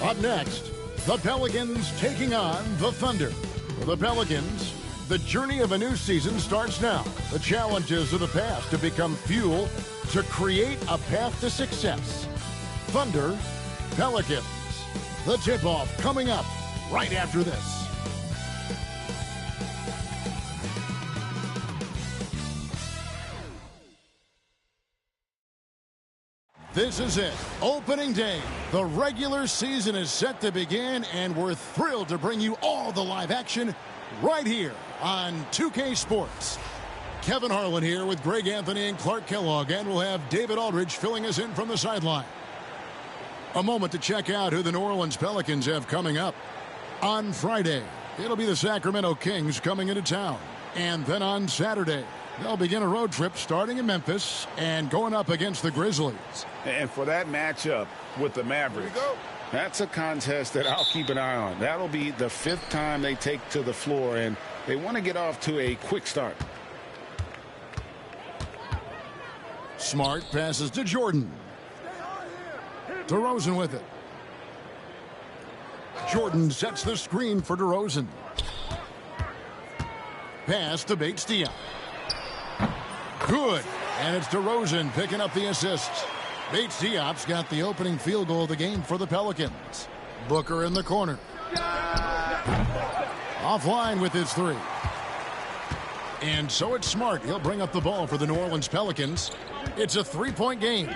Up next, the Pelicans taking on the Thunder. For the Pelicans, the journey of a new season starts now. The challenges of the past to become fuel to create a path to success. Thunder, Pelicans. The tip-off coming up right after this. This is it. Opening day. The regular season is set to begin, and we're thrilled to bring you all the live action right here on 2K Sports. Kevin Harlan here with Greg Anthony and Clark Kellogg, and we'll have David Aldridge filling us in from the sideline. A moment to check out who the New Orleans Pelicans have coming up. On Friday, it'll be the Sacramento Kings coming into town. And then on Saturday, they'll begin a road trip starting in Memphis and going up against the Grizzlies. And for that matchup with the Mavericks, that's a contest that I'll keep an eye on. That'll be the 5th time they take to the floor, and they want to get off to a quick start. Smart passes to Jordan. DeRozan with it. Jordan sets the screen for DeRozan. Pass to Bates-Diop. Good. And it's DeRozan picking up the assist. Bates-Diop's got the opening field goal of the game for the Pelicans. Booker in the corner. Offline with his 3. And so it's Smart. He'll bring up the ball for the New Orleans Pelicans. It's a 3-point game.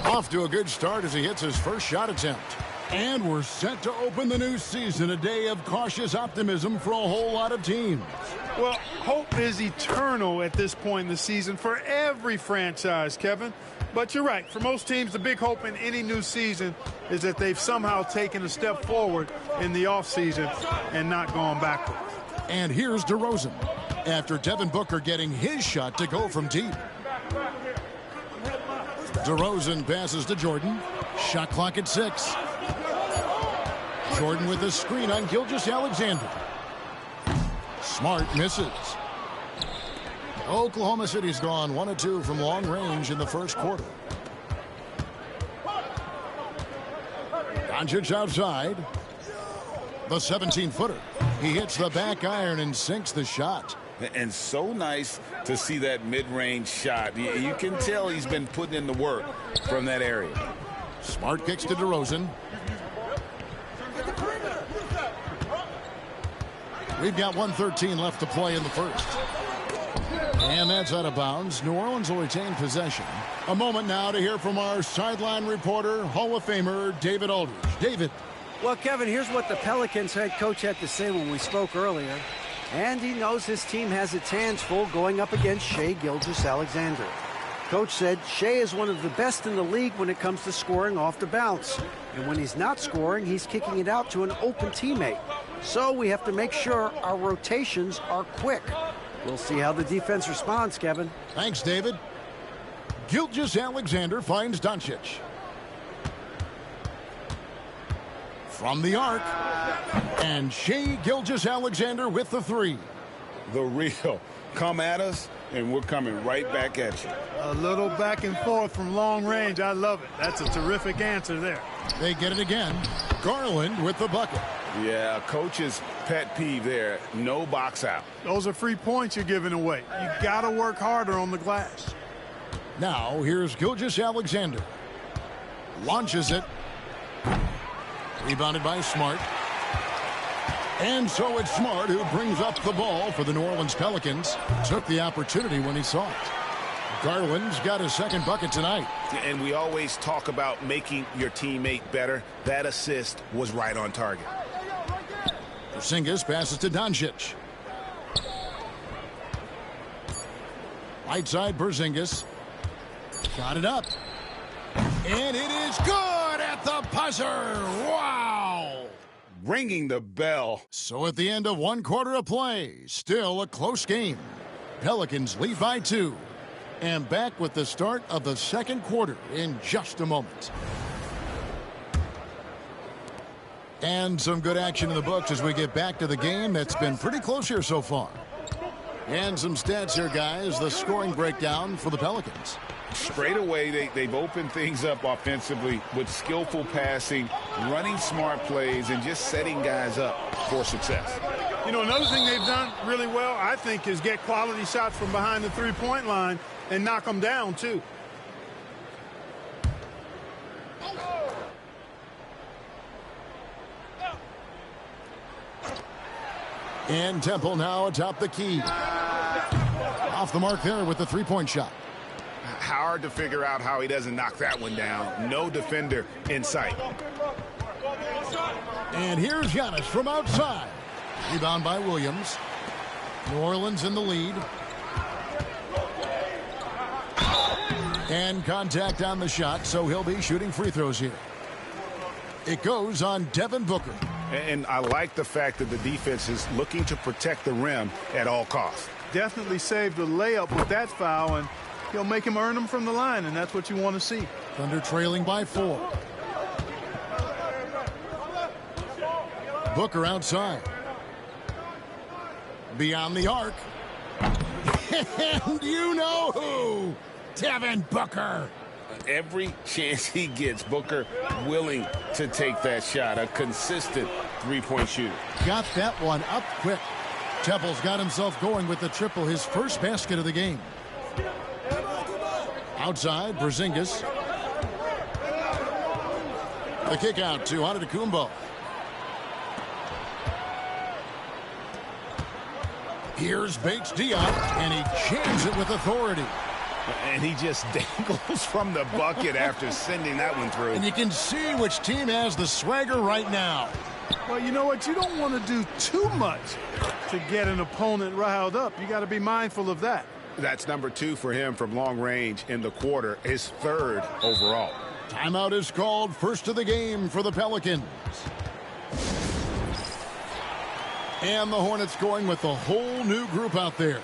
Off to a good start as he hits his first shot attempt. And we're set to open the new season, a day of cautious optimism for a whole lot of teams. Well, hope is eternal at this point in the season for every franchise, Kevin. But you're right. For most teams, the big hope in any new season is that they've somehow taken a step forward in the offseason and not gone backwards. And here's DeRozan after Devin Booker getting his shot to go from deep. DeRozan passes to Jordan. Shot clock at 6. Jordan with a screen on Gilgeous-Alexander. Smart misses. Oklahoma City's gone 1 of 2 from long range in the first quarter. Doncic outside. The 17-footer. He hits the back iron and sinks the shot. And so nice to see that mid-range shot. You can tell he's been putting in the work from that area. Smart kicks to DeRozan. We've got 1:13 left to play in the first. And that's out of bounds. New Orleans will retain possession. A moment now to hear from our sideline reporter, Hall of Famer David Aldridge. David. Well, Kevin, here's what the Pelicans head coach had to say when we spoke earlier. And he knows his team has its hands full going up against Shai Gilgeous-Alexander. Coach said Shai is one of the best in the league when it comes to scoring off the bounce. And when he's not scoring, he's kicking it out to an open teammate. So we have to make sure our rotations are quick. We'll see how the defense responds, Kevin. Thanks, David. Gilgeous-Alexander finds Doncic. From the arc. And Shai Gilgeous-Alexander with the 3. The real. Come at us, and we're coming right back at you. A little back and forth from long range. I love it. That's a terrific answer there. They get it again. Garland with the bucket. Yeah, coach's pet peeve there. No box out. Those are free points you're giving away. You got to work harder on the glass. Now, here's Gilgeous-Alexander. Launches it. Rebounded by Smart. And so it's Smart who brings up the ball for the New Orleans Pelicans. Took the opportunity when he saw it. Garland's got his second bucket tonight. And we always talk about making your teammate better. That assist was right on target. Porzingis passes to Doncic. Right side, Porzingis. Got it up. And it is good at the buzzer. Wow. Ringing the bell. So at the end of 1 quarter of play, still a close game. Pelicans lead by 2. And back with the start of the second quarter in just a moment. And some good action in the books as we get back to the game that's been pretty close here so far. And some stats here, guys. The scoring breakdown for the Pelicans. Straight away, they've opened things up offensively with skillful passing, running smart plays, and just setting guys up for success. You know, another thing they've done really well, I think, is get quality shots from behind the three-point line and knock them down, too. And Temple now atop the key. Off the mark there with the three-point shot. Hard to figure out how he doesn't knock that one down. No defender in sight. And here's Giannis from outside. Rebound by Williams. New Orleans in the lead. And contact on the shot, so he'll be shooting free throws here. It goes on Devin Booker. And I like the fact that the defense is looking to protect the rim at all costs. Definitely saved a layup with that foul, and he'll make him earn them from the line, and that's what you want to see. Thunder trailing by 4. Booker outside. Beyond the arc. And you know who? Devin Booker. Every chance he gets, Booker willing to take that shot. A consistent three-point shooter. Got that one up quick. Temple's got himself going with the triple, his first basket of the game. Outside, Porzingis. The kick out to Antetokounmpo. Here's Bates Diop, and he jams it with authority. And he just dangles from the bucket after sending that one through. And you can see which team has the swagger right now. Well, you know what? You don't want to do too much to get an opponent riled up. You got to be mindful of that. That's number 2 for him from long range in the quarter, his 3rd overall. Timeout is called, first of the game for the Pelicans. And the Hornets going with a whole new group out there.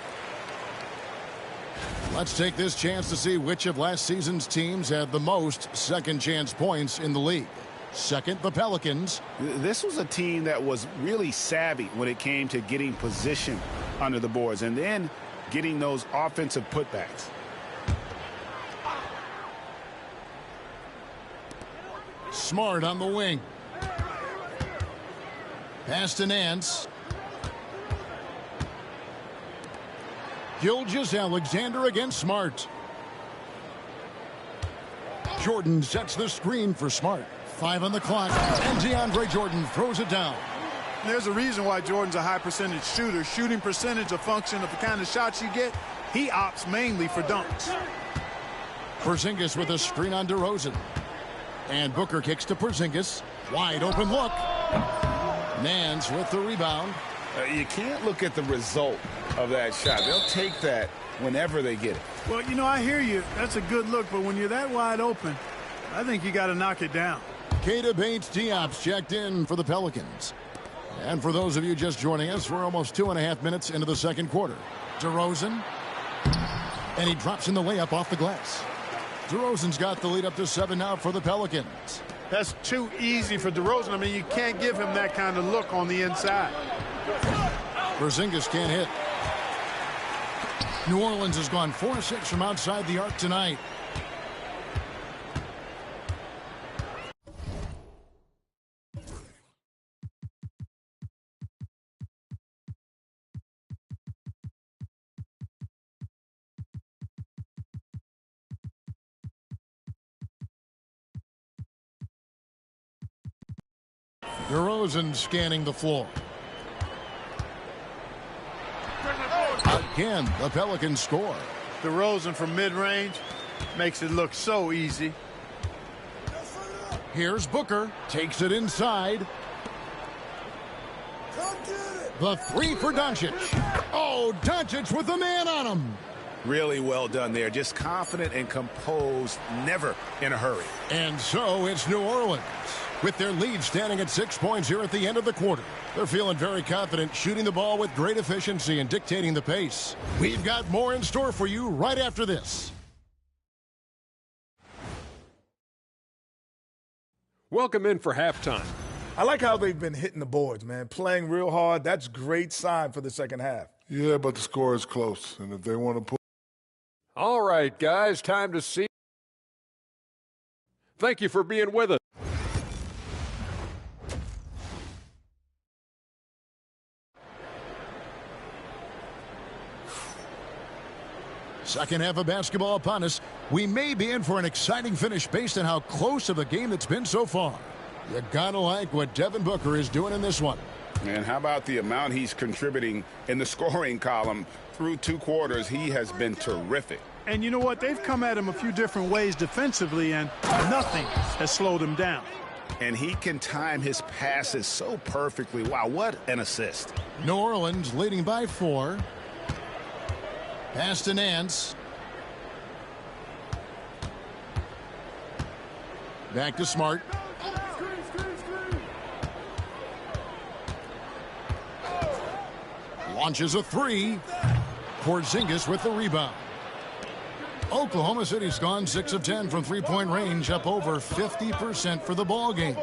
Let's take this chance to see which of last season's teams had the most second chance points in the league. Second, the Pelicans. This was a team that was really savvy when it came to getting position under the boards and then getting those offensive putbacks. Smart on the wing. Pass to Nance. Gilgeous-Alexander against Smart. Jordan sets the screen for Smart. 5 on the clock, and DeAndre Jordan throws it down. There's a reason why Jordan's a high percentage shooter. Shooting percentage a function of the kind of shots you get. He opts mainly for dunks. Porzingis with a screen on DeRozan. And Booker kicks to Porzingis. Wide open look. Nance with the rebound. You can't look at the result of that shot. They'll take that whenever they get it. Well, you know, I hear you. That's a good look, but when you're that wide open, I think you got to knock it down. Keita Bates-Diop's checked in for the Pelicans. And for those of you just joining us, we're almost 2.5 minutes into the second quarter. DeRozan. And he drops in the layup off the glass. DeRozan's got the lead up to 7 now for the Pelicans. That's too easy for DeRozan. I mean, you can't give him that kind of look on the inside. Porzingis can't hit. New Orleans has gone 4-6 from outside the arc tonight. DeRozan scanning the floor. Again, the Pelicans score. DeRozan from mid-range makes it look so easy. Here's Booker. Takes it inside. The 3 for Doncic. Oh, Doncic with the man on him. Really well done there. Just confident and composed, never in a hurry. And so it's New Orleans, with their lead standing at 6 points here at the end of the quarter. They're feeling very confident, shooting the ball with great efficiency and dictating the pace. We've got more in store for you right after this. Welcome in for halftime. I like how they've been hitting the boards, man. Playing real hard. That's a great sign for the second half. Yeah, but the score is close, and if they want to put... All right, guys, time to see. Thank you for being with us. Second half of basketball upon us. We may be in for an exciting finish based on how close of a game it's been so far. You gotta like what Devin Booker is doing in this one. And how about the amount he's contributing in the scoring column through 2 quarters? He has been terrific. And you know what? They've come at him a few different ways defensively, and nothing has slowed him down. And he can time his passes so perfectly. Wow, what an assist. New Orleans leading by 4. Pass to Nance. Back to Smart. Launches a 3. Porzingis with the rebound. Oklahoma City's gone 6 of 10 from three-point range, up over 50% for the ball game.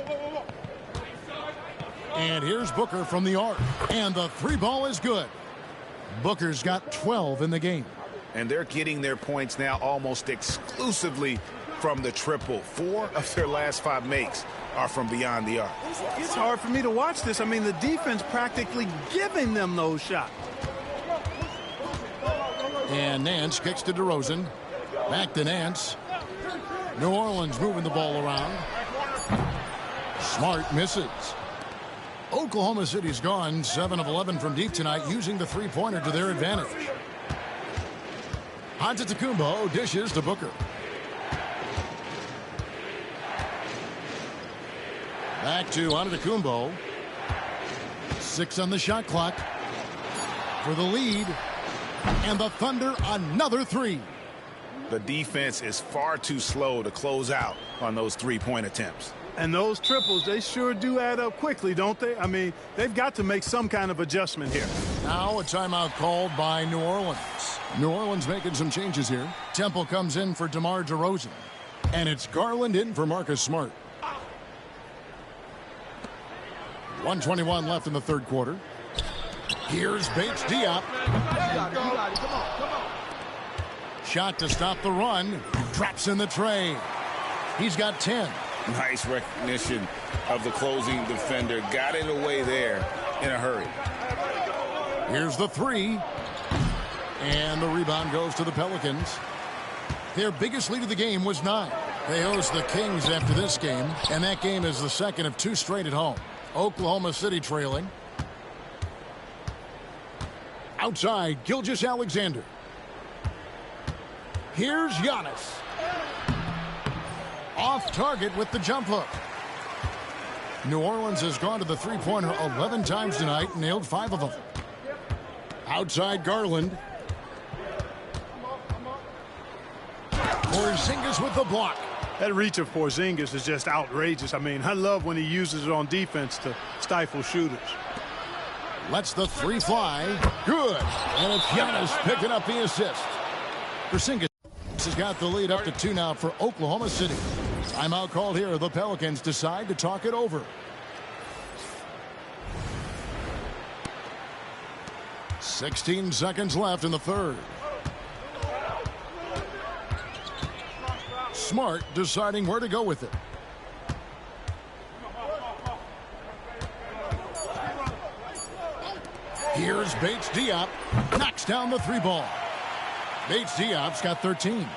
And here's Booker from the arc. And the 3-ball is good. Booker's got 12 in the game. And they're getting their points now almost exclusively from the triple. 4 of their last 5 makes are from beyond the arc. It's hard for me to watch this. I mean, the defense practically giving them those shots. And Nance kicks to DeRozan. Back to Nance. New Orleans moving the ball around. Smart misses. Oklahoma City's gone 7 of 11 from deep tonight, using the three-pointer to their advantage. Antetokounmpo dishes to Booker. Back to Antetokounmpo. 6 on the shot clock for the lead. And the Thunder another 3. The defense is far too slow to close out on those three-point attempts. And those triples, they sure do add up quickly, don't they? I mean, they've got to make some kind of adjustment here. Now a timeout called by New Orleans. New Orleans making some changes here. Temple comes in for DeMar DeRozan. And it's Garland in for Marcus Smart. 1:21 left in the third quarter. Here's Bates Diop. Shot to stop the run. Drops in the tray. He's got 10. Nice recognition of the closing defender. Got it away there in a hurry. Here's the 3. And the rebound goes to the Pelicans. Their biggest lead of the game was 9. They host the Kings after this game, and that game is the second of 2 straight at home. Oklahoma City trailing. Outside, Gilgeous-Alexander. Here's Giannis. Off target with the jump hook. New Orleans has gone to the three-pointer 11 times tonight and nailed 5 of them. Outside Garland. Porzingis with the block. That reach of Porzingis is just outrageous. I mean, I love when he uses it on defense to stifle shooters. Lets the 3 fly. Good. And it's Giannis picking up the assist. Porzingis has got the lead up to 2 now for Oklahoma City. Timeout called here. The Pelicans decide to talk it over. "16 seconds left in the third. Smart deciding where to go with it. Here's Bates Diop. Knocks down the 3-ball. Bates Diop's got 13.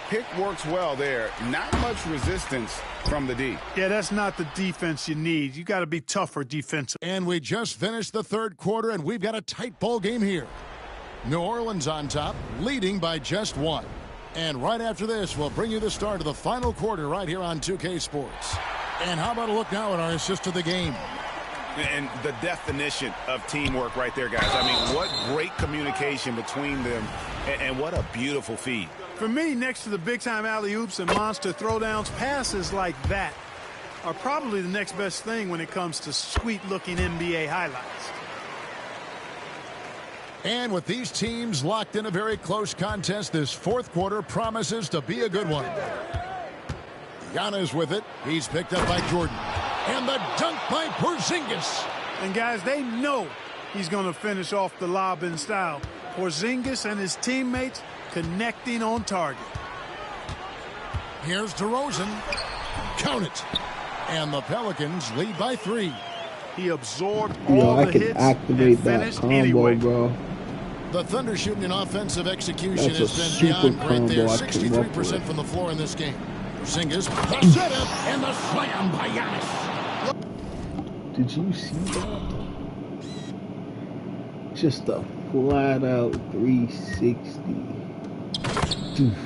Pick works well there. Not much resistance from the D. Yeah, that's not the defense you need. You got to be tougher defensive. And we just finished the third quarter, and we've got a tight ball game here. New Orleans on top, leading by just 1. And right after this, we'll bring you the start of the final quarter right here on 2K Sports. And how about a look now at our assist of the game? And the definition of teamwork right there, guys. I mean, what great communication between them, and what a beautiful feed. For me, next to the big-time alley-oops and monster throwdowns, passes like that are probably the next best thing when it comes to sweet-looking NBA highlights. And with these teams locked in a very close contest, this fourth quarter promises to be a good one. Giannis with it. He's picked up by Jordan. And the dunk by Porzingis. And, guys, they know he's going to finish off the lob in style. Porzingis and his teammates connecting on target. Here's DeRozan. Count it. And the Pelicans lead by 3. He absorbed all the hits activate and that finished combo, anyway. bro. The Thunder shooting in offensive execution That's has a been super beyond great there. combo I came up 63% with. from the floor in this game. Porzingis, the setup, and the slam by Giannis. Did you see that? Just a flat out 360.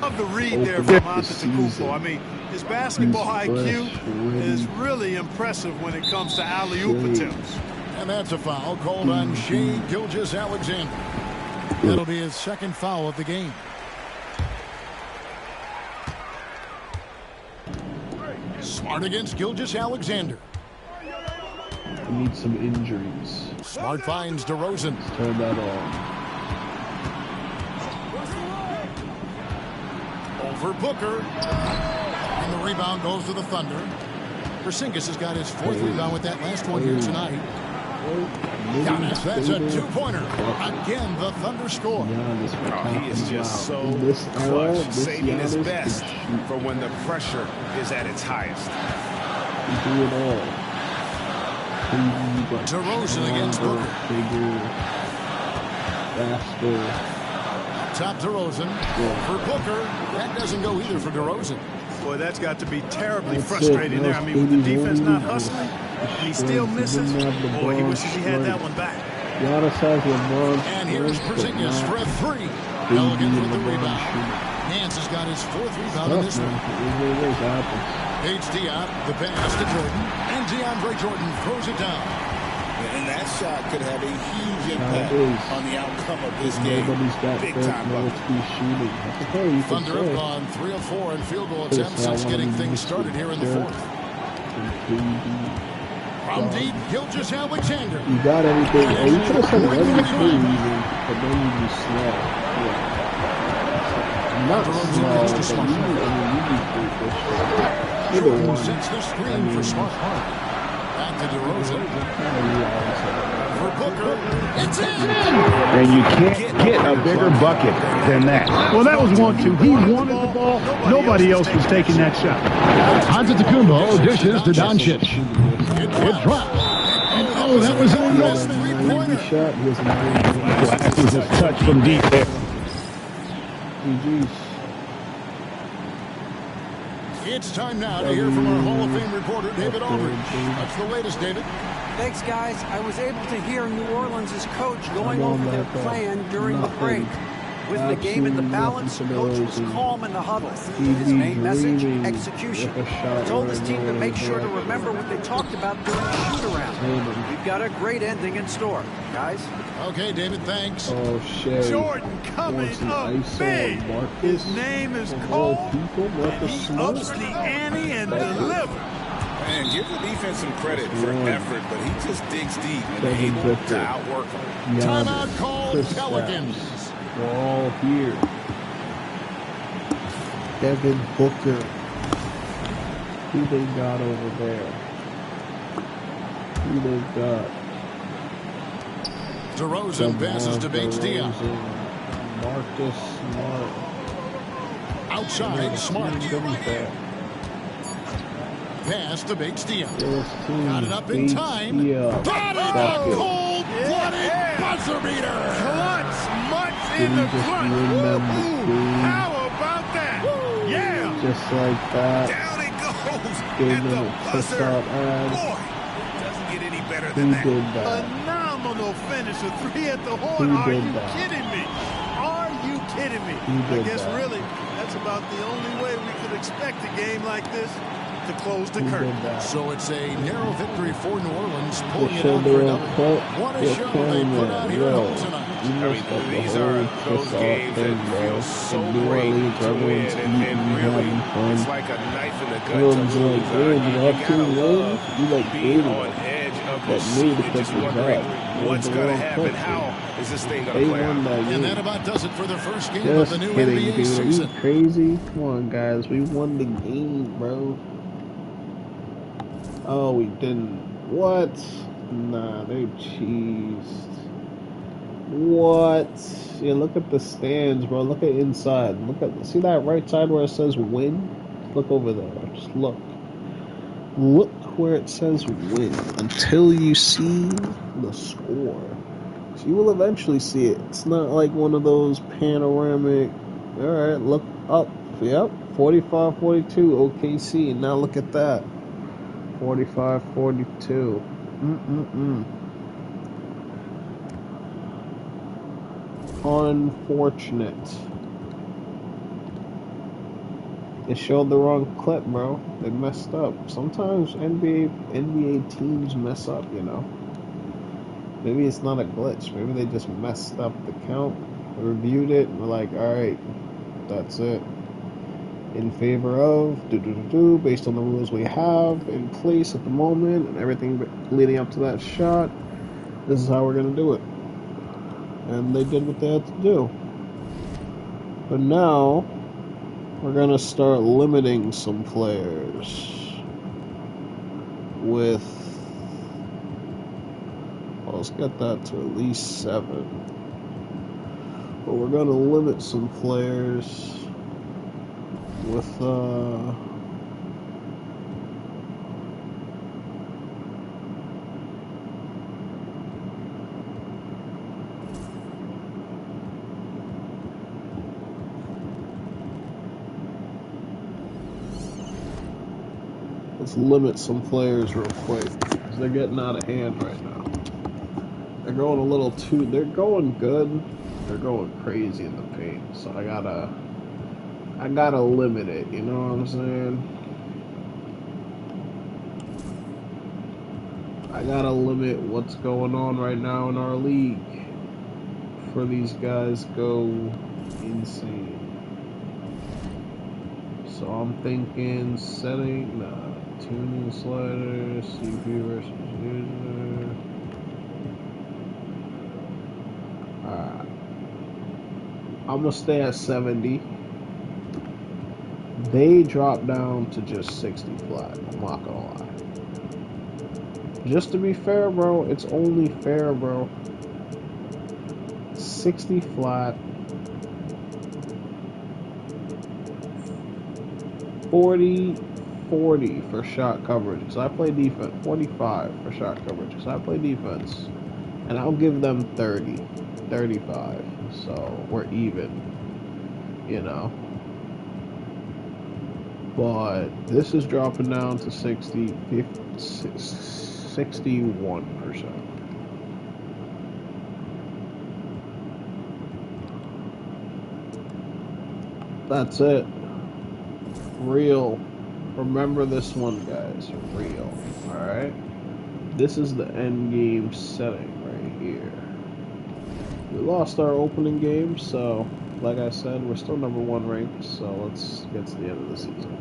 Of the read there from Antetokounmpo. I mean, his basketball IQ is really impressive when it comes to alley-oop attempts. And that's a foul called on Shai Gilgeous-Alexander. That'll be his second foul of the game. Smart against Gilgeous-Alexander. I need some injuries. Smart finds DeRozan. Let's turn that on. Over Booker. And the rebound goes to the Thunder. Porzingis has got his 4th rebound with that last one here tonight. Giannis, that's a 2-pointer. Again, the Thunder score. He is just so clutch, saving his best for when the pressure is at its highest. You do it all. DeRozan against Booker. Bigger, faster. Top DeRozan for Booker. That doesn't go either for DeRozan. Boy, that's got to be terribly frustrating there. I mean, with the defense not hustling, and he still misses. Boy, he wishes he had that one back. Giannis has LeBron. And here's Porzingis for a 3. Pelicans with the rebound. Nance has got his 4th rebound in this one. Page Diop, the pass to Jordan, and DeAndre Jordan throws it down. And that shot could have a huge impact on the outcome of this game. Big time bucket. Thunder have gone 3 of 4 in field goal attempts since getting things started here in the 4th. From deep, Gilgeous-Alexander. You got everything. Oh, you could have said everything even, but then you be slow. Yeah. Not slow, but you be great this shit. Jordan sets the screen for Smart. Back to DeRozan. For Booker, it's in! And you can't get a bigger bucket than that. Well, that was 1-2. He wanted the ball. Nobody else was taking that shot. Antetokounmpo dishes to Doncic. It dropped. Oh, that was a missed three-pointer. That was a touch from deep there. It's time now to hear from our Hall of Fame reporter, David Aldridge. What's the latest, David? Thanks, guys. I was able to hear New Orleans' coach going over their plan during the break. With the game in the balance, coach was calm in the huddle. His main message, execution. He told his team to make sure to remember what they talked about during the shoot-around. We've got a great ending in store, guys. Okay, David, thanks. Oh, shit. Jordan coming up big. His name is called. He ups the ante and delivers. And give the defense some credit for effort, but he just digs deep and able to outwork them. Timeout called Pelicans. We're all here. Devin Booker. Who they got over there? Who they got? DeRozan passes to Bates Diop. Marcus Smart. Outside, Smart. Pass to Bates Diop. Got it up in time. Got it! A cold-blooded buzzer beater! Clutch, mutts in the clutch. How about that? Yeah! Just like that. Down it goes Gave at him the a buzzer. push-out Boy, doesn't get any better than that. Who did that? Phenomenal finish, a 3 at the horn. Who Are did you that? kidding me? Are you kidding me? Who I did guess that? really that's about the only way we could expect a game like this to close the Who curtain. did that? So it's a narrow victory for New Orleans, pulling it So out they for were another. put, What a they're show they playing put out here at yo. home tonight. You messed up the These whole are those push-out games thing, that bro. feel so In New great Orleans, to win, everyone's eating, and really, having fun. it's like a knife in the gut to Everyone's lose. like, you're up to You win. You like being beating on them. edge of But your me, seat the and just Clippers wondering up. what's They going to won happen. the How is this thing going They to play won out? that And game. that about does it for the first game of Just the new kidding, NBA dude. Are season. you crazy? Come on, guys. We won the game, bro. Oh, we didn't. What? Nah, they cheesed. What? Yeah, look at the stands, bro. Look at inside. See that right side where it says win? Look over there. Just look. Look where it says win until you see the score. So you will eventually see it. It's not like one of those panoramic. All right, look up. Yep, 45-42 OKC. Now look at that. 45-42. Unfortunate. They showed the wrong clip, bro. They messed up. Sometimes NBA teams mess up, you know. Maybe it's not a glitch. Maybe they just messed up the count, reviewed it, and were like, alright, that's it. In favor of, based on the rules we have in place at the moment and everything leading up to that shot, this is how we're going to do it. And they did what they had to do. But now, we're going to start limiting some players with, well, let's get that to at least 7. But we're going to limit some players with, let's limit some players real quick, because they're getting out of hand right now. They're going a little too, they're going good, they're going crazy in the paint, so I gotta limit it, you know what I'm saying? I gotta limit what's going on right now in our league before these guys go insane. So I'm thinking setting, tuning sliders, CP versus user. Alright. I'm gonna stay at 70. They drop down to just 60 flat. I'm not gonna lie. Just to be fair, bro, it's only fair, bro. 60 flat. 40 for shot coverage, because I play defense. 45 for shot coverage, because I play defense. And I'll give them 30, 35. So we're even, you know. But this is dropping down to 60, 50, 61%. That's it. Real. Remember this one, guys. Real. Alright? This is the end game setting right here. We lost our opening game, so like I said, we're still number 1 ranked, so let's get to the end of the season.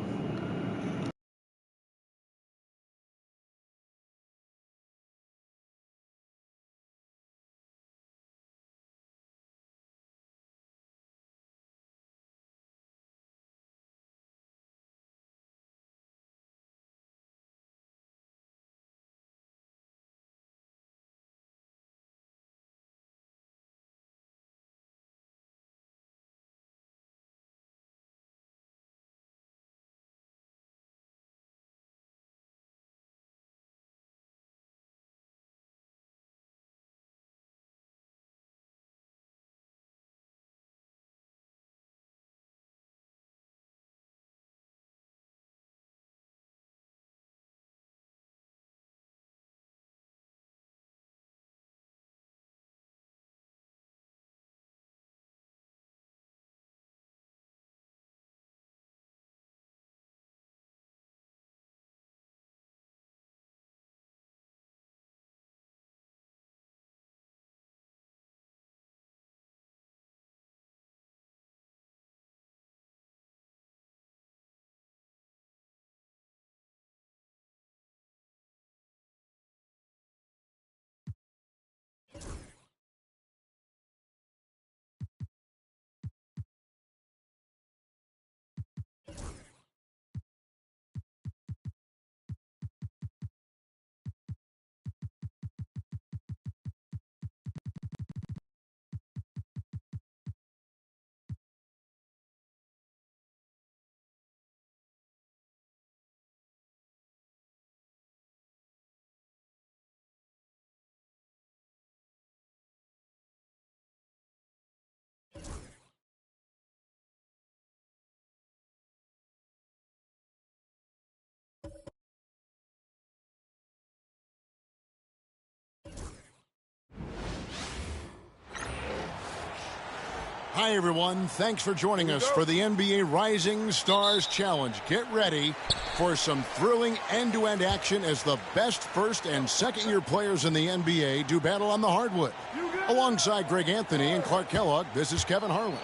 Hi, everyone. Thanks for joining us for the NBA Rising Stars Challenge. Get ready for some thrilling end-to-end action as the best first and second-year players in the NBA do battle on the hardwood. Alongside Greg Anthony and Clark Kellogg, this is Kevin Harlan.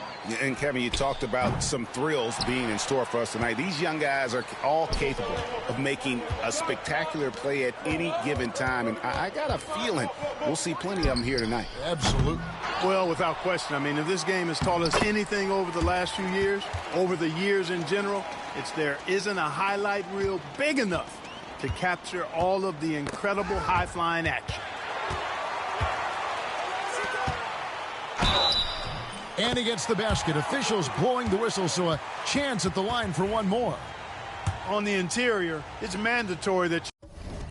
And, Kevin, you talked about some thrills being in store for us tonight. These young guys are all capable of making a spectacular play at any given time, and I got a feeling we'll see plenty of them here tonight. Absolutely. Well, without question. I mean, if this game has taught us anything over the last few years, over the years in general, it's there isn't a highlight reel big enough to capture all of the incredible high-flying action. And he gets the basket. Officials blowing the whistle, so a chance at the line for one more. On the interior, it's mandatory that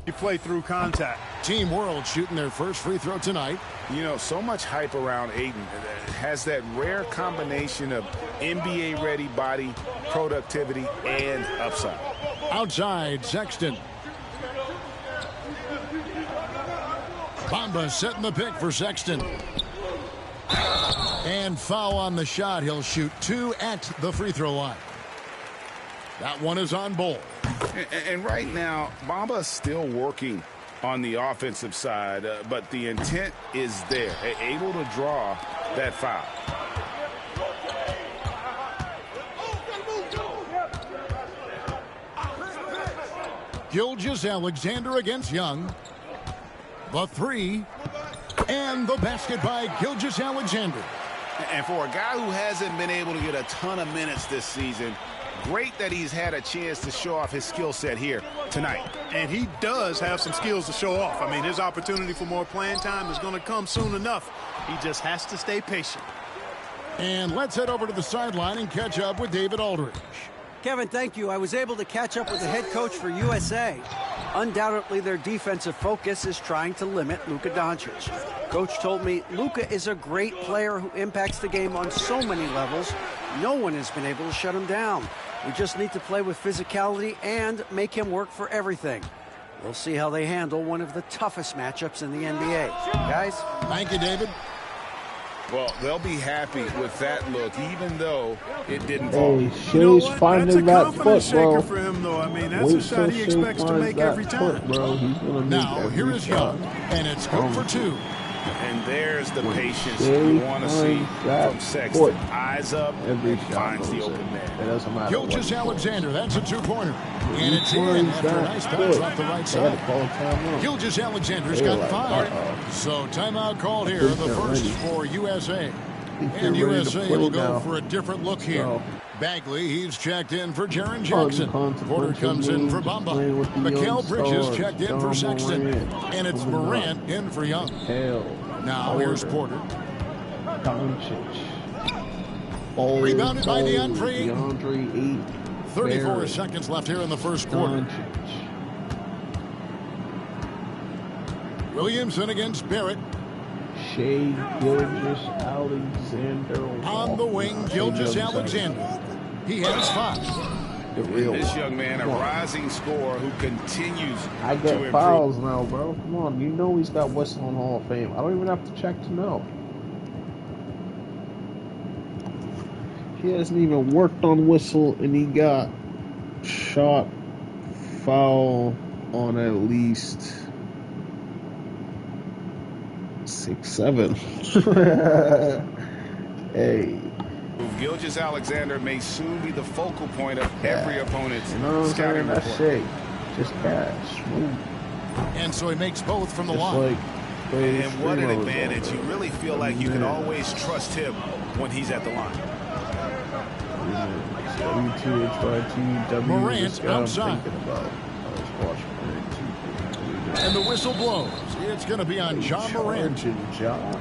you play through contact. Team World shooting their first free throw tonight. You know, so much hype around Aiden. Has that rare combination of NBA-ready body, productivity, and upside. Outside, Sexton. Bamba setting the pick for Sexton. And foul on the shot. He'll shoot 2 at the free throw line. That one is on Bol. And right now, Bamba's still working on the offensive side, but the intent is there, able to draw that foul. Gilgeous-Alexander against Young. The three. And the basket by Gilgeous-Alexander. And for a guy who hasn't been able to get a ton of minutes this season, great that he's had a chance to show off his skill set here tonight. And he does have some skills to show off. I mean, his opportunity for more playing time is going to come soon enough. He just has to stay patient. And let's head over to the sideline and catch up with David Aldridge. Kevin, thank you. I was able to catch up with the head coach for USA. Undoubtedly, their defensive focus is trying to limit Luka Doncic. Coach told me Luka is a great player who impacts the game on so many levels. No one has been able to shut him down. We just need to play with physicality and make him work for everything. We'll see how they handle one of the toughest matchups in the NBA. Guys? Thank you, David. Well, they'll be happy with that look, even though it didn't fall. Hey, Shea's finding that foot, bro. For him, though. I mean, that's a shot he expects to make every time. Bro. He's gonna now, here is Young, and it's good for 2. And there's the patience you want to see from Sexton. Eyes up, and finds the open man. Gilgeous-Alexander, that's a 2-pointer. And it's in after a nice bounce off the right side. Gilgeous-Alexander's got 5. So timeout called here, the first for USA. And USA will go for a different look here. Bagley, he's checked in for Jaren Jackson. Porter comes in for Bamba. Mikal Bridges checked in for Sexton. And it's Morant in for Young. Now here's Porter. Rebounded by DeAndre. 34 seconds left here in the first quarter. Williamson against Barrett. Shea Gilgeous-Alexander. On the wing, Gilgeous-Alexander. He has 5. This young man, a rising scorer who continues I get fouls now, bro. Come on, you know he's got whistle in Hall of Fame. I don't even have to check to know. He hasn't even worked on whistle, and he got shot foul on at least 6, 7. Hey. Gilgeous-Alexander may soon be the focal point of every opponent's scouting report. That's shit. Just cash. And so he makes both from the line. And what an advantage. You really feel like you can always trust him when he's at the line. Morant outside. And the whistle blows. It's going to be on John Morant.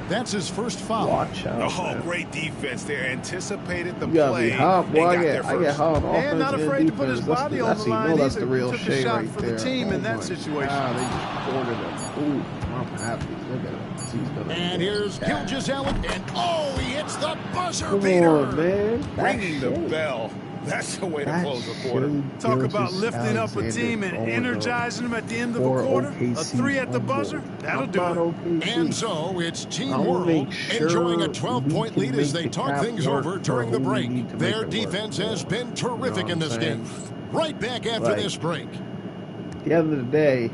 That's his first foul. Watch out. Oh, great defense there. Anticipated the play. I get hot on offense. And not afraid to put his body on the line. That's the real shade shot right for there. the team in that situation. They just cornered him. Ooh, I'm happy. Look at him. And here's Gilgeous-Alexander. And oh, he hits the buzzer Come beater. on, man. Ringing the bell. That's the way to close the quarter. Talk about lifting up a team and energizing them at the end of a quarter. A 3 at the buzzer, that'll do it. And so it's Team World enjoying a 12-point lead as they talk things over during the break. Their defense has been terrific in this game. Right back after this break. At the end of the day,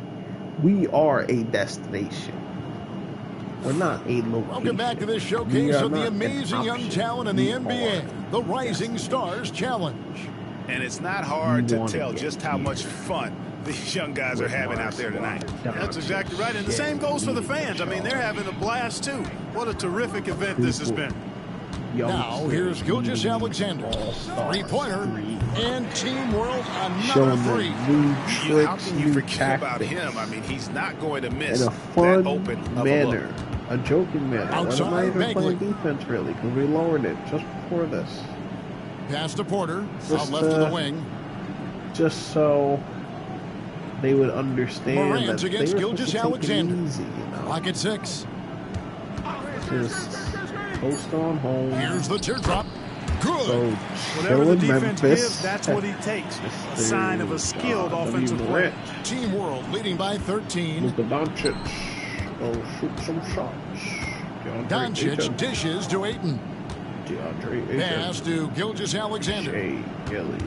we are a destination. We're not a location. Welcome back to this showcase of the amazing young talent in the NBA, the Rising Stars Challenge. And it's not hard to tell just how much fun these young guys are having out there tonight. That's exactly right. And the same goes for the fans. I mean, they're having a blast, too. What a terrific event this has been. Now, here's Gilgeous Alexander. Three-pointer. And Team World, another three. How can you forget about him? I mean, he's not going to miss in a fun that open manner. A joking manner. Outside, we're not even Myleague. playing defense, really, because we lowered it just before this. Pass to Porter. Out left to the wing. Just so they would understand Morant that against they were Gilgeous Alexander. easy, you know? Lock at 6. Just post on home. Here's the teardrop. Good. So Whatever the defense Memphis. gives, that's what he takes. A sign of a skilled offensive player. Team World leading by 13. Luka Doncic. Go shoot some shots. Doncic dishes to Ayton. DeAndre Ayton. Pass to Gilgeous Alexander. Shea Gilly.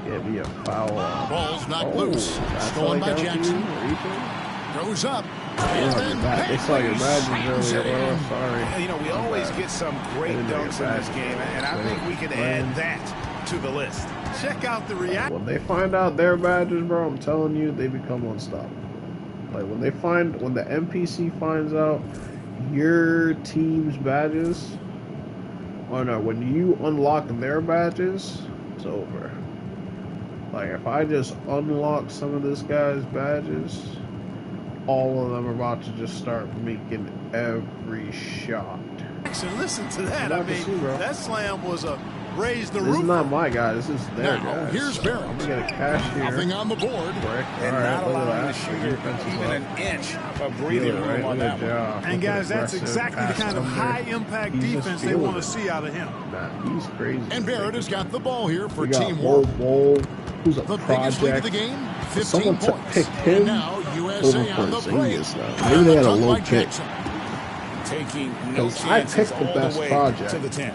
Give me a foul. Ball's knocked loose. Stolen by Jackson. Goes up. They saw your badges earlier. Sorry. You know, we always get some great dunks in this game, and I think we can add that to the list. Check out the reaction. When they find out their badges, bro, I'm telling you, they become unstoppable. Like when the NPC finds out your team's badges, or no, when you unlock their badges, it's over. Like if I just unlock some of this guy's badges, all of them are about to just start making every shot. Listen to that. I mean, that slam was a raise the roof. This is not my guy. This is their guy. Here's Barrett. I'm going to get a cash here. Nothing on the board. And not allowing the shooter even an inch of breathing room on that one. And guys, that's exactly the kind of high-impact defense they want to see out of him. He's crazy. And Barrett has got the ball here for Team World. Who's a the project. biggest lead of the game, 15 Someone points. picked him and now USA on the break. Maybe they had a low pick. Taking no chances I picked the best project to the 10.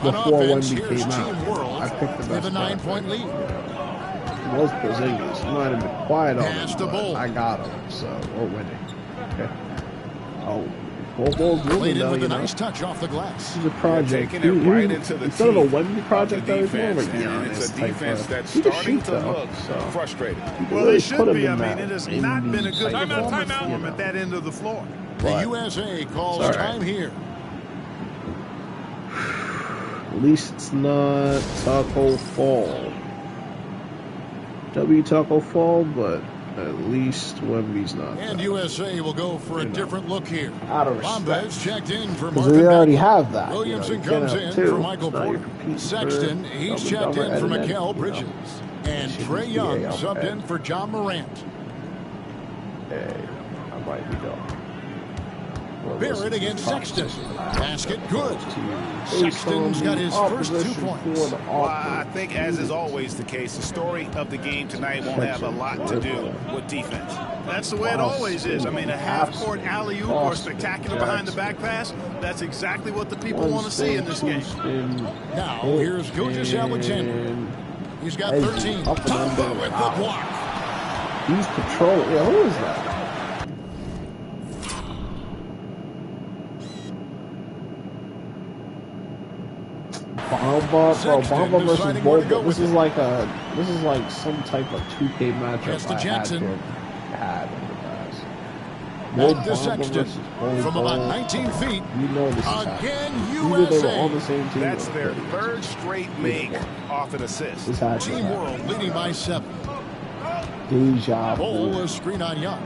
before offense, Wemby came Team World out. I picked the best with a 9-point lead. It was Porzingis. He might have been quiet on him, but I got him, so we're winning. Okay. Oh, Bulls Played in with a know. nice touch off the glass. This is a project. Taking it right into the instead of a teeth Wemby project that was defense, over, and it's a defense that's he can starting shoot, to though, look so. frustrated. Well, they should be. I mean, it has not been a good performance for him at that end of the floor. The USA calls time here. At least it's not Taco Fall. Taco Fall, but at least Wemby's not. And USA will go for a different look here. Out of Bombas checked in for because Marvin we already Bagley. have that. Williamson comes in for Michael Porter. Sexton, he's checked in for Mikal Bridges. And Trae Young subbed in for John Morant. Hey, I might be done. Barrett against Sexton. Basket good. Sexton's got his first 2 points. Well, I think, as is always the case, the story of the game tonight won't have a lot to do with defense. That's the way it always is. I mean, a half-court alley-oop or spectacular behind-the-back pass, that's exactly what the people want to see in this game. Now, here's Gilgeous Alexander. He's got 13. Bamba with the block. He's patrolling. Yeah, who is that? Bamba versus Boba. This is like some type of 2K matchup I had in the past. Back to Sexton from about 19 feet. You know this is again, USA. They were on the USA. same team. That's their third straight make off an assist. Team World leading by 7. Deja vu. Bowl a screen on Young.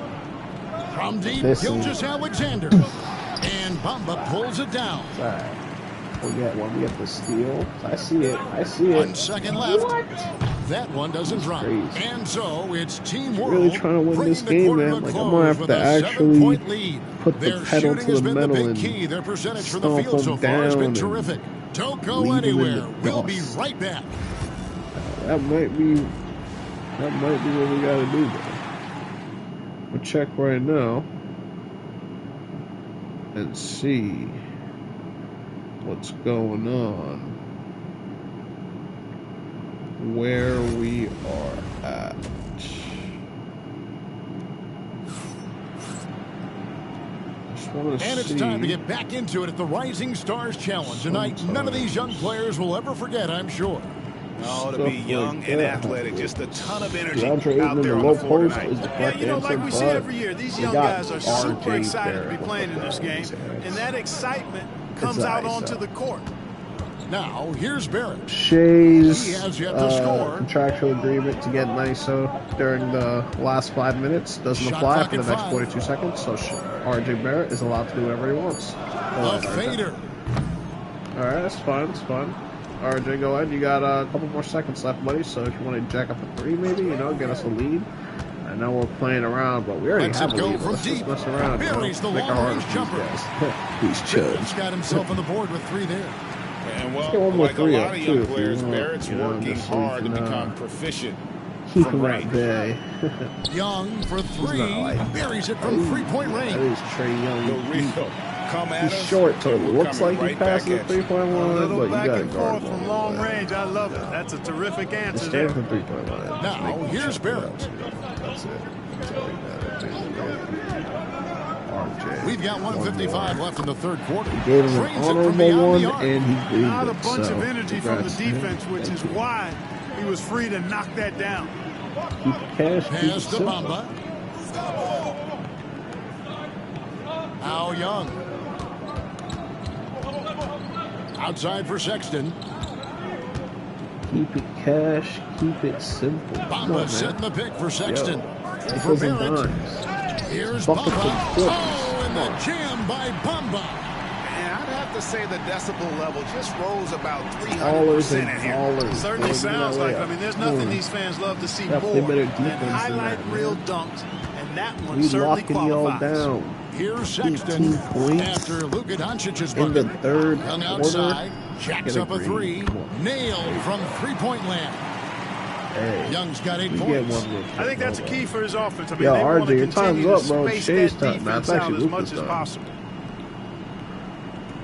From deep, Gilgeous Alexander. And Bamba pulls it down. Sorry. When we get the steal, I see it. 1 second left. What? That one doesn't drop. And so it's Team World really trying to win this game, man. Like I'm gonna have to actually put the pedal to the metal and key. Their percentage from the field so far has been terrific. Don't go anywhere. We'll be right back. That might be what we gotta do, though. We'll check right now and see what's going on, where we are at. And it's time to get back into it at the Rising Stars Challenge. Tonight, none of these young players will ever forget, I'm sure. Oh, to be young and athletic, just a ton of energy out there on the floor tonight. Yeah, you know, like we see every year, these young guys are super excited to be playing in this game, and that excitement comes out onto the court. Now, here's Barrett. Shay's He has yet to score. contractual agreement to get an ISO during the last 5 minutes doesn't apply for the next 42 seconds, so RJ Barrett is allowed to do whatever he wants. A fader. All right, that's fine. It's fine. RJ, go ahead. You got a couple more seconds left, buddy. So if you want to jack up a 3, maybe, you know, get us a lead. I know we're playing around, but we already have a lead. Let's just mess around. Buries the long-range jumper. He's chilled. He's got himself on the board with 3 there. And well, like a lot of young players, Barrett's working hard to become proficient from range. Young for 3, buries it from 3-point range. That is Trey Young. The real come at He's us. short, so it looks like he passes the 3-point line, little but you back got to and guard forth from long range. I love it. That's a terrific answer there. Stand for 3-point line. Now, here's Barrett. That's it. That's all you RJ. We've got 1:55 left in the third quarter. He gave him an honorable one, and he breathed Not a it, bunch so of energy from the congrats to him. defense, which is why he was free to knock that down. Keep cash, keep Pass it to simple. Bamba. Al Young. Outside for Sexton. Keep it cash, keep it simple. Bamba setting the pick for Sexton. For Nickels and Barrett. dimes. Here's Buckets Bamba. and flips. Oh, and the jam by Bamba. And I'd have to say the decibel level just rose about 300% Ballers in and here. ballers. Certainly sounds like, I mean, there's nothing these fans love to see more than highlight reel dunks, and that one We certainly locking y'all qualifies. down. Here's Sexton 18 points after Luka Doncic's in the bucket. third Young quarter. outside, jacks Get up a green. 3, Come on. nailed from 3-point land. Hey, Young's got 8 we get points. one real quick. I think that's a key for his offense. I mean, Yo, they want RJ, to your continue time's to up, bro. space Shay's that time. defense That's out actually as much Luka's as time. possible.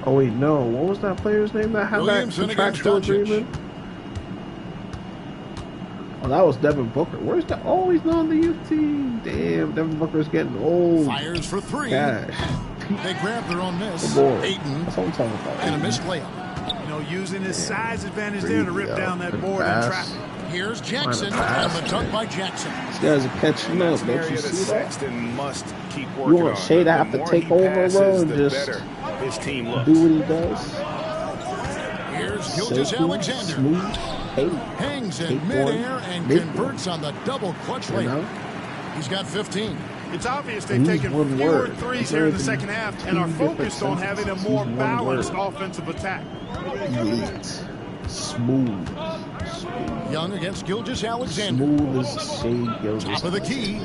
Oh wait, no. What was that player's name that had Williamson that against contractual Doncic. agreement? Oh, that was Devin Booker. Where's that? Oh, he's not on the youth team. Damn, Devin Booker's getting old. Fires for 3. Gosh. They grab their own miss. Good board. Ayton That's what I'm talking about. and a missed layup. You know, using his size advantage there to rip down that board in traffic. Here's Jackson Find a and the dunk by Jackson. These guys are catching up. That's an Don't area you that see that? Sexton must keep You working want on. Shea to have The to more take he over, passes, bro, and the just better his team looks. do what he does. Here's Gilgeous Simple, Alexander. smooth, hey, Hangs in take midair one, and make converts on the double clutch you layup. know? He's got 15. It's obvious they've He's taken one fewer word. threes He's here in the in second half two and are different focused on having a sentences. more He's one balanced word. offensive attack. Elite, smooth, Young against Gilgeous Alexander. smooth as Shea Gilgeous. Top of the key.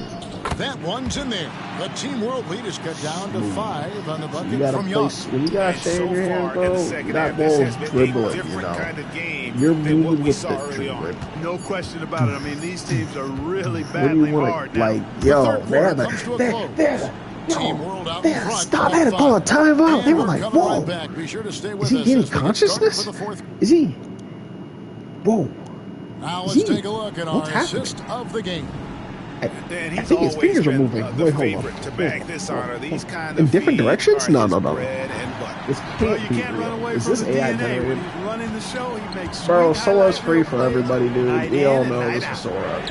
That one's in there. The team world lead is cut down to 5 on the You bucket gotta from Young. place when you got Shea in your hand, in the bro. second That half, this ball's has been a dribbling, you different know. kind of game You're than what moving we with saw the early on. dribbling. No question about it. I mean, these teams are really What do battling you want hard to, now. like, The yo, third they quarter had comes to a close. Team world out in front. stop, by they had to call a 5. timeout. They And were we're like, coming whoa. right back. Be sure to stay with Is he us getting as we get started consciousness? for the fourth. Is he? Whoa. Now Is let's he? take a look at our What's happening? assist of the game. And I he's think his always fingers are been moving. the Wait, hold on. favorite to bag this honor. These kind In of different feeds directions? are No, his no, no. bread and butter. This Well, can't you be can't run real. away Is from this the AI DNA. generated? When he's running the show, he makes Bro, sweet Solo's highlight free reel for plays everybody, dude. night We in all and know night this out. is Sora.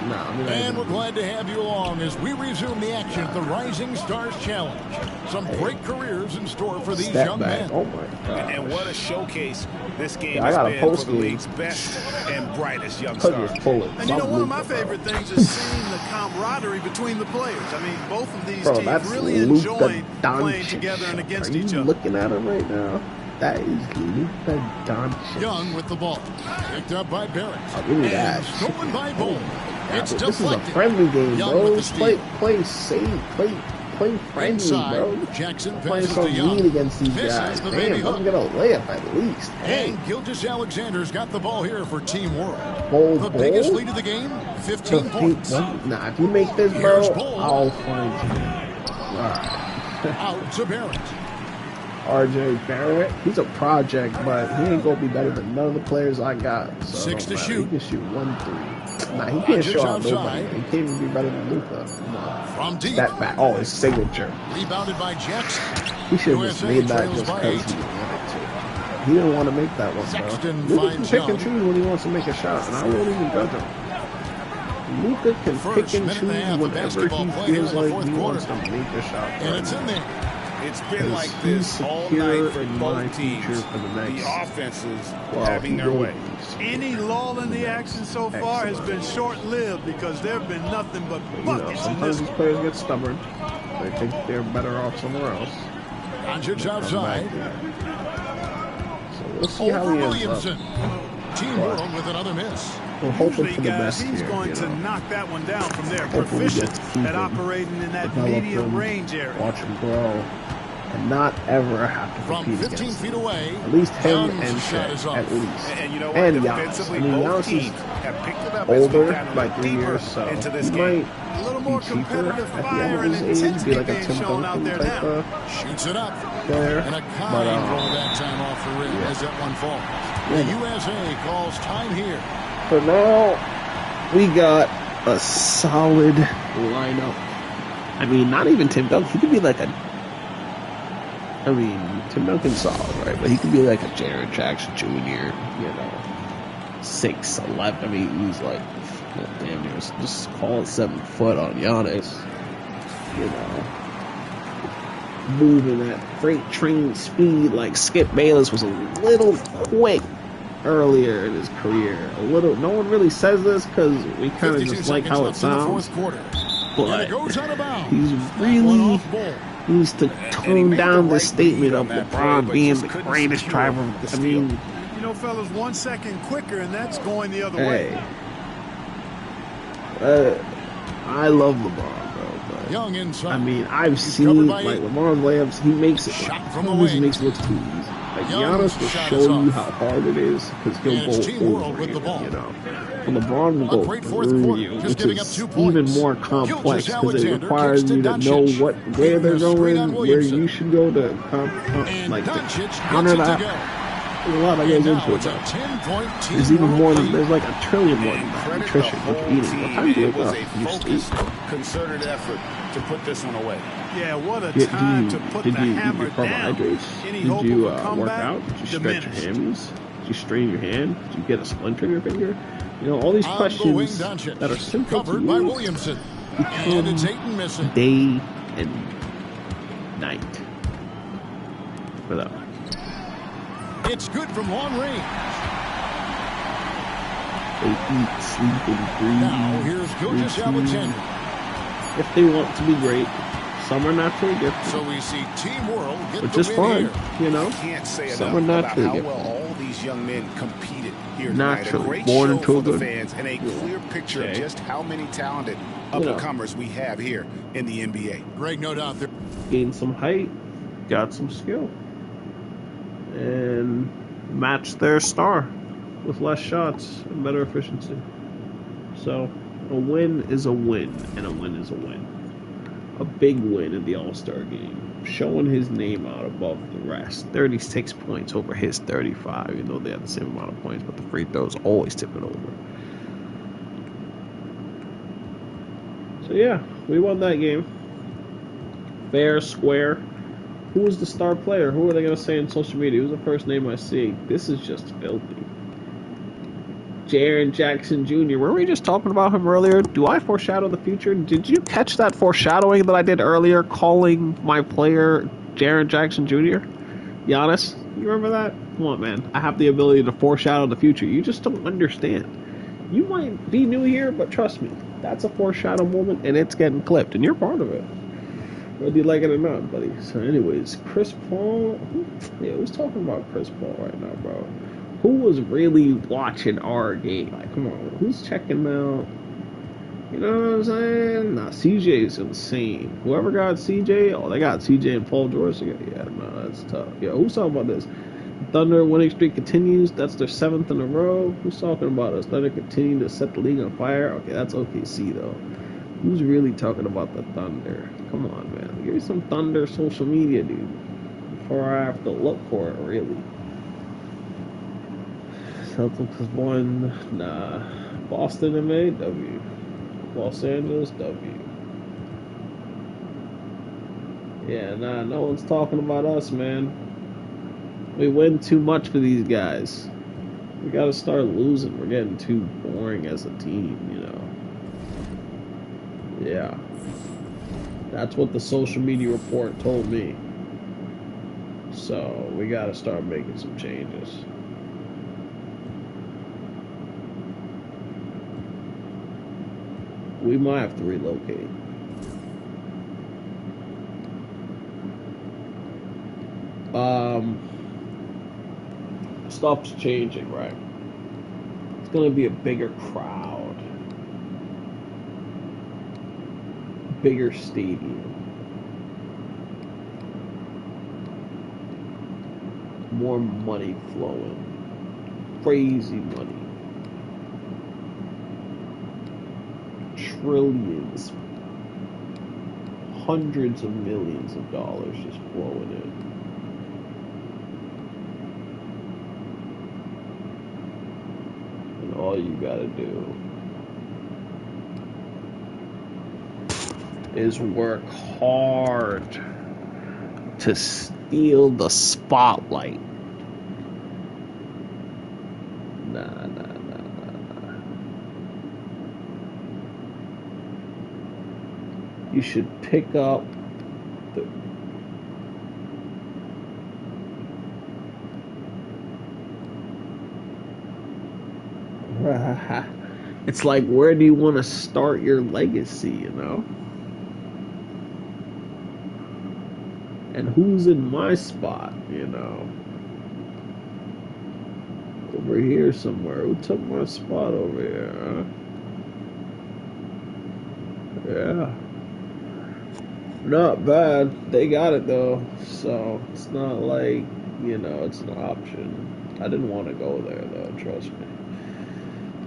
Nah, I mean, And we're glad to have you along as we resume the action at the Rising Stars Challenge. Some great careers in store for these step young back. men. Oh my god. And what a showcase this game Yeah, I has got a been for post the game. league's best and brightest young Could stars. just pull it. And you know, Stop one of my Luka, bro. favorite things is seeing the camaraderie between the players. I mean, both of these Bro, teams that's really Luka enjoying Doncic. playing together and against Are you each other. looking at him right now? That is Luka Doncic. Young with the ball. Picked up by Barrett. Oh, give me that. And stolen by Bull. It's This is a deflected. friendly game, Young bro. with the steal. Play safe. Play play friendly, Inside, bro. Jackson Playing passes so to Young. mean against these Misses guys. the Damn, baby let hook. him get a layup at least. Hey, And Gilgeous-Alexander's got the ball here for Team World. Bold, The biggest bold? lead of the game, 15 points. Nah, if you make this, Here's bro, Bold. I'll find you. Alright. Out to Barrett. RJ Barrett, he's a project, but he ain't gonna be better than none of the players I got. So 6 to shoot. He can shoot 1-3. Nah, he can't show out nobody. He can't even be better than Luka. From deep. Step back. Oh, his signature. Rebounded by Jackson. He should have just USA made that trails just by because 8. he wanted to. He didn't want to make that one, Sexton bro. Luka can finds pick and Young. choose when he wants to make a shot, and I won't even judge him. Luka can First pick and minute and a half choose of whenever basketball he play here feels in the like fourth he wants to quarter. make a shot. And it's in there. It's been like He's this all secure night for in my both teams. future for the next, The offenses well, having their way. Any lull in the action so far has been short-lived because there have been nothing but buckets in sometimes this. these players get stubborn. They think they're better off somewhere else. Doncic outside. So we'll see how Over he ends Williamson. up. Team World with another miss. We're hoping Usually, for the guys, best he's here, going you to know. knock that one down from there. Hopefully we get Proficient to keep at him, operating in that develop medium him, range area. watch him grow, and not ever have to From compete 15 against feet him. away. At least him Young's and shot Shaq, is off. at least. And you know what? And Giannis. Defensively, I mean, both Giannis is teams have picked it up as older we've gotten a by little 3 deeper years, so into he this game. might A little be more cheaper competitive at the fire end and of his age, intensity be like a being Tim shown out Duncan there type now. of Shoots it up. player. And a kind But, roll that time off the rim as that one falls. The USA calls time here. For now, we got a solid lineup. I mean, not even Tim Duncan. He could be like a... I mean, Tim Duncan's solid, right? But he could be like a Jaren Jackson Jr., you know, 6'11". I mean, he's like, well, damn near, just call it 7 foot on Giannis. You know, moving at freight train speed like Skip Bayless was a little quick earlier in his career. A little. No one really says this because we kind of just like how it sounds. But he's really needs to tone down the statement of LeBron being the greatest driver. I mean, You know, fellas, 1 second quicker, and that's going the other way. I love LeBron, bro. But, Young inside. I mean, I've seen like LeBron's layups. He makes it. Shot from He the always wing. makes it look too easy. Like Young's Giannis will shot show is you off. how hard it is because And it's he'll Team go World over with you, the ball. you know. But LeBron will A go great fourth through quarter, you, just which giving up is 2 even points. more complex because it Gilgeous-Alexander requires kicks to you to know Doncic. where they're Feeding a screen going, on where Williamson. you should go to And like to Doncic counter gets it that. to go. There's a lot that And goes now into it. it's a Though. 10-point Team There's even World more than lead. there's like a trillion more than And that. credit Nutrition, the what whole you're eating, what time team. you It wake was up, a you focused, sleep. concerted effort to put this one away. Yeah, what a Did time you to put did the you eat hammer your down. carbohydrates? Any Did hope you of a work comeback? out? Did you stretch Diminished. your hammies? Did you strain your hand? Did you get a splinter in your finger? You know, all these On the questions wing, Doncic. that are simple to Covered by you Williamson. And it's become Ayton missing. day and night. Without. It's good from long range. They eat, sleep, and breathe. Now here's Gilgeous-Alexander. If they want to be great, some are naturally gifted, So we see Team World get which the is win fun, here. you know. Can't say Some enough are about naturally how gifted. well all these young men competed here tonight. Naturally, A great born show into for a the good- fans and a clear picture of Okay. just how many talented You know. up-and-comers we have here in the NBA. Greg, no doubt there. Gained some height, got some skill, and matched their star with less shots and better efficiency. So, a win is a win, and a win is a win. A big win in the All-Star game, showing his name out above the rest. 36 points over his 35, even though they have the same amount of points, but the free throws always tip it over. So yeah, we won that game. Fair, square. Who was the star player? Who are they going to say in social media? Who's the first name I see? This is just filthy. Jaren Jackson Jr. Were we just talking about him earlier? Do I foreshadow the future? Did you catch that foreshadowing that I did earlier, calling my player Jaren Jackson Jr.? Giannis? You remember that? Come on, man. I have the ability to foreshadow the future. You just don't understand. You might be new here, but trust me, that's a foreshadow moment, and it's getting clipped, and you're part of it. Whether you like it or not, buddy. So anyways, Chris Paul. Yeah, who's talking about Chris Paul right now, bro? Who was really watching our game? Like, come on, who's checking out? You know what I'm saying? Nah, CJ is insane. Whoever got CJ, oh, they got CJ and Paul George. Yeah, no, that's tough. Yeah, who's talking about this? Thunder winning streak continues. That's their 7th in a row. Who's talking about us? Thunder continue to set the league on fire. Okay, that's OKC though. Who's really talking about the Thunder? Come on, man. Give me some Thunder social media, dude. Before I have to look for it, really. Celtics is one. Nah. Boston MA, W. Los Angeles, W. Yeah, nah, no one's talking about us, man. We win too much for these guys. We gotta start losing. We're getting too boring as a team, you know. Yeah. That's what the social media report told me. So, we gotta start making some changes. We might have to relocate. Stuff's changing, right? It's gonna be a bigger crowd, bigger stadium, more money flowing, crazy money, trillions, hundreds of millions of dollars just flowing in. All you gotta do is work hard to steal the spotlight. Nah. You should pick up the it's like, where do you want to start your legacy, you know? And who's in my spot, you know? Over here somewhere. Who took my spot over here, huh? Yeah. Not bad. They got it, though. So, it's not like, you know, it's an option. I didn't want to go there, though. Trust me.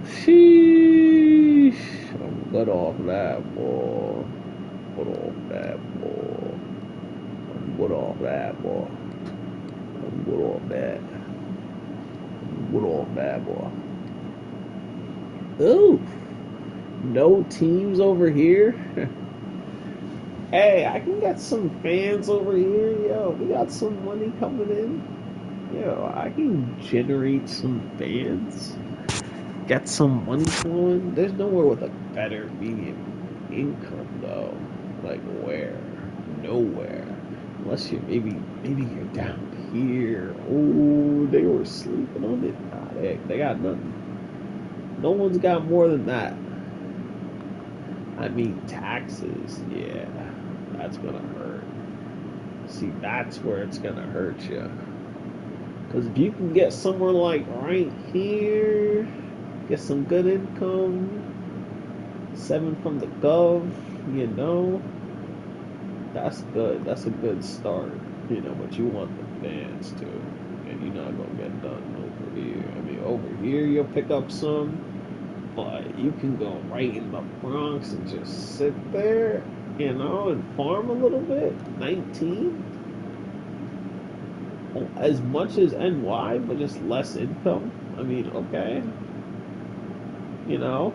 Sheesh. I'm good off that, boy. Good off that, boy. I'm good off that, boy. I'm good off that. I'm good off that, boy. Ooh. No teams over here? Hey, I can get some fans over here. Yo, we got some money coming in. Yo, I can generate some fans. Get some money flowing. There's nowhere with a better median income though. Like where? Nowhere. Unless you're maybe you're down here. Oh, they were sleeping on it. Nah, they got nothing. No one's got more than that. I mean taxes, yeah. That's gonna hurt. See, that's where it's gonna hurt you. Because if you can get somewhere like right here, get some good income, 7 from the gov, you know, that's good. That's a good start, you know, but you want the fans too. And you're not going to get done over here. I mean, over here you'll pick up some, but you can go right in the Bronx and just sit there, you know, and farm a little bit. 19? As much as NY, but just less income. I mean, okay. You know,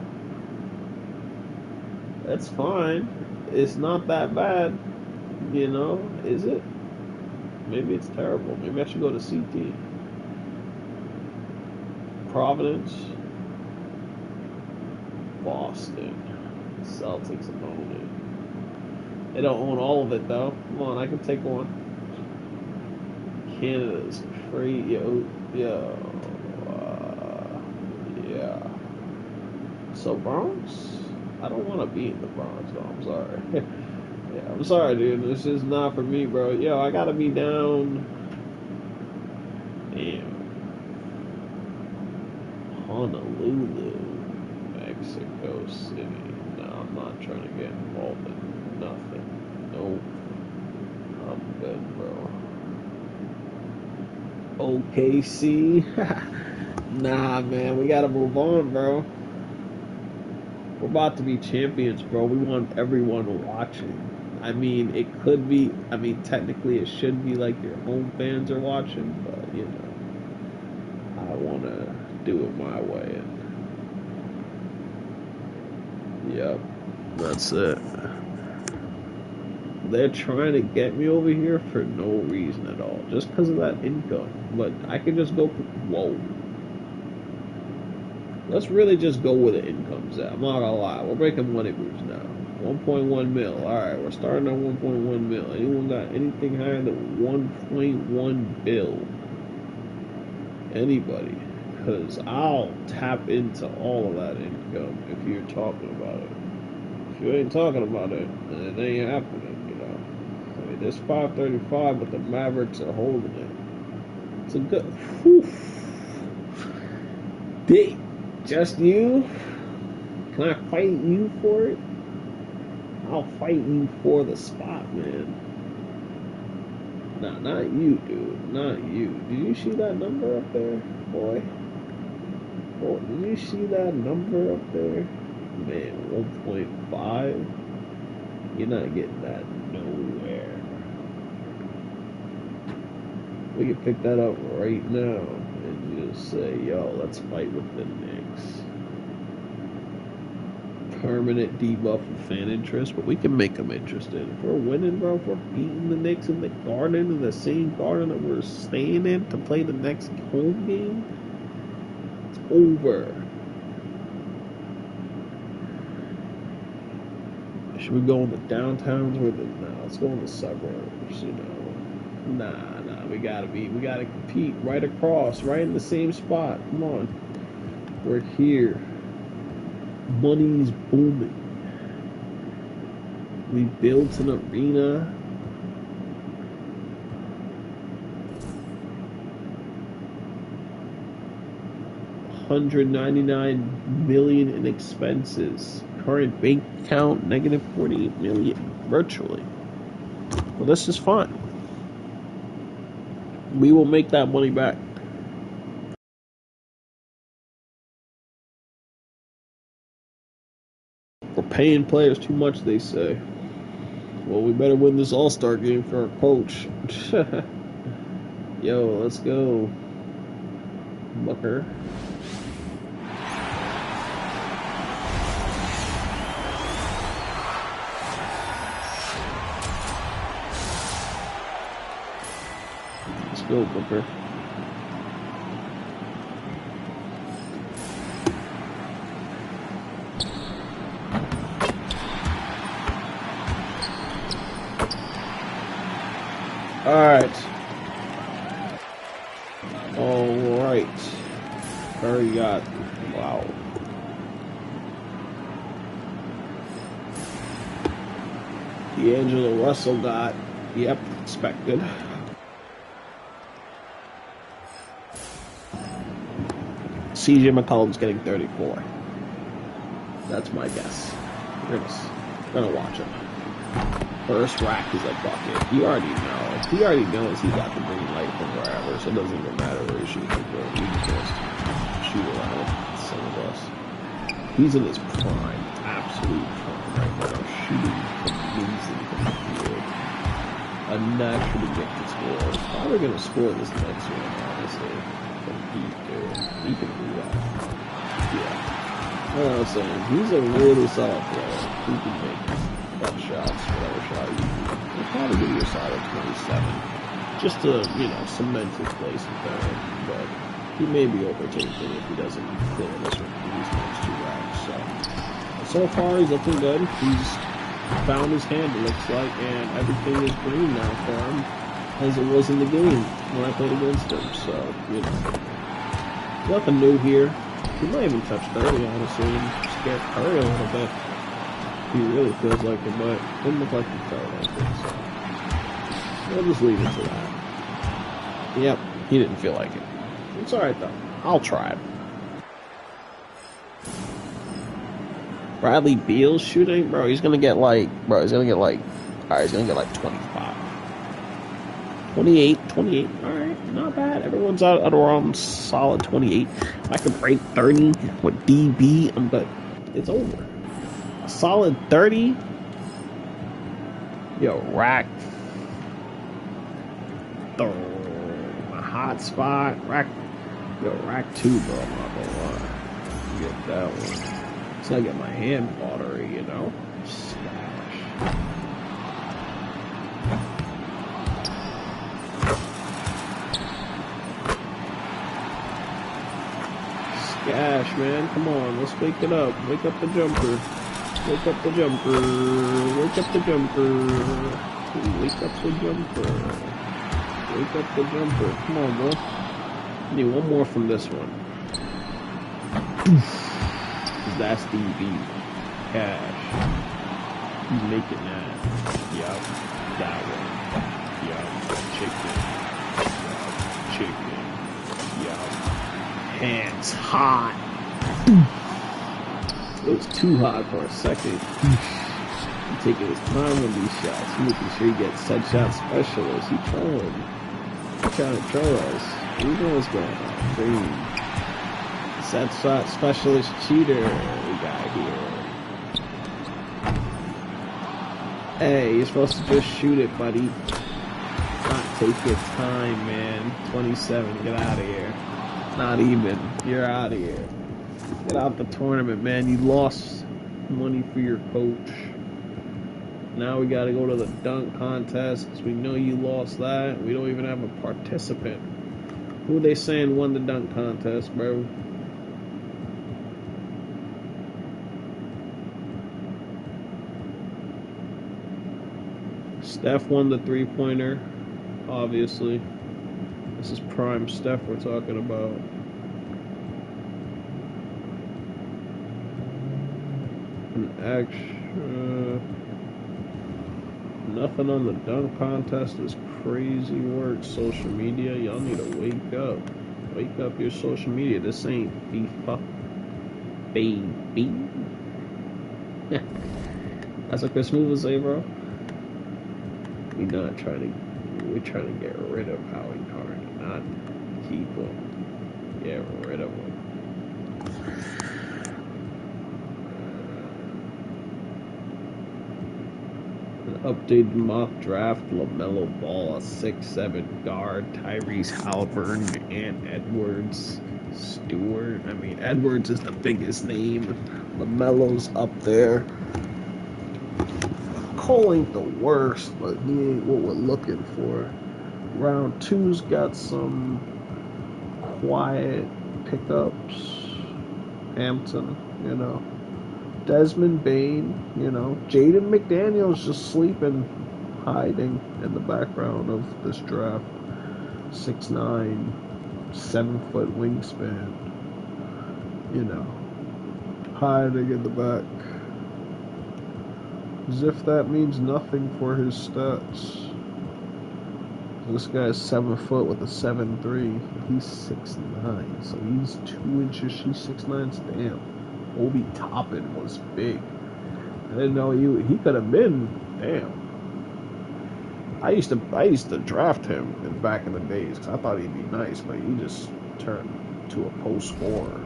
that's fine. It's not that bad. You know, is it? Maybe it's terrible. Maybe I should go to CT. Providence. Boston. Celtics own it. They don't own all of it, though. Come on, I can take one. Canada's free. Yo. Yeah. So, Bronx? I don't want to be in the Bronx, though. I'm sorry. Yeah, I'm sorry, dude. This is not for me, bro. Yo, I gotta be down. Damn. Honolulu, Mexico City. No, I'm not trying to get involved in nothing. Nope. I'm good, bro. OKC? Nah, man, we gotta move on, bro. We're about to be champions, bro. We want everyone watching. I mean, it could be, I mean, technically it should be like your home fans are watching, but, you know, I want to do it my way. And, yep, that's it. They're trying to get me over here for no reason at all, just because of that income. But I could just go, whoa. Let's really just go where the income's at. I'm not gonna lie, we're breaking money moves now. 1.1 mil. Alright, we're starting at 1.1 mil. Anyone got anything higher than 1.1 bill? Anybody? Because I'll tap into all of that income if you're talking about it. If you ain't talking about it, then it ain't happening, you know. I mean, there's 535, but the Mavericks are holding it. It's a good... Whew. Dick, just you? Can I fight you for it? I'll fight you for the spot, man. Nah, not you, dude. Not you. Did you see that number up there, boy? Oh, did you see that number up there? Man, 1.5? You're not getting that nowhere. We can pick that up right now and just say, yo, let's fight with the Knicks. Permanent debuff of fan interest, but we can make them interested. If we're winning, bro, if we're beating the Knicks in the Garden, in the same Garden that we're staying in to play the next home game, it's over. Should we go in the downtowns or the? No, let's go in the suburbs. You know, nah, we gotta compete right across, right in the same spot. Come on, we're here. Money's booming. We built an arena. $199 million in expenses. Current bank account negative $48 million virtually. Well, this is fine. We will make that money back. We're paying players too much, they say. Well, we better win this All-Star game for our coach. Yo, let's go, Bucker. Let's go, Booker. All right. Curry got, wow. D'Angelo Russell got, yep, expected. CJ McCollum's getting 34. That's my guess. We're gonna watch him. First rack is a bucket. He already knows. He already knows he got the green light from wherever, so it doesn't even matter where he shoots it, bro. He just shoot around some of us. He's in his prime, absolute prime right now. Shooting amazing from the field. A naturally gifted scorer. Probably gonna score this next one, honestly. But he can do that. Yeah. You know what I'm saying? He's a really solid player. He can make tough shots, whatever shot you do. He'll probably give you a solid 27. Just to, you know, cement his place in there. But he may be overtaken if he doesn't clear this one for these next two rounds. So far, he's looking good. He's found his hand, it looks like, and everything is green now for him, as it was in the game when I played against him. So, you know, nothing new here. He might even touch 30, honestly, and scare Curry a little bit. He really feels like it, but it didn't look like he felt like it, so we'll just leave it to that. Yep, he didn't feel like it. It's alright though. I'll try it. Bradley Beal's shooting, bro. He's gonna get like, all right, he's gonna get like 25. 28, all right, not bad. Everyone's out around solid 28. If I could break 30 with DB, I'm good. It's over. A solid 30. Yo, rack. A hot spot. Rack 2, bro. I'm not gonna lie. Get that one. So I get my hand watery, you know? Scash, man. Come on, let's wake it up. Wake up the jumper. Wake up the jumper. Wake up the jumper. Wake up the jumper. Wake up the jumper. Come on, bro. I need one more from this one. That's DB. Cash. He's making that. Yup. That one. Yup. Chicken. Yup. Hands hot. It was too hot for a second. He's taking his time on these shots. He's making sure he gets set shot specialist. He's trying to troll us. We know what's going on. Green. Set shot specialist cheater we got here. Hey, you're supposed to just shoot it, buddy. Not take your time, man. 27, get out of here. Not even. You're out of here. Get out the tournament, man. You lost money for your coach. Now we gotta go to the dunk contest because we know you lost that. We don't even have a participant. Who they saying won the dunk contest, bro? Steph won the three-pointer, obviously. This is prime Steph we're talking about. Nothing on the dunk contest is crazy work. Social media, y'all need to wake up. Wake up your social media. This ain't FIFA, baby. That's what Chris Smooth would say, bro. We're trying to get rid of Howie Carter, not keep him. Get rid of him. An updated mock draft: LaMelo Ball, a 6'7" guard, Tyrese Halliburton, and Edwards Stewart. I mean, Edwards is the biggest name. LaMelo's up there. Cole ain't the worst, but he ain't what we're looking for. Round 2's got some quiet pickups. Hampton, you know. Desmond Bain, you know. Jaden McDaniels just sleeping, hiding in the background of this draft. 6'9", 7-foot wingspan. You know. Hiding in the back. As if that means nothing for his stats. This guy's 7 foot with a 7'3". He's 6'9", so he's 2 inches. She's 6'9". Damn. Obi Toppin was big. I didn't know he could have been. Damn. I used to draft him back in the days because I thought he'd be nice, but he just turned to a post scorer.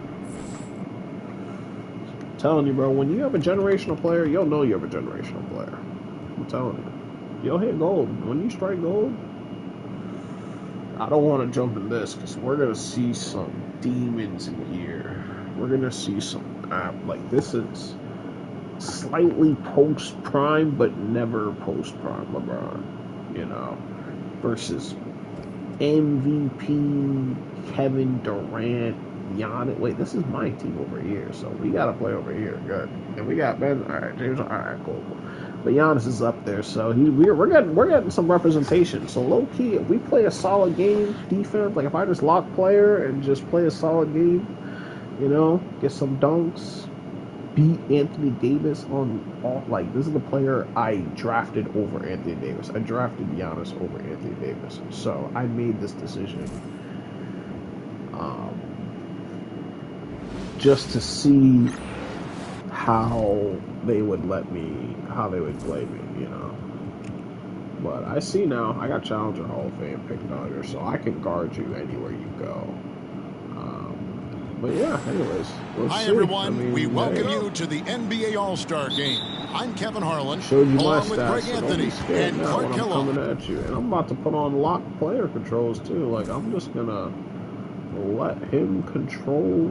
I'm telling you, bro, when you have a generational player, you'll know you have a generational player. I'm telling you. You'll hit gold. When you strike gold, I don't want to jump in this because we're going to see some demons in here. We're going to see some, this is slightly post-prime, but never post-prime LeBron, you know, versus MVP, Kevin Durant, Giannis. Wait, this is my team over here, so we got to play over here. Good. And we got Ben. All right, James. All right, cool. But Giannis is up there, so we're getting some representation. So low key, if we play a solid game defense, like if I just lock player and just play a solid game, you know, get some dunks, beat Anthony Davis on off. Like this is the player I drafted over Anthony Davis. I drafted Giannis over Anthony Davis, so I made this decision. Just to see how they would play me, you know. But I see now, I got Challenger Hall of Fame pick Dodger, so I can guard you anywhere you go. But yeah, anyways, let's Hi, see. everyone. We welcome you to the NBA All-Star Game. I'm Kevin Harlan, showed you along my with stats, Greg so don't be Anthony scared and now Clark when I'm Kellogg. coming at you. And I'm about to put on lock player controls too. Like, I'm just gonna let him control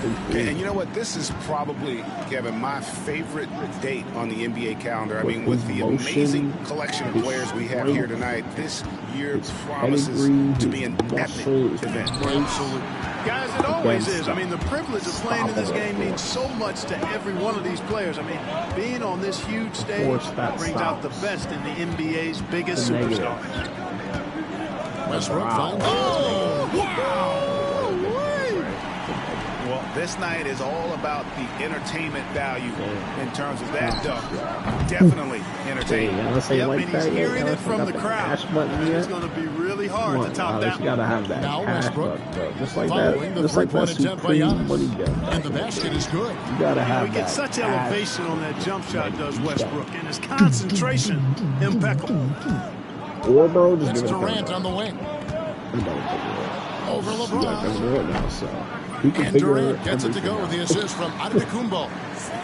his game. And you know what? This is probably, Kevin, my favorite date on the NBA calendar. I mean, with the amazing collection of players we have here tonight, this year promises to be an epic event. Absolutely. Guys, it always is. I mean, the privilege of playing in this game means so much to every one of these players. I mean, being on this huge stage brings out the best in the NBA's biggest superstars. Westbrook finds wow! Well, this night is all about the entertainment value in terms of that dunk. Definitely entertaining. Yep, and he's hearing it from the crowd. It's going to be really hard to top that. You gotta have that now cash Westbrook, button, just like following that, the just like that three-point attempt by supreme money Giannis. gun. And the basket is good. You gotta have We get that such cash. elevation on that jump shot, does Westbrook, and his concentration impeccable. Or bro, just It's give it Durant on the wing. Over LeBron. LeBron. So he can And figure Durant gets it to go with the assist from Antetokounmpo.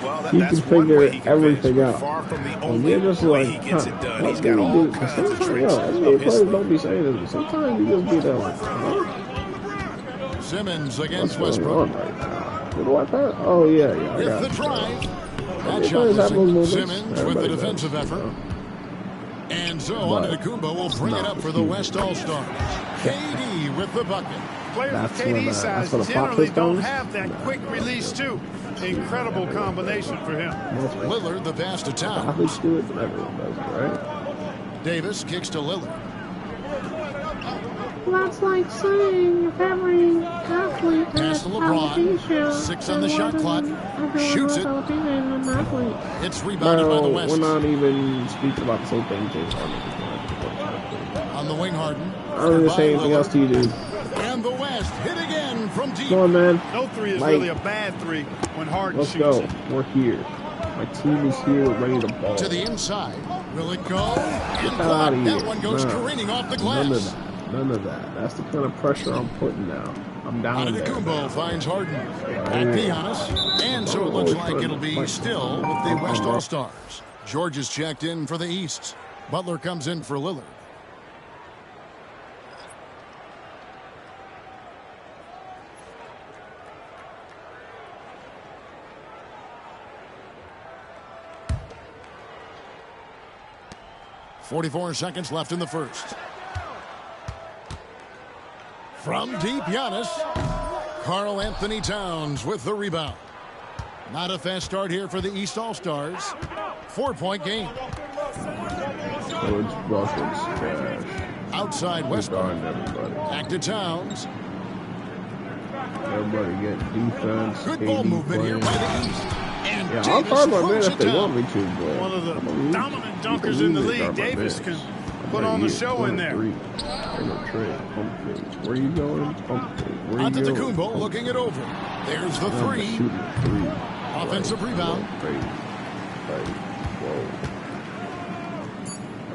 Well, he that's can one way figure he can everything finish, out. but far from the And only you're just way like, he gets it done. He's what got do all you do? kinds of Sometimes, tricks NBA up his players sleeve. don't be saying this, but sometimes you just be there like, Simmons against what's going Westbrook. on right now? Good weapon? Oh, yeah, I With got the it. drive. That Everybody shot has those missing. moments. Simmons with the Everybody defensive does, effort. you know. And so But Antetokounmpo will bring it up for the West All-Stars. KD with the bucket. Players of That's KD's where size the generally pop don't goes. have that quick release, too. Incredible combination for him. Lillard the pass to Towns. Athletes do it, but everyone does it, right? Davis kicks to Lillard. That's like saying if every athlete Pass to had LeBron. 6 on the shot clock. Shoots it. It's rebounded by the West. We're not even speaking about the same thing, James Harden. On the wing, Harden. I don't even say anything else to you, dude. And the West hit again from deep. Come on, man. No three is Mike. really a bad three when Harden Let's shoots go. it. We're here. My team is here, ready to ball. To the inside. Will it go? Get that out of here. That one goes Nah. careening off the None of glass. that. None of that. That's the kind of pressure I'm putting now. I'm down there. Antetokounmpo finds Harden. Back to Giannis. And so it looks like it'll be still with the West All-Stars. George is checked in for the East. Butler comes in for Lillard. .44 seconds left in the first. From deep, Giannis. Karl Anthony Towns with the rebound. Not a fast start here for the East All-Stars. 4-point game. George Russell's trash. Outside Westbrook. Everybody. Back to Towns. Everybody getting defense. Good ball KD movement here by the East. And Yeah, I'll Davis guard my man throws if it they down. want me to, but One of the I believe- dominant I dunkers believe in the they league. guard my Davis man. can put on the show in there. Ain't no trade. Pump fake. Where you going? Pump fake. Where you going? Antetokounmpo looking it over. There's the I'm three. shooting three. Offensive rebound. Crazy. Like, whoa.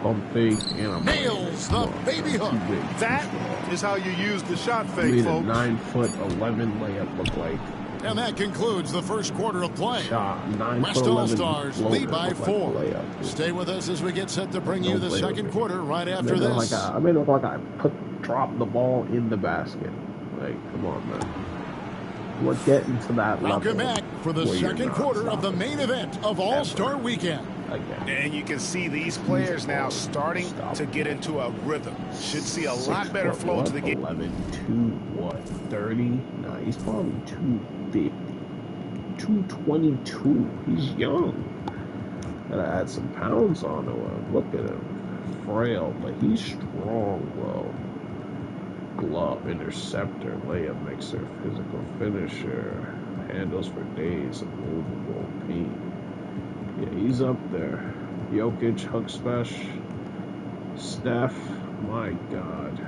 Pump fake and I'm Nails the baby hook. That is how you use the shot Made fake, a folks. 9'11" layup look like. And that concludes the first quarter of play. Shot 9'11" West All-Stars lead by look like 4. layup, dude. Stay with us as we get set to bring you Don't the play with second me. quarter right I after made it look this. like I made it look like I dropped the ball in the basket. Like, come on, man. We're getting to that Welcome level. back for the where you're second not quarter of the stopping main event of All-Star Weekend. again. And you can see these players now starting to get into a rhythm. Should see a lot better flow to the game. 11, 30? Nah, he's probably 250. 222. He's young. Gotta add some pounds onto him. Look at him. Frail, but he's strong, bro. Glove, interceptor, layup mixer, physical finisher, handles for days, immovable, paint. Yeah, he's up there. Jokic, hug smash. Steph, my God.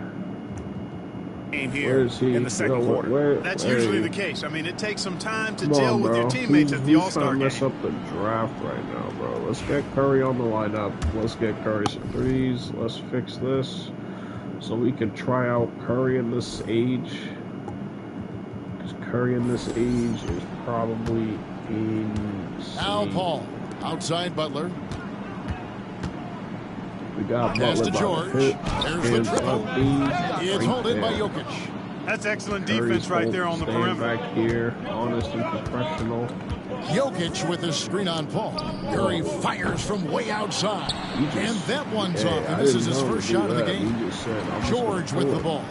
game here in the second quarter. That's usually the case. I mean, it takes some time to gel with your teammates at the All-Star game. Mess up the draft right now, bro. Let's get Curry on the lineup. Let's get Curry some threes. Let's fix this so we can try out Curry in this age. Because Curry in this age is probably insane. Now Paul, outside Butler. We got Pass Butler to George. There's the triple. It's held in by Jokic. That's excellent defense right there on the perimeter. Back here, honest and professional. Jokic with the screen on Paul. Curry fires from way outside. And that one's off. And this is his first shot of the game. George with the ball.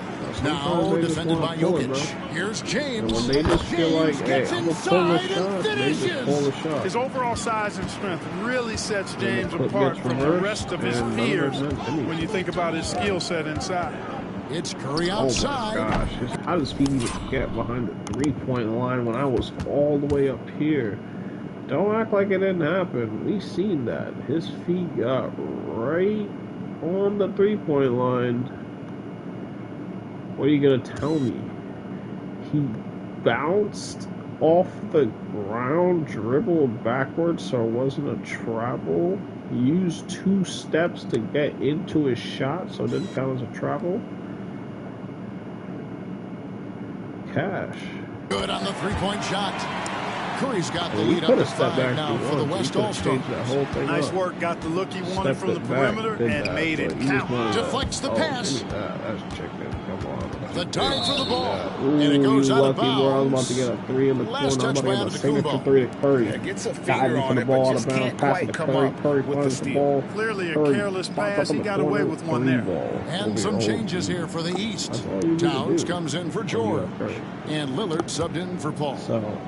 Now defended by Jokic. Here's James. When they just feel like, hey, I'm going to pull the shot, they just pull the shot. His overall size and strength really sets James apart from the rest of his peers when you think about his skill set inside. It's Curry outside. Oh my gosh. How does he even get behind the three-point line when I was all the way up here? Don't act like it didn't happen. We seen that. His feet got right on the three-point line. What are you going to tell me? He bounced off the ground, dribbled backwards so it wasn't a travel, used 2 steps to get into his shot so it didn't count as a travel. Cash. Good on the three-point shot. Curry's got the lead up to 5 now for the West All-Stars. Nice work. Got the look he wanted from the perimeter and made it count. Deflects the pass. That's chicken. Come on. The dive for the ball. And it goes out of bounds. I'm about to get a 3 in the corner. Last touch by signature 3 to Curry. Yeah, gets a finger on it, but just can't quite come up with the steal. Clearly a careless pass. He got away with one there. And some changes here for the East. Towns comes in for George. And Lillard subbed in for Paul. So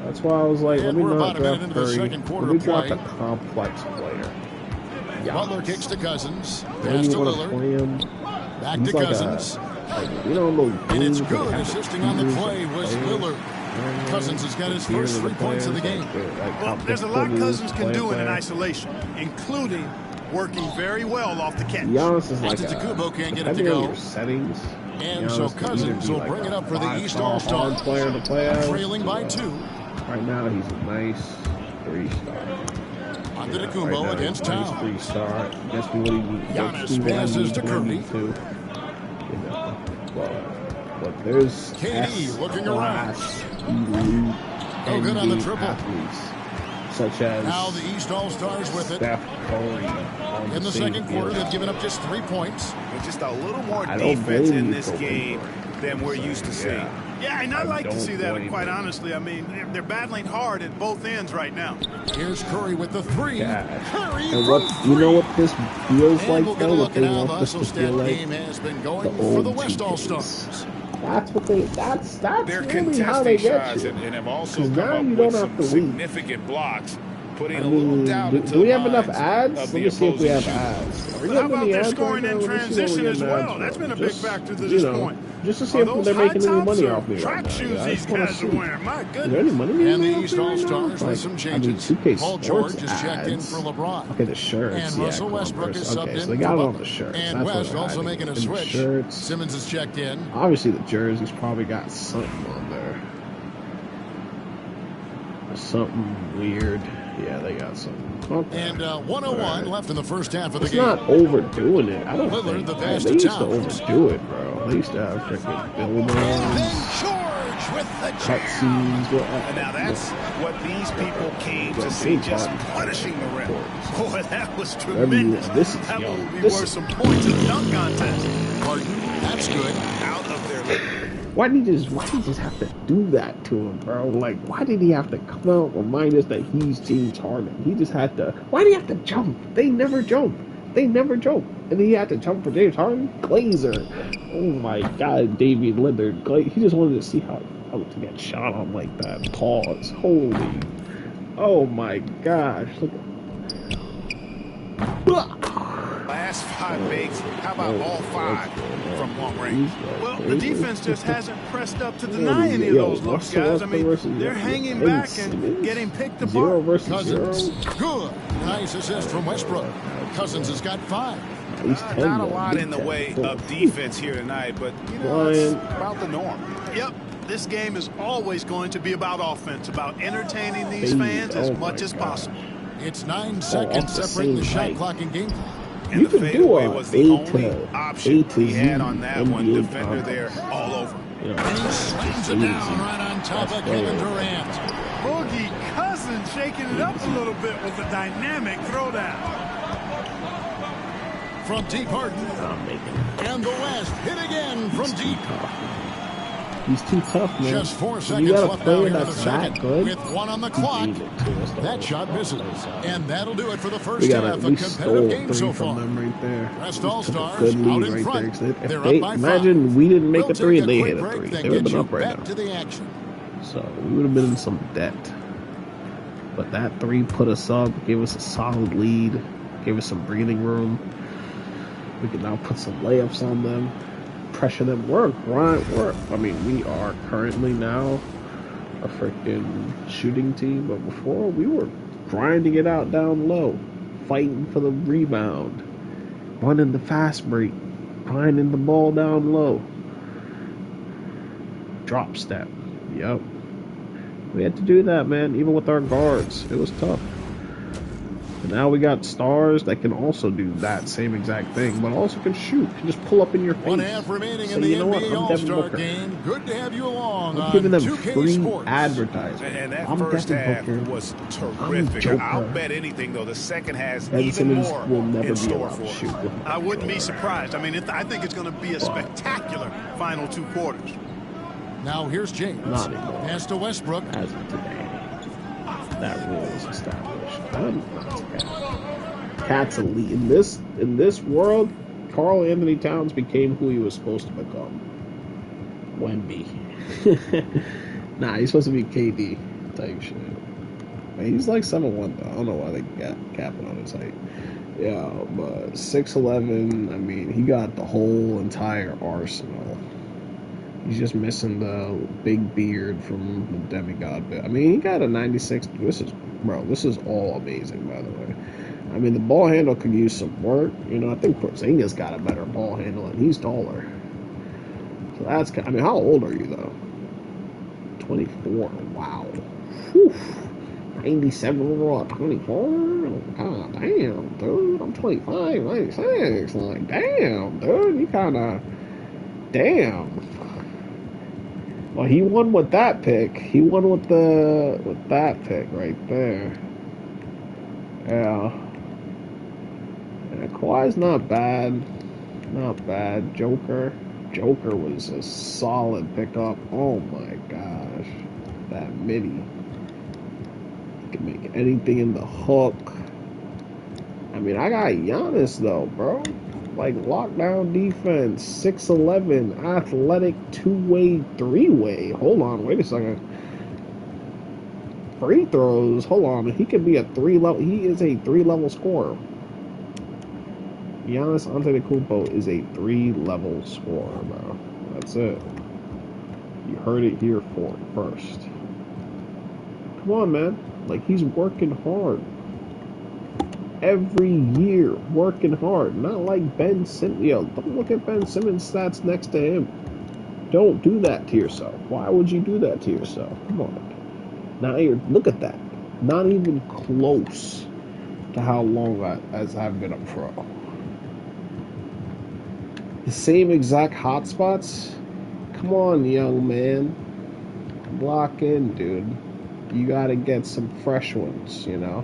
that's why I was like, let me not draft Curry. Let me draft a complex player. Butler kicks to Cousins. Pass to Lillard. Back to Cousins. And it's good. Assisting on the play was Lillard. Cousins has got his first 3 points of the game. Well, there's a lot Cousins can do in isolation, including working very well off the catch. Giannis is like Antetokounmpo can't get it to go. Settings. And so Cousins will bring it up for the East All-Stars. Trailing by 2. Right now, he's a nice 3-star. Antetokounmpo against Towns. 3-star. Guess me what he needs. Giannis passes to Curry. But there's KD looking around. Oh, good on the triple. Athletes, such as now the East All-Stars with it. Steph Curry. In the second quarter, they've given up just 3 points. With just a little more defense in this game than we're used to seeing. Yeah, and I like to see that, quite honestly. I mean, they're battling hard at both ends right now. Here's Curry with the 3. Curry and what you know what this feels like, though? What they want the this to feel like? Game has been going for the West All-Stars. That's what they. That's they're really how they get shots you. and have also come up you with don't some have to significant blocks. Putting a little doubt into do we have the enough minds ads? of Let the me see if we have opposing ads. But how about their scoring in transition as well? That's been a big factor to this point. Just to see if they're making any money off me right track now. shoes these guys are wearing. My goodness. Is there any money and the East All-Stars with some changes. Paul George is ads. checked in for LeBron. Okay, the shirts. And Russell Westbrook is subbed in so they got it on the shirts. And West also making a switch. Shirts. Simmons is checked in. Obviously, the jerseys probably got something on there. Something weird. Yeah, they got something. Okay. And 101 left in the first half of the game. It's not overdoing it. I don't Lillard, think. the pass They to used to Towns. overdo it, bro. They used to have freaking billboards, George with the cutscenes. And now that's what these people came to see, just punishing the rim. Boy, that was tremendous. That will be worth some points in the dunk contest. Pardon? That's good. Out of their Why did he just have to do that to him, bro? Like, why did he have to come out and remind us that he's James Harden? He just had to. Why did he have to jump? They never jump. And he had to jump for James Harden? Glazer. Oh my God, Damian Lillard. He just wanted to see how to get shot on like that. Pause. Holy. Oh my gosh. Look. last 5 makes. How about all 5 from long range? Well, the defense just hasn't pressed up to deny any of those looks, guys. I mean, they're hanging back and getting picked apart. Cousins, good. Nice assist from Westbrook. Cousins has got 5. He's 10, not a man. lot Big in the 10. way Oh, of defense here tonight, but, you know, it's about the norm. Yep, this game is always going to be about offense, about entertaining these fans as much as possible. It's 9 seconds separating the shot clock and game clock. And you the can do fadeaway a was the only A option to he Z had on that one. NBA Defender there all over. And he slams it down right on top of Kevin Durant. Boogie Cousins shaking it up a little bit with a dynamic throwdown. From deep Harden. And the West hit again from deep. He's too tough, man. Just 4 You seconds got a left now player here in the that's that second. good. With 1 on the clock. That shot misses. And that'll do it for the first half of We competitive stole game 3 so from far. them right there. Rest Just All-Stars took a good out lead in right front. there. If They're they, up by 5. imagine we didn't make We'll a 3 take and they quick hit a break, 3. then They would have get been you up right back now. to the action. So we would have been in some debt. But that 3 put us up, gave us a solid lead, gave us some breathing room. We can now put some layups on them, pressure them. We are currently now a freaking shooting team, but before we were grinding it out down low, fighting for the rebound, running the fast break, grinding the ball down low. Drop step. Yep. We had to do that, man, even with our guards. It was tough. And now we got stars that can also do that same exact thing, but also can shoot. Can just pull up in your face. 1/2 remaining Say, in the you know what? NBA I'm Devin All-Star Booker. game. Good to have you along I'm on giving them 2K free Sports. advertisement. And that I'm first Devin half Booker. was I'm terrific. Joker. I'll bet anything, though, the second has Ben even Simmons more will never in be store allowed for to us. shoot. With I wouldn't be controller. surprised. I mean, I think it's going to be a spectacular final 2 quarters. Now here's James. Not anymore. Pass to Westbrook. As of today, that rule is established. I'm not Cat's elite. In this world, Karl Anthony Towns became who he was supposed to become. Wemby. Nah, he's supposed to be KD type shit. Man, he's like 7'1" though. I don't know why they got capping on his height. Yeah, but 6'11", I mean, he got the whole entire arsenal. He's just missing the big beard from the demigod bit. I mean, he got a 96. This is all amazing, by the way. I mean, the ball handle could use some work. You know, I think Porzingis got a better ball handle, and he's taller. So that's. I mean, how old are you though? 24. Wow. Whew. 97 overall. 24. God damn, dude. I'm 25. 96. Like, damn, dude. You kind of. Damn. Well, he won with that pick. He won with that pick right there. Yeah. Kawhi's not bad. Not bad. Joker was a solid pickup. Oh my gosh. That midi. He can make anything in the hook. I mean, I got Giannis though, bro. Like lockdown defense, 6'11", athletic, 2-way, 3-way. Hold on, wait a second. Free throws. Hold on, he could be a 3-level. He is a 3-level scorer. Giannis Antetokounmpo is a 3-level scorer, bro. That's it. You heard it here first. Come on, man. Like, he's working hard. Every year, working hard. Not like Ben Simmons. Yo, don't look at Ben Simmons' stats next to him. Don't do that to yourself. Why would you do that to yourself? Come on. Now, look at that. Not even close to how long as I've been a pro. The same exact hotspots? Come on, young man. Lock in, dude. You gotta get some fresh ones, you know?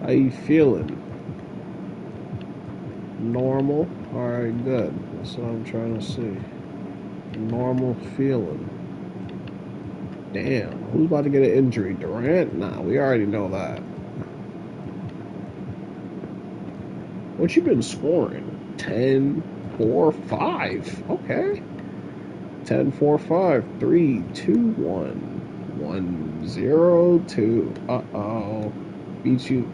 How you feeling? Normal? Alright, good. That's what I'm trying to see. Normal feeling. Damn, who's about to get an injury? Durant? Nah, we already know that. What you been scoring? 10, 4, 5. Okay. 10, 4, 5. 3, 2, 1. 1, 0, 2. Uh-oh. Beat you.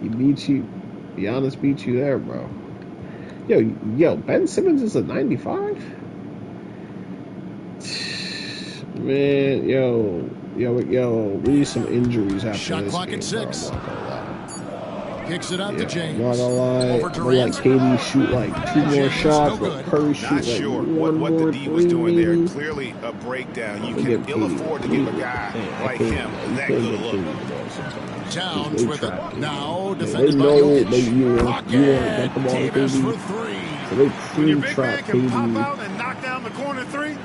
He beat you. Giannis beat you there, bro. Yo, Ben Simmons is a 95? Man, yo. Yo, we need some injuries after Shot this clock game, at 6. bro, I'm not gonna lie. Kicks it out to James. I'm not gonna lie. Over I'm gonna let Durant. KD shoot like 2 more James, shots, no but good. Curry shoot Not like sure one what more the D was 3 doing maybe. there. Clearly a breakdown. You They can give ill KD afford to give a guy like him that good a look. Towns with it. Now They defended by know Jokic. that you want to get the ball to Davis for KD. 3. So they When your big man pre-trap can pop KD. out and knock down the corner 3, it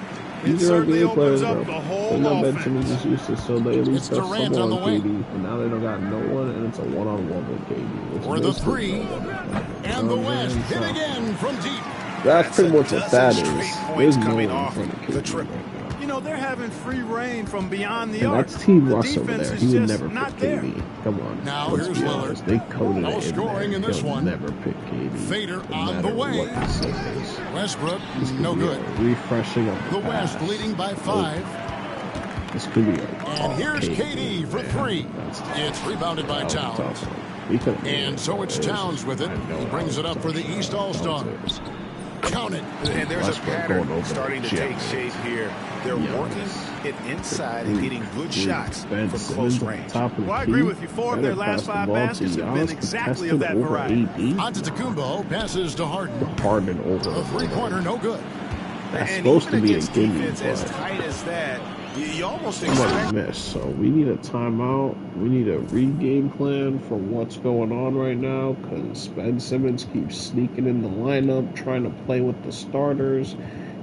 These are certainly NBA players, opens bro. up the They're whole not that Jimmy offense. just used to, so they at least It's got Durant someone on the on wing. KD, and now they don't got no one, and it's a one-on-one with KD. For the 3. And the West hit again from deep. That's pretty much what that is. There's no one in off front of the KD triple. right now. You know, they're having free reign from beyond the And arc. that's Team The Russ over defense there. is He would just never not pick there. KD. Come on. Now let's here's be Lillard. honest. They coded No it in scoring there. in this He'll one. never pick KD. Fader no on matter the way. what the set is. Westbrook, This could no be good. a refreshing of The West pass. leading by 5. This could be a And here's KD for 3. It's rebounded by Towns. And so it's Towns with it. He brings it up for the East All-Stars. Count it. And there's a pattern starting to take shape here. They're working it inside and getting good shots from close range. Well, I agree with you. 4 of their last 5 baskets have been exactly of that variety. Antetokounmpo passes to Harden. Harden over. A 3-pointer, no good. That's And supposed to even be a against gimme, defense as but tight as that, you almost I'm gonna expect. miss. So we need a timeout. We need a re-game plan for what's going on right now, because Ben Simmons keeps sneaking in the lineup, trying to play with the starters.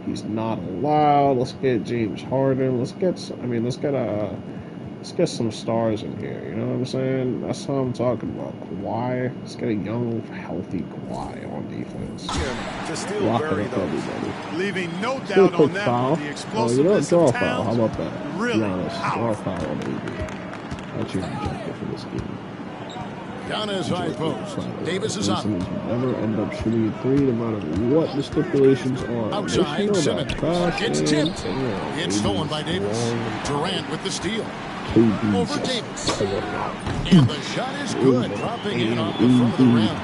He's not allowed. Let's get James Harden. Let's get some stars in here. You know what I'm saying? That's how I'm talking about. Kawhi. Let's get a young, healthy Kawhi on defense. To still Lock bury it up, those. everybody. Leaving no Still a doubt quick on that. foul. The Oh, you know what? explosiveness Draw a of foul. How Towns. about that? Really Giannis, draw a powerful. foul on AD. That's your objective for this game. Giannis high post. Davis is up. Simmons will never end up shooting a 3 no matter what the stipulations are. Outside, Simmons. It's tipped. It's stolen by Davis. Wrong. Durant with the steal. KD's Over just Davis. killing it. And the shot is good. Dropping in off the front of the rim.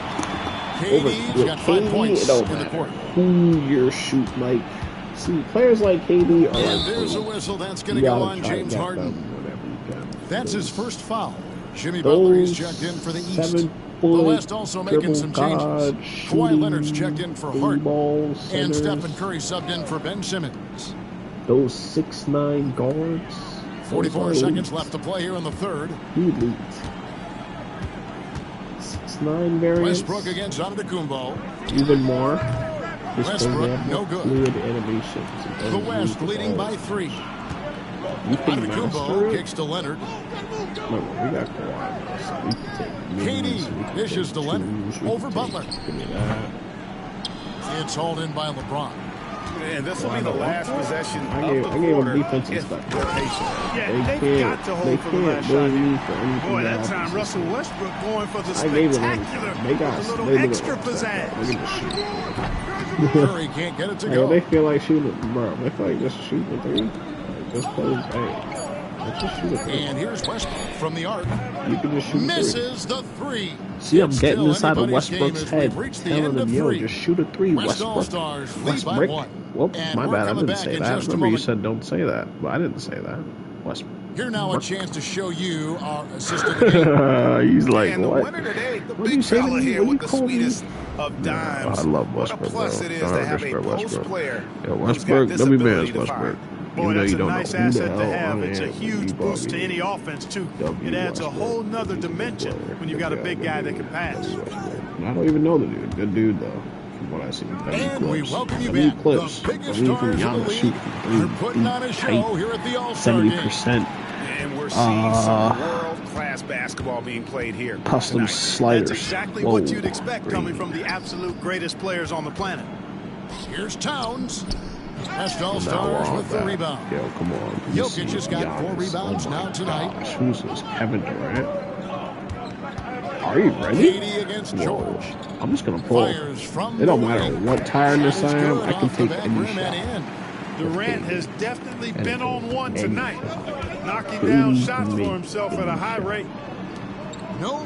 KD's got 5 points in the court. Who you're shooting like. See, players like KD are And like, there's a whistle that's going to you go gotta on try to James get Harden. them whenever you can. That's his first foul. Jimmy Those Butler is checked in for the East. 7 The point West also making some changes. God, Kawhi Leonard's checked in for Harden. balls, And centers, Stephen Curry subbed in for Ben Simmons. those 6'9" guards. 44 seconds left to play here in the third. Elite. 6'9" variants. Westbrook against Antetokounmpo. Even more. This Westbrook, program, no good. fluid animations. The West leading by 3. You can master Antetokounmpo it. kicks to Leonard. Look, we got Kawhi, so we can take minis, we KD can dishes take to Leonard. twos, we Over can Butler. take- Give me that. It's hauled in by LeBron. And this will be the last possession I of gave the him quarter. defensive If stuff. they're patient. Yeah, They they've can't, got to they hold for the last can't shot. blame me for anything Boy, that happens. time Russell Westbrook going for the I gave it spectacular They got with a little they extra Look pizzazz. at this shit. Curry can't get it to Hey, go. they feel like shooting, bro. They feel like just shooting a 3. Like, just play, hey, let's just shoot a 3. And here's Westbrook from the arc. You can just shoot a 3. Misses the 3. See, I'm It's getting still inside of anybody's game Westbrook's as head, we've reached the telling end him, of yo, 3. just shoot a 3, West Westbrook. All-Stars lead by Westbrook. 1. Whoops, And my we're bad. I coming didn't back say in that. just a Remember, you moment. said don't say that, but I didn't say that. Westbrook. Here now a chance to show you our assistant game. He's like, And the what? winner today, the What do you big say to fella me? here What do with you the call me? sweetest of dimes. I love What a Westbrook, plus bro. it is Don't to have a disrespect post Westbrook. player Yo, who's got Westbrook, this don't be mad, ability to Westbrook. fire. Boy, Even though that's you a don't nice know who the asset to hell have. I It's a am, huge you boost to probably any offense, too. W It adds a Westbrook. whole nother He's a good dimension player. when you've got a big guy that can pass. And I don't even know the dude. Good dude, though. From what I see. And we welcome you W back. clips. The biggest I mean, from stars in the Giannis league shooting are putting on a show here at the All-Star game. 70%. And we're seeing some world-class basketball being played here Custom tonight. sliders. That's exactly Whoa. what you'd expect coming from the absolute greatest players on the planet. Here's Towns. Best Now All-Stars all with the that. rebound. Yo, come on. Let me Jokic see has got 4 Giannis. rebounds Oh my now tonight. Gosh, who's this? Kevin Durant? Are you ready? KD against Whoa. George. I'm just gonna pull. Fires from It don't the matter wing. what tiredness Shot is I am. good I can off the take back any rim shot. and in. Durant has definitely been on one Anything. tonight, knocking down Please shots make for himself at a high rate.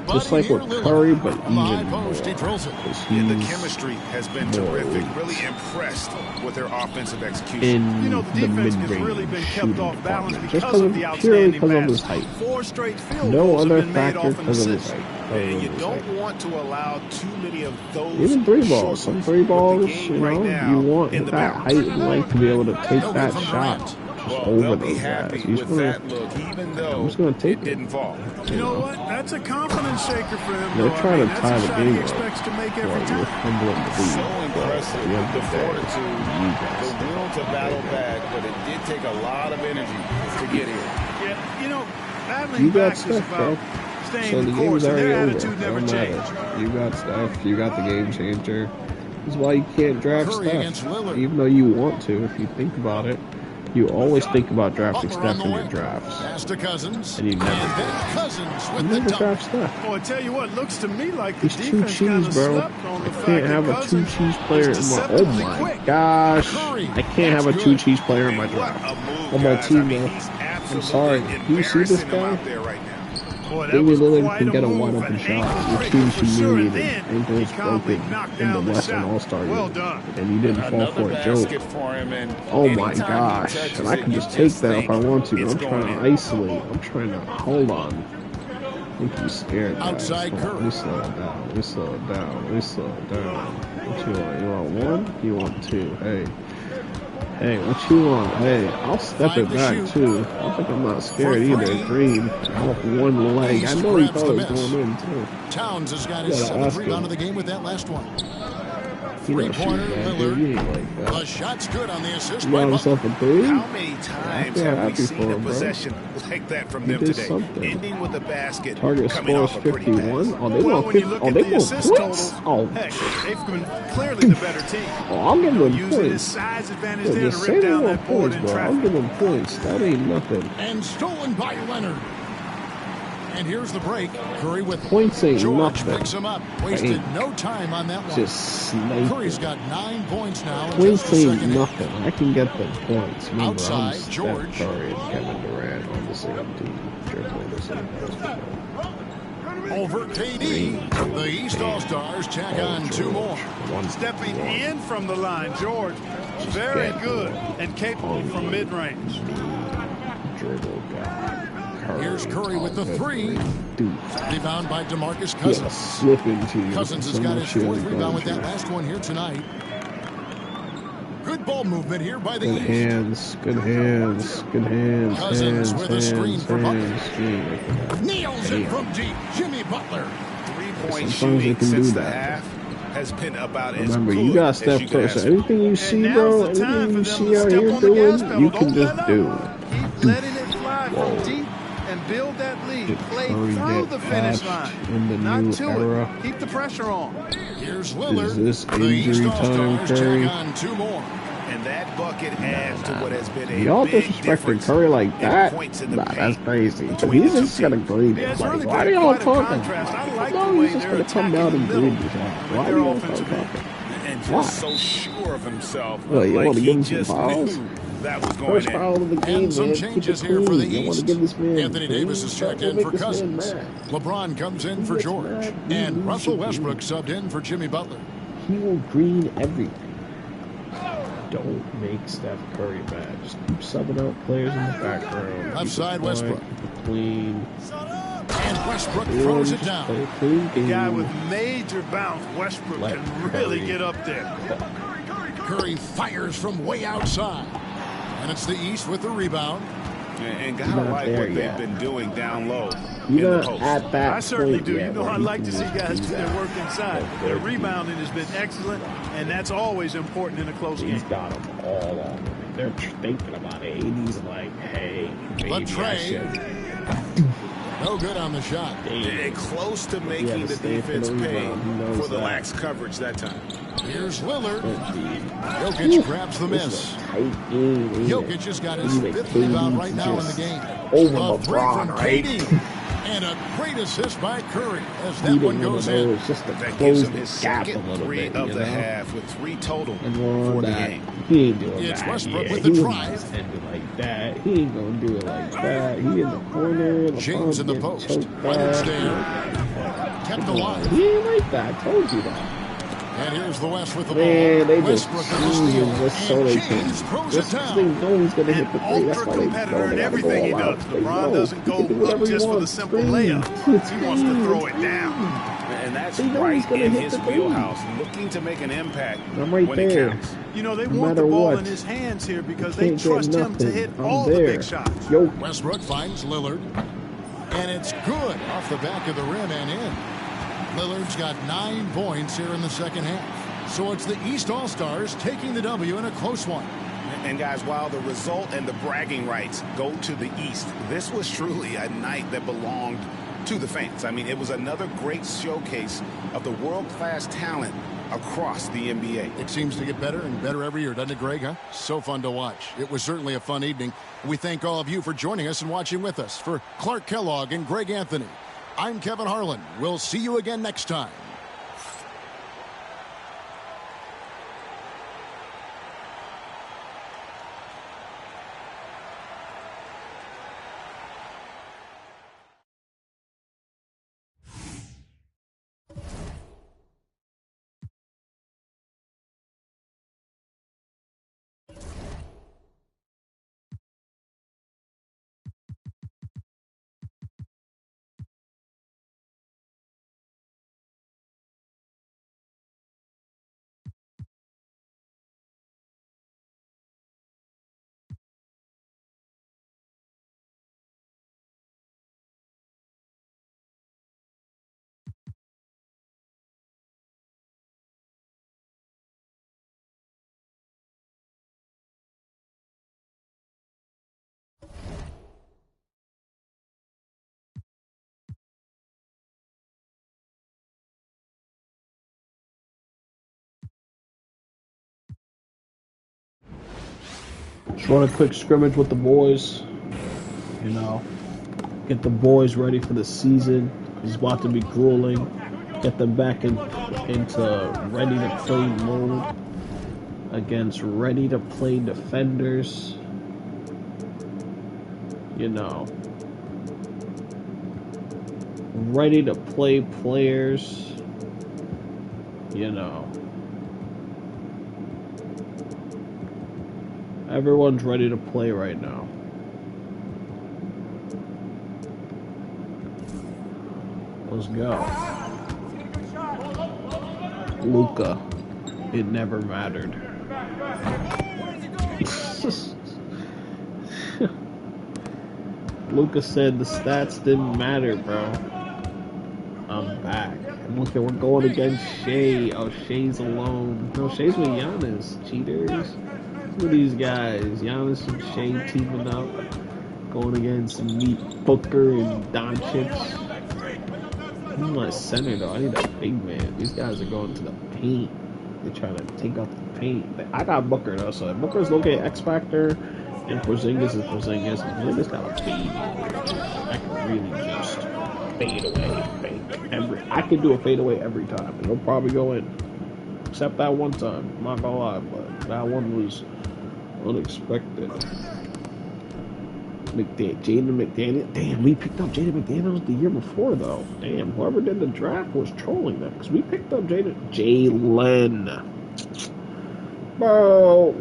Just like with Curry, but even more. And the chemistry has been terrific. Really impressed with their offensive execution. In the defense has really been kept off balance because of the purely outstanding because of his pass. height. 4 straight field No goals other have been made factor off an because of his assist. height. And you don't want to allow too many of those. Even 3 balls. Some 3 balls, you know, right you want in the that height and length to be able to take that shot. Over those guys. He's gonna, I'm just going to take it. Didn't fall. You know what? That's a confidence shaker for him. They're trying to tie the game up. Expects to make every Well, you're fumbling the lead. So impressive. The fortitude, the will to battle back, but it did take a lot of energy to get here. Yeah, you know, battling back is about staying the course, and their attitude never changed. You got Steph. You got the game changer. That's why you can't draft Steph. Even though you want to, if you think about it. You always think about drafting Steph in your drafts. And you never draft Steph. Oh, I tell you what, looks to me like the He's 2 cheese, bro. I can't have a 2 cheese player in my. Oh my gosh! I can't have a 2 cheese player in my draft. On my team, though. I'm sorry. Do you see this guy? Damian Lillard can get a wide open shot. Your team humiliated. Ankles broken in the Western All-Star game. And you didn't fall for a joke. Oh my gosh. And I can just take that if I want to. But I'm trying to isolate. I'm trying to hold on. I think he's scared, guys. Let me slow it down. Let me slow it down. Let me slow it down. What you want? You want 1? You want 2? Hey, what you want? Hey, I'll step it back, too. I think I'm not scared either. Green, off 1 leg. I know he thought it was going in, too. Towns has got his 7th rebound of the game with that last one. Three-pointer, Lillard. The shot's good on the assist. You got himself a 3? How many times have we seen a possession like that from them today? Ending with a basket. Target score is 51. Oh, they want 50. Oh, they want points. Oh, they've been clearly the better team. Oh, I'll give them using points. his size advantage Yeah, there to just say rip they down want that board points, in bro. I'll traffic. give them points. That ain't nothing. And stolen by Leonard. And here's the break. Curry with points ain't George nothing. Picks him up. Wasted no time on that one. Just sniping. Curry's got 9 points now. Points ain't nothing. I can get the points. Remember, Outside, I'm George. Steph Curry and Kevin Durant on the same team. Dribbling the same basketball. Over KD. The East All-Stars tack on 2 more. Stepping in from the line, George. Very good and capable from mid-range. Dribble guy. Here's Curry with the 3. Rebound by DeMarcus Cousins. Slip into you. Cousins has got his 4th rebound with that last one here tonight. Good ball movement here by the Good East. hands. Good hands. Good hands. Cousins hands, with a screen for Butler. Nails it from deep. Jimmy Butler. 3-point shooting since the half has been about as Remember, good you got Steph as Curry. So anything you see, bro, anything you see out here doing, you can just do. Keep letting it fly from deep and build that lead. Play through the finish line. In the Not new to era. it. Keep the pressure on. Here's Lillard. Is this The East injury time, All-Stars Curry? tack on 2 more. And that bucket adds to what has been a Y'all big disrespecting difference Curry like that? points in the Nah, paint that's crazy. But he's just gonna grade it. Like, why are y'all talking? No, he's just gonna come down and grade this out. Why are y'all talking? And Why? just so sure of himself. Well, you like want to he give him some just fouls? knew that was going First in. foul of the game, And some man. changes Keep it here for the clean. You want to East. give this man Anthony Davis is checked in for Cousins. mad. LeBron comes in for gets George. mad, And he Russell loses. Westbrook subbed in for Jimmy Butler. He will green everything. Don't make Steph Curry mad. Just keep subbing out players in the background. Left side, Westbrook. Keep it clean. And Westbrook throws it down. Play a clean game. Guy with major bounce, Westbrook Let can really Curry get up there. Curry fires from way outside. And it's the East with the rebound. And gotta like what they've been doing down low. You're in the not post. at that I certainly point do. yet You know, where I you like to can see just guys do their that. work inside. Their rebounding has been excellent, and that's always important in a close He's game. got them all on. They're thinking about it. And he's like, hey, maybe I Trey. should. No good on the shot. And close to making the defense pay for the lax coverage that time. Here's Lillard. Jokic grabs the miss. Jokic has got his 5th rebound right now in the game. Over A three LeBron, from right? KD. And a great assist by Curry as that one goes in. Just to That close gives him the his gap a second little 3 bit, of you the know? half with 3 total And more for on the that. game. He ain't doing It's that. Westbrook Yeah, with the he drive. wouldn't send it like that. He ain't gonna do it like that. He in the corner. James in the post. Leonard's Leonard's there. kept alive. He ain't like that. I told you that. And here's the West with the Man, ball. they just Westbrook with the steal. just so And they James can. throws Just it because they down. know he's going to hit the three. That's why they Ultra-competitor know in they got to everything he go all does. out. They LeBron know doesn't he go can do up whatever he just for the wants. simple Screen. layup. He wants to throw it Screen. down. And that's They know right he's gonna in hit his the three. wheelhouse, looking to make an impact I'm right when it there. counts. You know, they No want the matter ball what. in his hands here because they Can't trust get him to hit nothing. I'm all the there. big shots. Yo. Westbrook finds Lillard. And it's good off the back of the rim and in. Lillard's got 9 points here in the second half. So it's the East All-Stars taking the W in a close one. And guys, while the result and the bragging rights go to the East, this was truly a night that belonged to the fans. I mean, it was another great showcase of the world-class talent across the NBA. It seems to get better and better every year, doesn't it, Greg? Huh? So fun to watch. It was certainly a fun evening. We thank all of you for joining us and watching with us. For Clark Kellogg and Greg Anthony, I'm Kevin Harlan. We'll see you again next time. Just run a quick scrimmage with the boys. You know, get the boys ready for the season. It's about to be grueling. Get them back into ready to play mode against ready to play defenders. You know, ready to play players. You know, everyone's ready to play right now. Let's go. Luka. It never mattered. Luka said the stats didn't matter, bro. I'm back. And look, we're going against Shea. Oh, Shea's alone. No, Shea's with Giannis. Cheaters. Look at these guys. Giannis and Shea teaming up. Going against me, Booker and Doncic. I'm not center though. I need a big man. These guys are going to the paint. They're trying to take out the paint. I got Booker though, so Booker's looking at X Factor, and Porzingis is Porzingis. Porzingis got a baby. I can really just fade away, fake. I can do a fade away every time, and it'll probably go in. Except that one time. I'm not gonna lie, but that one was unexpected. Jaden McDaniel. Damn, we picked up Jaden McDaniels the year before, though. Damn, whoever did the draft was trolling that because we picked up Jalen. Bro,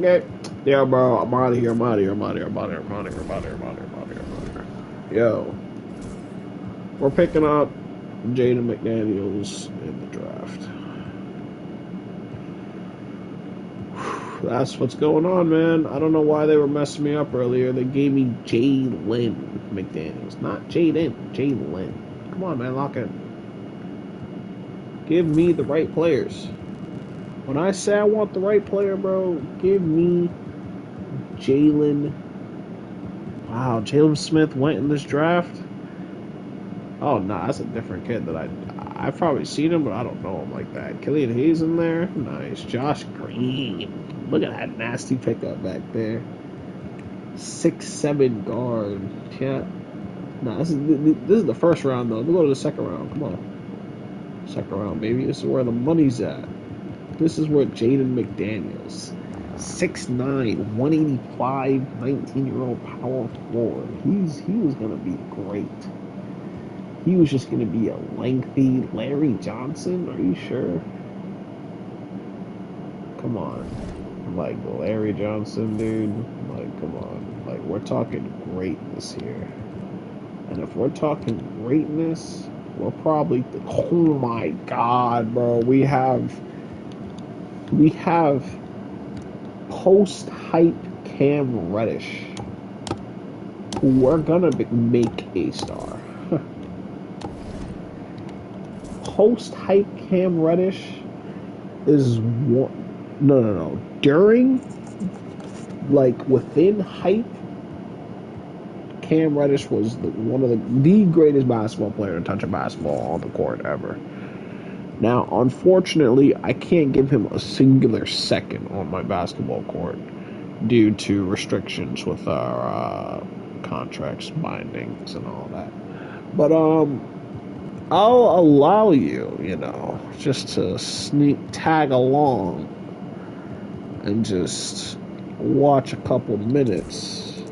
yeah, bro. I'm out of here. Yo, we're picking up Jaden McDaniels in the draft. That's what's going on, man. I don't know why they were messing me up earlier. They gave me Jalen McDaniels. Not Jaden. Jalen. Come on, man. Lock in. Give me the right players. When I say I want the right player, bro, give me Jalen. Wow, Jalen Smith went in this draft? Oh, nah, that's a different kid that I've probably seen him, but I don't know him like that. Killian Hayes in there? Nice. Josh Green. Look at that nasty pickup back there. 6'7" guard. Yeah. Nah, this is the first round, though. We'll go to the second round. Come on. Second round, baby. This is where the money's at. This is where Jaden McDaniels. 6'9", 185, 19-year-old power forward. He was going to be great. he was just going to be a lengthy Larry Johnson? Are you sure? Come on. Like, Larry Johnson, dude. Like, come on. Like, we're talking greatness here. And if we're talking greatness, we're probably... oh, my God, bro. We have post-hype Cam Reddish, who we're going to make a star. Post-hype Cam Reddish is one... No. During, like, within hype, Cam Reddish was one of the greatest basketball player to touch a basketball on the court ever. Now, unfortunately, I can't give him a singular second on my basketball court due to restrictions with our contracts, bindings, and all that. But I'll allow you, just to tag along and just watch a couple minutes,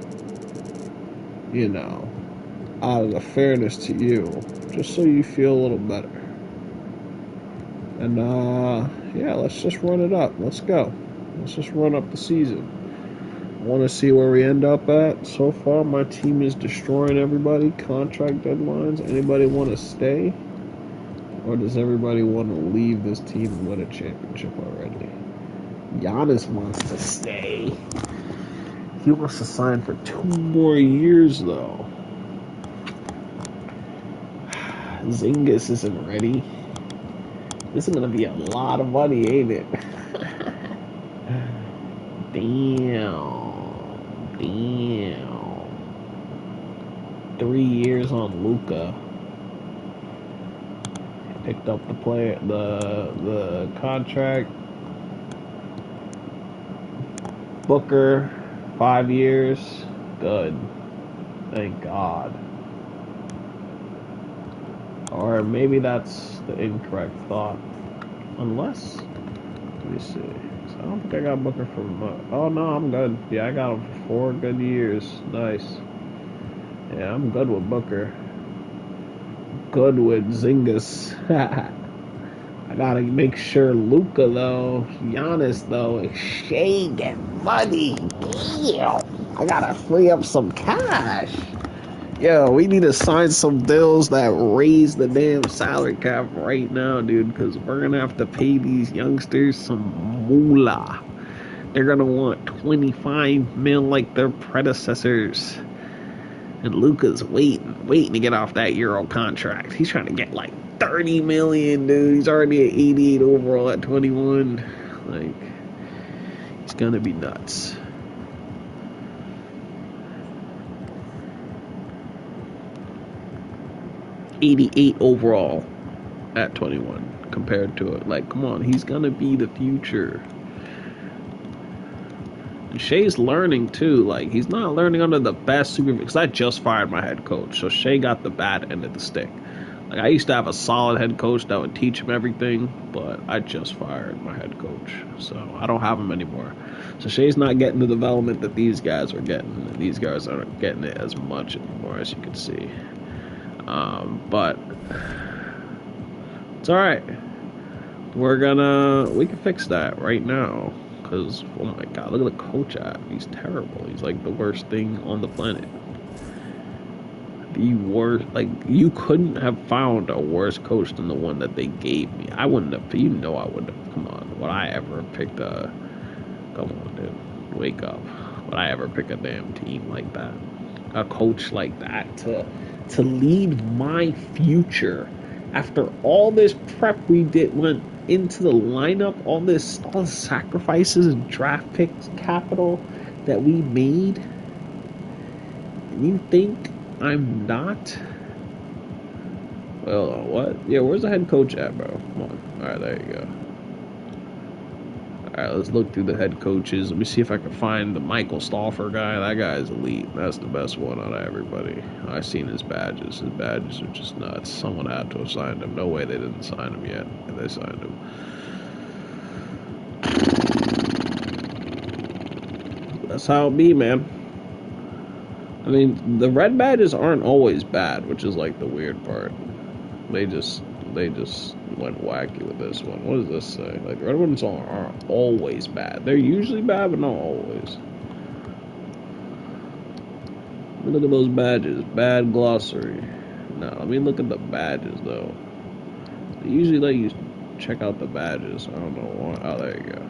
out of the fairness to you, just so you feel a little better. And, let's just run it up. Let's go. Let's just run up the season. I want to see where we end up at. So far, my team is destroying everybody. Contract deadlines. Anybody want to stay? Or does everybody want to leave this team and win a championship already? Giannis wants to stay. He wants to sign for 2 more years, though. Zingis isn't ready. This is going to be a lot of money, ain't it? Damn. 3 years on Luka. Picked up the contract. Booker, 5 years. Good. Thank God. Or maybe that's the incorrect thought. Unless, let me see. So I don't think I got Booker for oh no, I'm good. Yeah, I got him for 4 good years. Nice. Yeah, I'm good with Booker. Good with Zingis. I gotta make sure Luka though, Giannis though, and Shea get money. Damn. I gotta free up some cash. Yo, we need to sign some deals that raise the damn salary cap right now, dude, because we're going to have to pay these youngsters some moolah. They're going to want 25 mil like their predecessors. And Luka's waiting to get off that Euro contract. He's trying to get like 30 million, dude. He's already at 88 overall at 21. Like, it's going to be nuts. 88 overall at 21 compared to it. Like, come on, he's gonna be the future. And Shea's learning too. Like, he's not learning under the best supervision, because I just fired my head coach, so Shea got the bad end of the stick. Like, I used to have a solid head coach that would teach him everything, but I just fired my head coach, so I don't have him anymore. So Shea's not getting the development that these guys are getting. These guys aren't getting it as much anymore, as you can see. But it's alright. We can fix that right now. Because, oh my God, look at the coach app. He's terrible. He's like the worst thing on the planet. The worst, like, you couldn't have found a worse coach than the one that they gave me. I wouldn't have, I wouldn't have, come on. Would I ever pick come on, dude. Wake up. Would I ever pick a damn team like that? A coach like that to lead my future after all this prep we went into the lineup, all the sacrifices and draft picks capital that we made, and you think I'm not? Well, what? Yeah, where's the head coach at, bro? Come on. Alright, there you go. Alright, let's look through the head coaches. Let me see if I can find the Michael Stauffer guy. That guy is elite. That's the best one out of everybody. I've seen his badges. His badges are just nuts. Someone had to have signed him. No way they didn't sign him yet. And they signed him. That's how it be, man. I mean, the red badges aren't always bad, which is like the weird part. They just went wacky with this one. What does this say? Like, the red ones aren't always bad. They're usually bad, but not always. Look at those badges. Bad glossary. No, let me look at the badges, though. They usually let you check out the badges. I don't know why. Oh, there you go.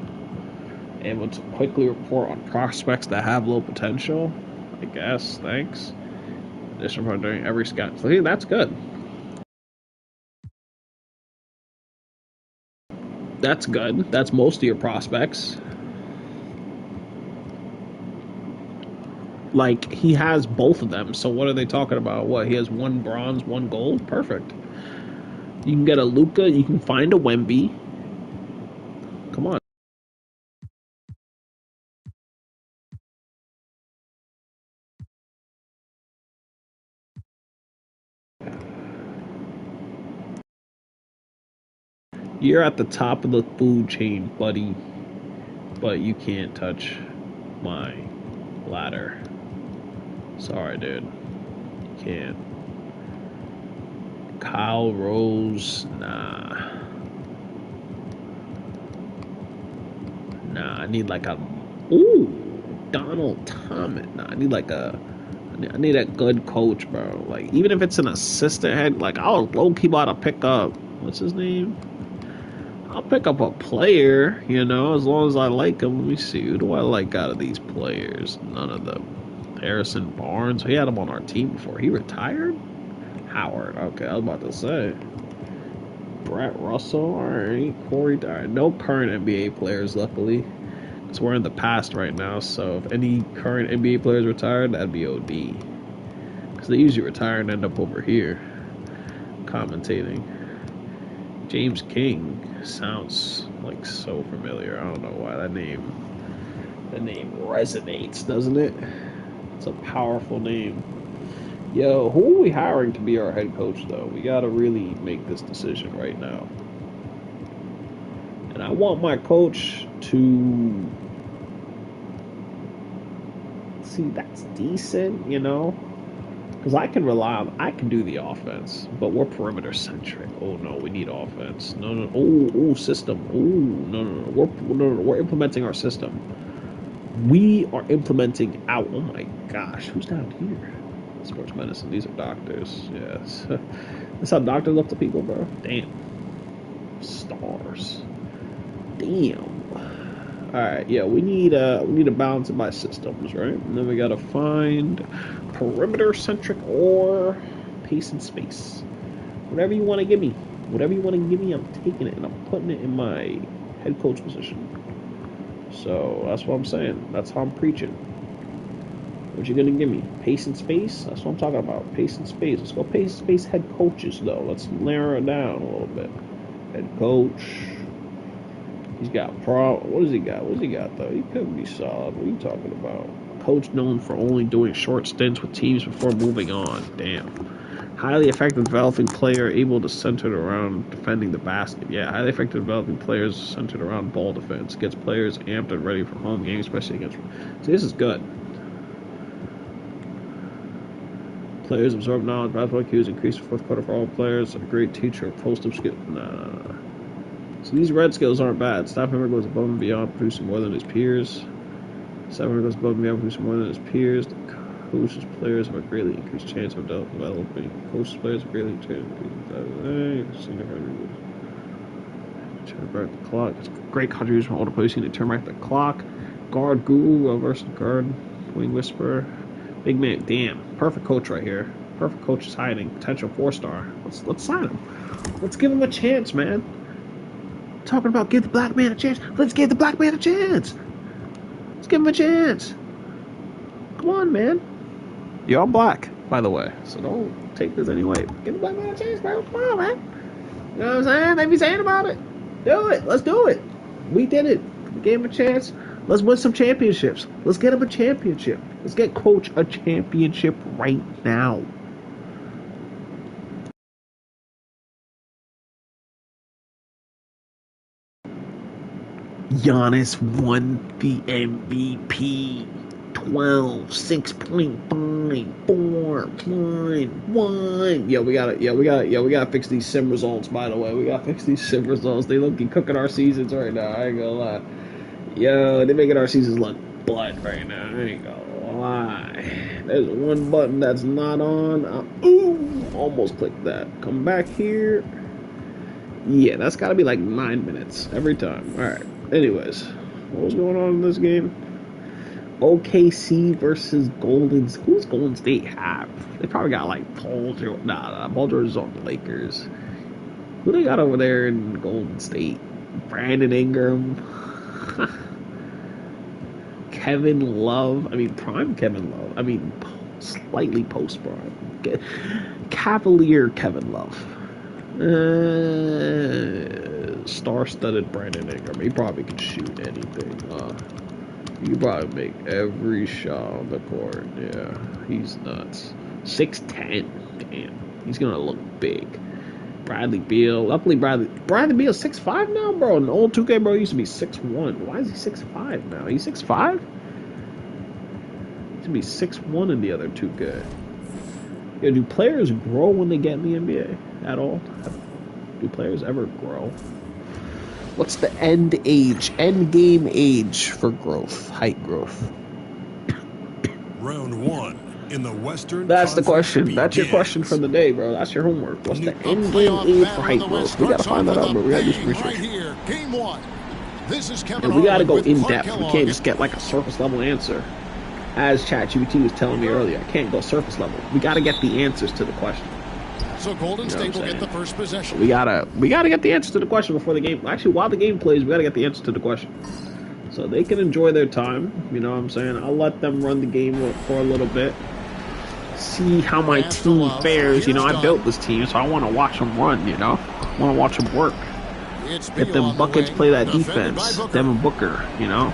Able to quickly report on prospects that have low potential. I guess. Thanks. Additional part during every scout. So, hey, that's good. That's good. That's most of your prospects. Like, he has both of them. So what are they talking about? What? He has 1 bronze, 1 gold? Perfect. You can get a Luka. You can find a Wemby. Come on. You're at the top of the food chain, buddy. But you can't touch my ladder. Sorry, dude. You can't. Kyle Rose, nah. Nah, I need like a... Ooh, Donald Thomas. Nah, I need like a... I need a good coach, bro. Like, even if it's an assistant head, like, I'll low-key about to pick up... What's his name? I'll pick up a player, you know, as long as I like him. Let me see. Who do I like out of these players? None of them. Harrison Barnes. He had him on our team before. He retired? Howard. Okay, I was about to say. Brett Russell. All right. Corey. All right. No current NBA players, luckily. Because we're in the past right now. So if any current NBA players retired, that'd be OD. Because they usually retire and end up over here commentating. James King sounds like so familiar. I don't know why that name resonates, doesn't it? It's a powerful name. Yo, who are we hiring to be our head coach, though? We gotta really make this decision right now. And I want my coach to... See, that's decent, you know? Because I can rely on... I can do the offense, but we're perimeter-centric. Oh, no, we need offense. No. Oh, system. Oh, no. We're implementing our system. We are implementing out... Oh, my gosh. Who's down here? Sports medicine. These are doctors. Yes. That's how doctors look to people, bro. Damn. Stars. Damn. Alright, yeah, we need to balance it by systems, right? And then we gotta find perimeter-centric or pace and space. Whatever you want to give me. Whatever you want to give me, I'm taking it and I'm putting it in my head coach position. So, that's what I'm saying. That's how I'm preaching. What you gonna give me? Pace and space? That's what I'm talking about. Pace and space. Let's go pace and space head coaches, though. Let's narrow it down a little bit. Head coach. He's got what does he got? What does he got, though? He could be solid. What are you talking about? Coach known for only doing short stints with teams before moving on. Damn. Highly effective developing player able to center around defending the basket. Yeah, highly effective developing players centered around ball defense. Gets players amped and ready for home games, especially against... See, this is good. Players absorb knowledge, basketball cues, increase the fourth quarter for all players. A great teacher, post-up skill. Nah. So these red skills aren't bad. Staff member goes above and beyond, producing more than his peers. Staff member goes above and beyond, producing more than his peers. The coach's players have a greatly increased chance of developing. Coach's players have greatly increased. Turn back the clock. It's a great contribution from older players. To turn back the clock. Guard guru, versatile guard, wing whisperer. Big man, damn. Perfect coach right here. Perfect coach is hiding. Potential 4-star. Let's sign him. Let's give him a chance, man. Talking about give the black man a chance. Let's give the black man a chance. Let's give him a chance. Come on, man. You're all black, by the way, so don't take this anyway. Give the black man a chance, bro. Come on, man. You know what I'm saying? They be saying about it. Do it. Let's do it. We did it. We gave him a chance. Let's win some championships. Let's get him a championship. Let's get Coach a championship right now. Giannis won the MVP 12, 6.5, 4.1. We gotta fix these sim results, by the way. We gotta fix these sim results. They look cooking our seasons right now, I ain't gonna lie. Yo, they making our seasons look blood right now, I ain't gonna lie. There's one button that's not on. Almost clicked that. Come back here. Yeah, that's gotta be like 9 minutes every time. Alright, anyways. What was going on in this game? OKC versus Golden. Who's Golden State have? They probably got like Paul George. Paul George is on the Lakers. Who they got over there in Golden State? Brandon Ingram. Kevin Love. I mean, prime Kevin Love. I mean, slightly post-prime. Cavalier Kevin Love. Star-studded Brandon Ingram. He probably can shoot anything. You can probably make every shot on the court. Yeah, he's nuts. 6'10". Damn, he's gonna look big. Bradley Beal. Luckily, Bradley Beal's 6'5" now, bro. In the old 2K, bro, he used to be 6'1". Why is he 6'5" now? He's 6'5"? He used to be 6'1" in the other 2K. Yo, do players grow when they get in the NBA at all? Do players ever grow? What's the end game age for growth, height growth? Round 1 in the Western. That's the question. Begins. That's your question for the day, bro. That's your homework. What's the end game age for height growth? We gotta find that out, bro. We gotta do some research. Right here, game 1. This is Kevin and we gotta go in depth. We can't just get like a surface level answer. As ChatGPT was telling me earlier, I can't go surface level. We gotta get the answers to the question. So Golden State will get the first possession. We gotta get the answer to the question before the game. Actually, while the game plays, we gotta get the answer to the question, so they can enjoy their time. You know what I'm saying? I'll let them run the game for a little bit, see how my team fares. You know, I built this team, so I want to watch them run. You know, I want to watch them work. Let them buckets play that defense. Devin Booker. You know,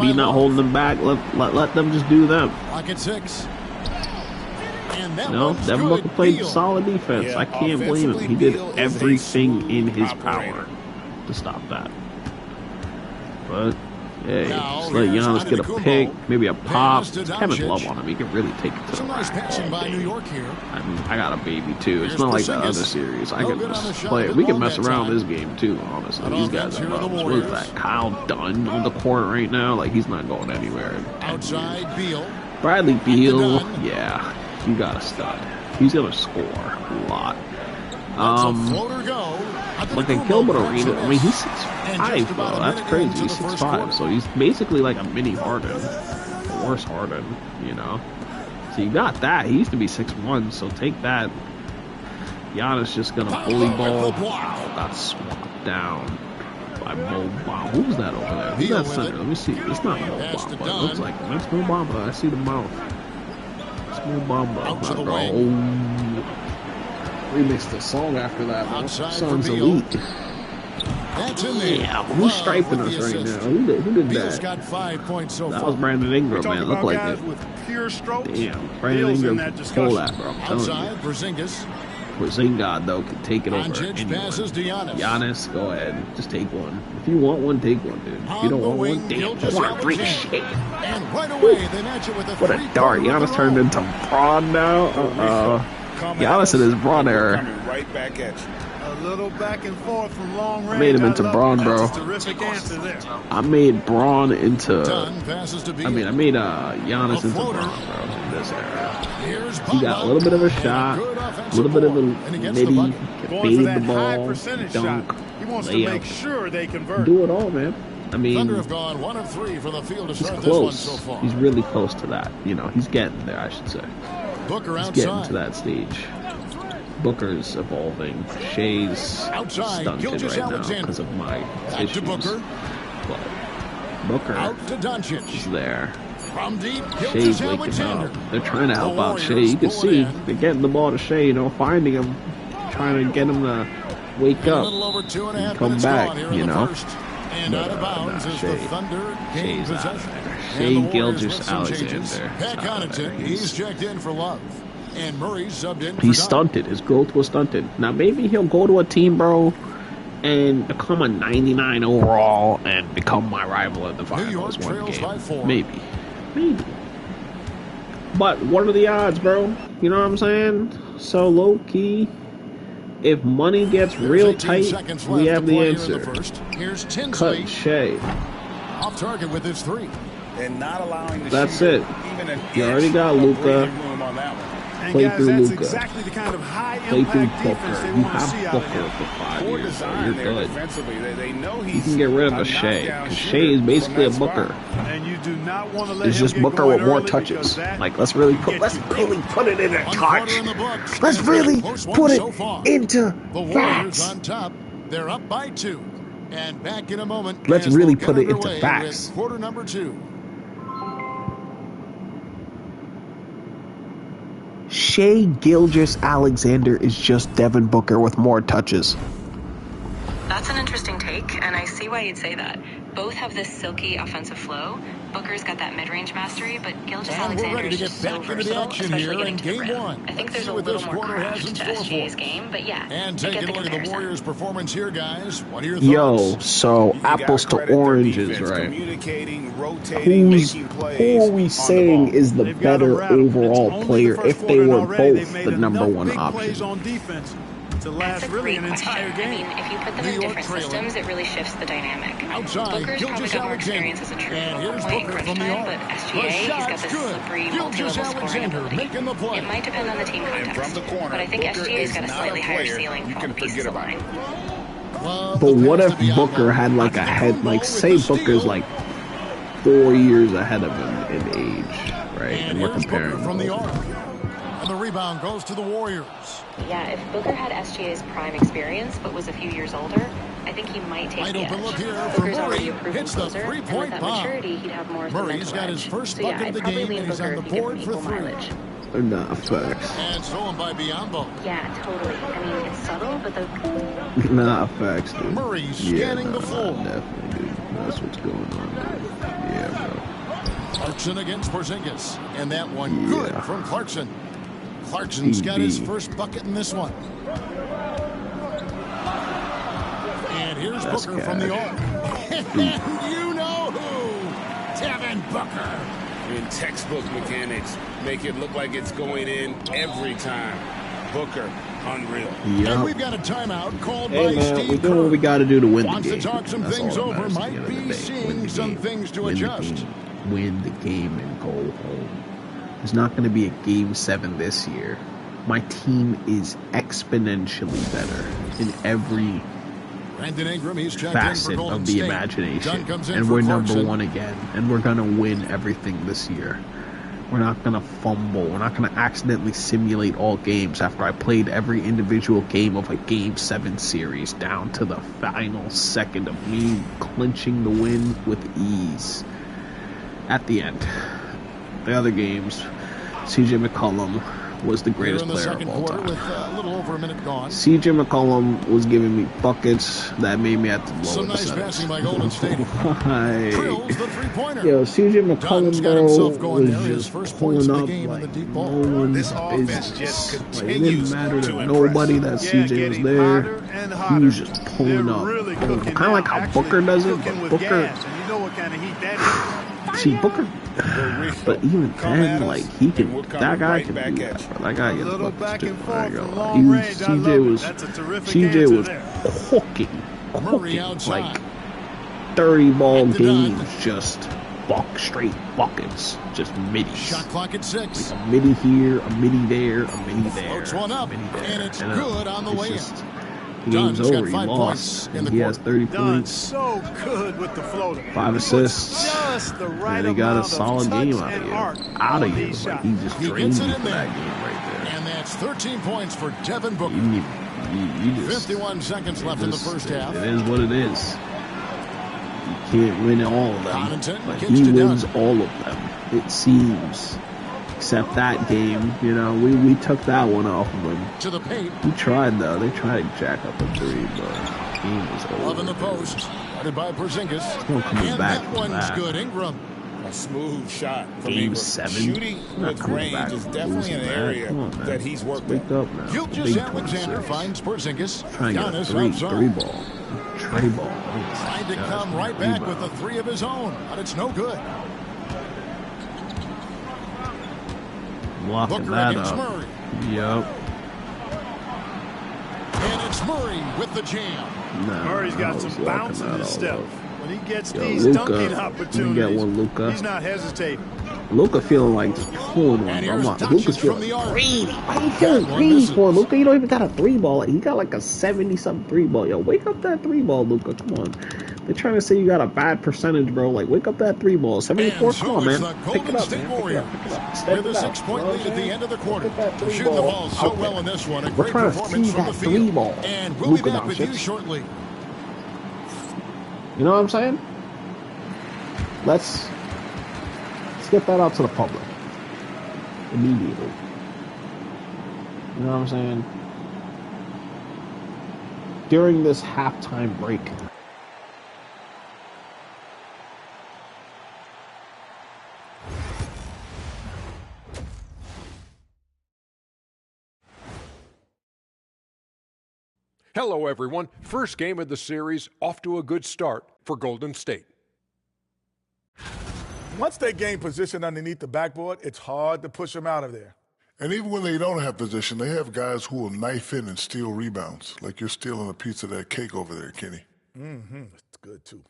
me not holding them back. Let them just do them. Pocket 6. No, Devin Booker played solid defense. Yeah, I can't blame him. He did everything in his power to stop that. But, hey, just let Giannis get a pick, maybe a pop. Kevin Love on him. He can really take it to the rack. I mean, I got a baby, too. It's not like the other series. I can just play it. We can mess around this game, too, honestly. These guys are bums. What is that? Kyle Dunn on the court right now? Like, he's not going anywhere. Outside Beal. Bradley Beal, yeah. You got a stud. He's gonna score a lot. Like a Gilbert Arena. I mean, he's 6'5", bro. That's crazy. He's 6'5", so he's basically like a mini Harden, a worse Harden, you know. So you got that. He used to be 6'1", so take that. Giannis just gonna bully ball. Wow, got swapped down by Mo Bamba. Who's that over there? Who's that center? Let me see. It's not Mo Bamba. It looks like that's Mo Bamba. I see the mouth. Bamba, bro. Remixed the song after that, bro. Songs elite. Yeah, who's striping us right now? Who did that? Got 5 points so that was Brandon Ingram, man. Looked like it. Damn, Brandon Ingram pull that, bro. I'm telling you. Porzingis, though, can take it over anyone. Giannis, go ahead. Just take one. If you want one, take one, dude. If you don't want one, damn. What a great shit. What a dart. Giannis turned into Braun now. Giannis in his Braun era. Right back at you. A little back and forth from long range. I made him into Braun, bro. Terrific answer there. I made Braun into... I made Giannis into Braun, bro, in this era. He got a little bit of a shot, a little bit of a nitty, can fade the ball, dunk, layup. Do it all, man. I mean, he's close. He's really close to that. You know, he's getting there, I should say. He's getting to that stage. Booker's evolving. Shay's stunted right now because of my issues. But Booker is there. Shay's waking up. They're trying to help out Shay. You can see they're getting the ball to Shay, you know, finding him, trying to get him to wake up and come back, you know. Shay's out there. Shai Gilgeous-Alexander. He's checked in for Love. And Murray's subbed in. He's stunted. His growth was stunted. Now maybe he'll go to a team, bro, and become a 99 overall and become my rival in the finals one game. Maybe. But what are the odds, bro? You know what I'm saying? So low key, if money gets real tight, we have the answer. Cut Shea. Off target with his 3. And not allowing the That's it. You already got Luka. And Play guys, through that's Luka. exactly the kind of Play through high-impact defense they Booker. You want to see have out of Booker him. for 5 Poor years, so design you're there good. defensively. They know You he's can get rid of a a Shea. knockdown Because shooter Shea is basically a from that Booker. And you do not want to let It's him just get Booker going with more early touches. because Like, let's really put it in a touch. Let's really put it into The Warriors facts. on top. They're up by 2. And back in a moment. Let's as really they'll put get it into underway facts. with quarter number 2. Shea Gilgeous-Alexander is just Devin Booker with more touches. That's an interesting take, and I see why you'd say that. Both have this silky offensive flow. Booker's got that mid-range mastery, but Gilgeous-Alexander is just so versatile, especially getting to the rim. I think there's a little more craft to SGA's game, but yeah, And I taking get a the look at the comparison. Warriors' performance here, guys. What are your thoughts? Yo, so apples to oranges, right? Who are we saying is the better overall player if they were both the number one option? That's a great question. I mean, if you put them in different systems, it really shifts the dynamic. Booker's probably got more experience as a true focal point in crunch time, but SGA, he's got this slippery, multi-level scoring ability. It might depend on the team context, but I think SGA's got a slightly higher ceiling for all the pieces aligned. But what if Booker had like a head, like say Booker's like 4 years ahead of him in age, right? And we're comparing from the arc. And the rebound goes to the Warriors. Yeah, if Booker had SGA's prime experience but was a few years older, I think he might take the edge. Booker's already a proven closer, and with that maturity, he'd have more of the mental got his edge. first So yeah, bucket of I'd the probably game, lean and he's on Booker the if you give board him for equal 3. mileage. Nah, facts. And stolen by Biombo. Yeah, totally. I mean, it's subtle, but the... Nah, facts, dude. Murray scanning the floor. Definitely, dude. That's what's going on, dude. Yeah, bro. Clarkson against Porzingis. And that one good from Clarkson. Clarkson's got his first bucket in this one. And here's Booker from the arc. And you know who? Devin Booker. In textbook mechanics, make it look like it's going in every time. Booker, unreal. And we've got a timeout called Hey, by man, Steve we're doing Kerr. what we got to do to win the Wants game. to talk some That's things all that over. matters at the Might end of the be day. seeing Win some the things to game. adjust. Win the game and go home. There's not going to be a Game 7 this year. My team is exponentially better in every facet of the imagination. And we're number one again. And we're going to win everything this year. We're not going to fumble. We're not going to accidentally simulate all games after I played every individual game of a Game 7 series down to the final second of me clinching the win with ease. At the end. The other games, CJ McCollum was the greatest player of all time. With a little over a minute gone. CJ McCollum was giving me buckets that made me have to blow Some nice passing by Golden State. Why? The three-pointer. Yo, CJ McCollum, bro, was his just first pulling up game like in the deep no ball. one's This offense business. just Like, it continues didn't matter to to nobody that Yeah, CJ was getting there. hotter and hotter. He was just pulling up. Really cooking Kind of like how Actually, Booker does it, cooking but with Booker... gas, and you know what kind of heat that is. See, Booker, but even then, like, he can, that guy can do that, bro. That guy gets buckets too. CJ was cooking, like 30 ball games, just straight buckets, just middies. Shot clock at 6. Like a middy here, a middy there, a middy there. Floats one up, and it's good on the way in. The game's over, he lost, and he has 30 points, so good with the floater. 5 assists, Just the right and he got a amount solid of game touch out of and you. arc Out of on you. these Like, shots. he just He drained gets it you in for there. that game right there. And that's 13 points for Devin Booker. You just, 51 seconds left in the first half. It is what it is. You can't win all of them, but gets he it wins done. all of them, it seems. Except that game, you know, we took that one off of him. To the paint. He tried, though. They tried to jack up a 3, but the game was over. Love in the post. Started by Porzingis. No coming And back that from one's that. good. Ingram. A smooth shot from Game Ingram. 7. Shooting Not with coming range back is from definitely losing an that. area Come on, man. that he's worked Wake on. up now. Gilgeous Big Alexander 26. finds Porzingis. Trying to get a Giannis 3 outside. ball. Trey ball. Tried to come right back with a 3 of his own, but it's no good. blocking Booker that against up. Murray. Yep. And it's Murray with the jam. Nah, Murray's got I some was bounce in locking his that step. all up. When he gets Yo, these Luka, dunking let me get opportunities, one, Luka. he's not hesitating. Luka feeling like just pulling one. And Bro. here's Luka's Doncic from feeling the arc. greedy. I'm That feeling one greedy misses. for Luka. You don't even got a 3-ball. He got like a 70-something 3-ball. Yo, wake up that 3-ball, Luka. Come on. They're trying to say you got a bad percentage, bro. Like, wake up that 3-ball. 74. And so Come on, it's man. the Pick it Golden up, State man. Pick it Warriors up. Pick it up. Step with it a out. 6-point lead at the end of the quarter. Pick that They're shooting the 3-ball ball so out well there. in this one. A We're great trying to performance see from the that field. 3-ball. And we'll be Luka back with you Doncic. shortly. You know what I'm saying? Let's get that out to the public immediately. You know what I'm saying? During this halftime break. Hello, everyone. First game of the series, off to a good start for Golden State. Once they gain position underneath the backboard, it's hard to push them out of there. And even when they don't have position, they have guys who will knife in and steal rebounds. Like you're stealing a piece of that cake over there, Kenny. It's good, too.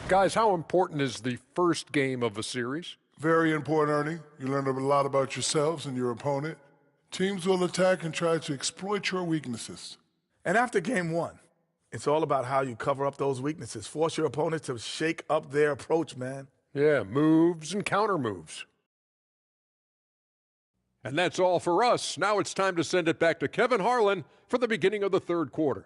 Guys, how important is the first game of a series? Very important, Ernie. You learn a lot about yourselves and your opponent. Teams will attack and try to exploit your weaknesses. And after game one, it's all about how you cover up those weaknesses. Force your opponent to shake up their approach, man. Yeah, moves and counter moves. And that's all for us. Now it's time to send it back to Kevin Harlan for the beginning of the third quarter.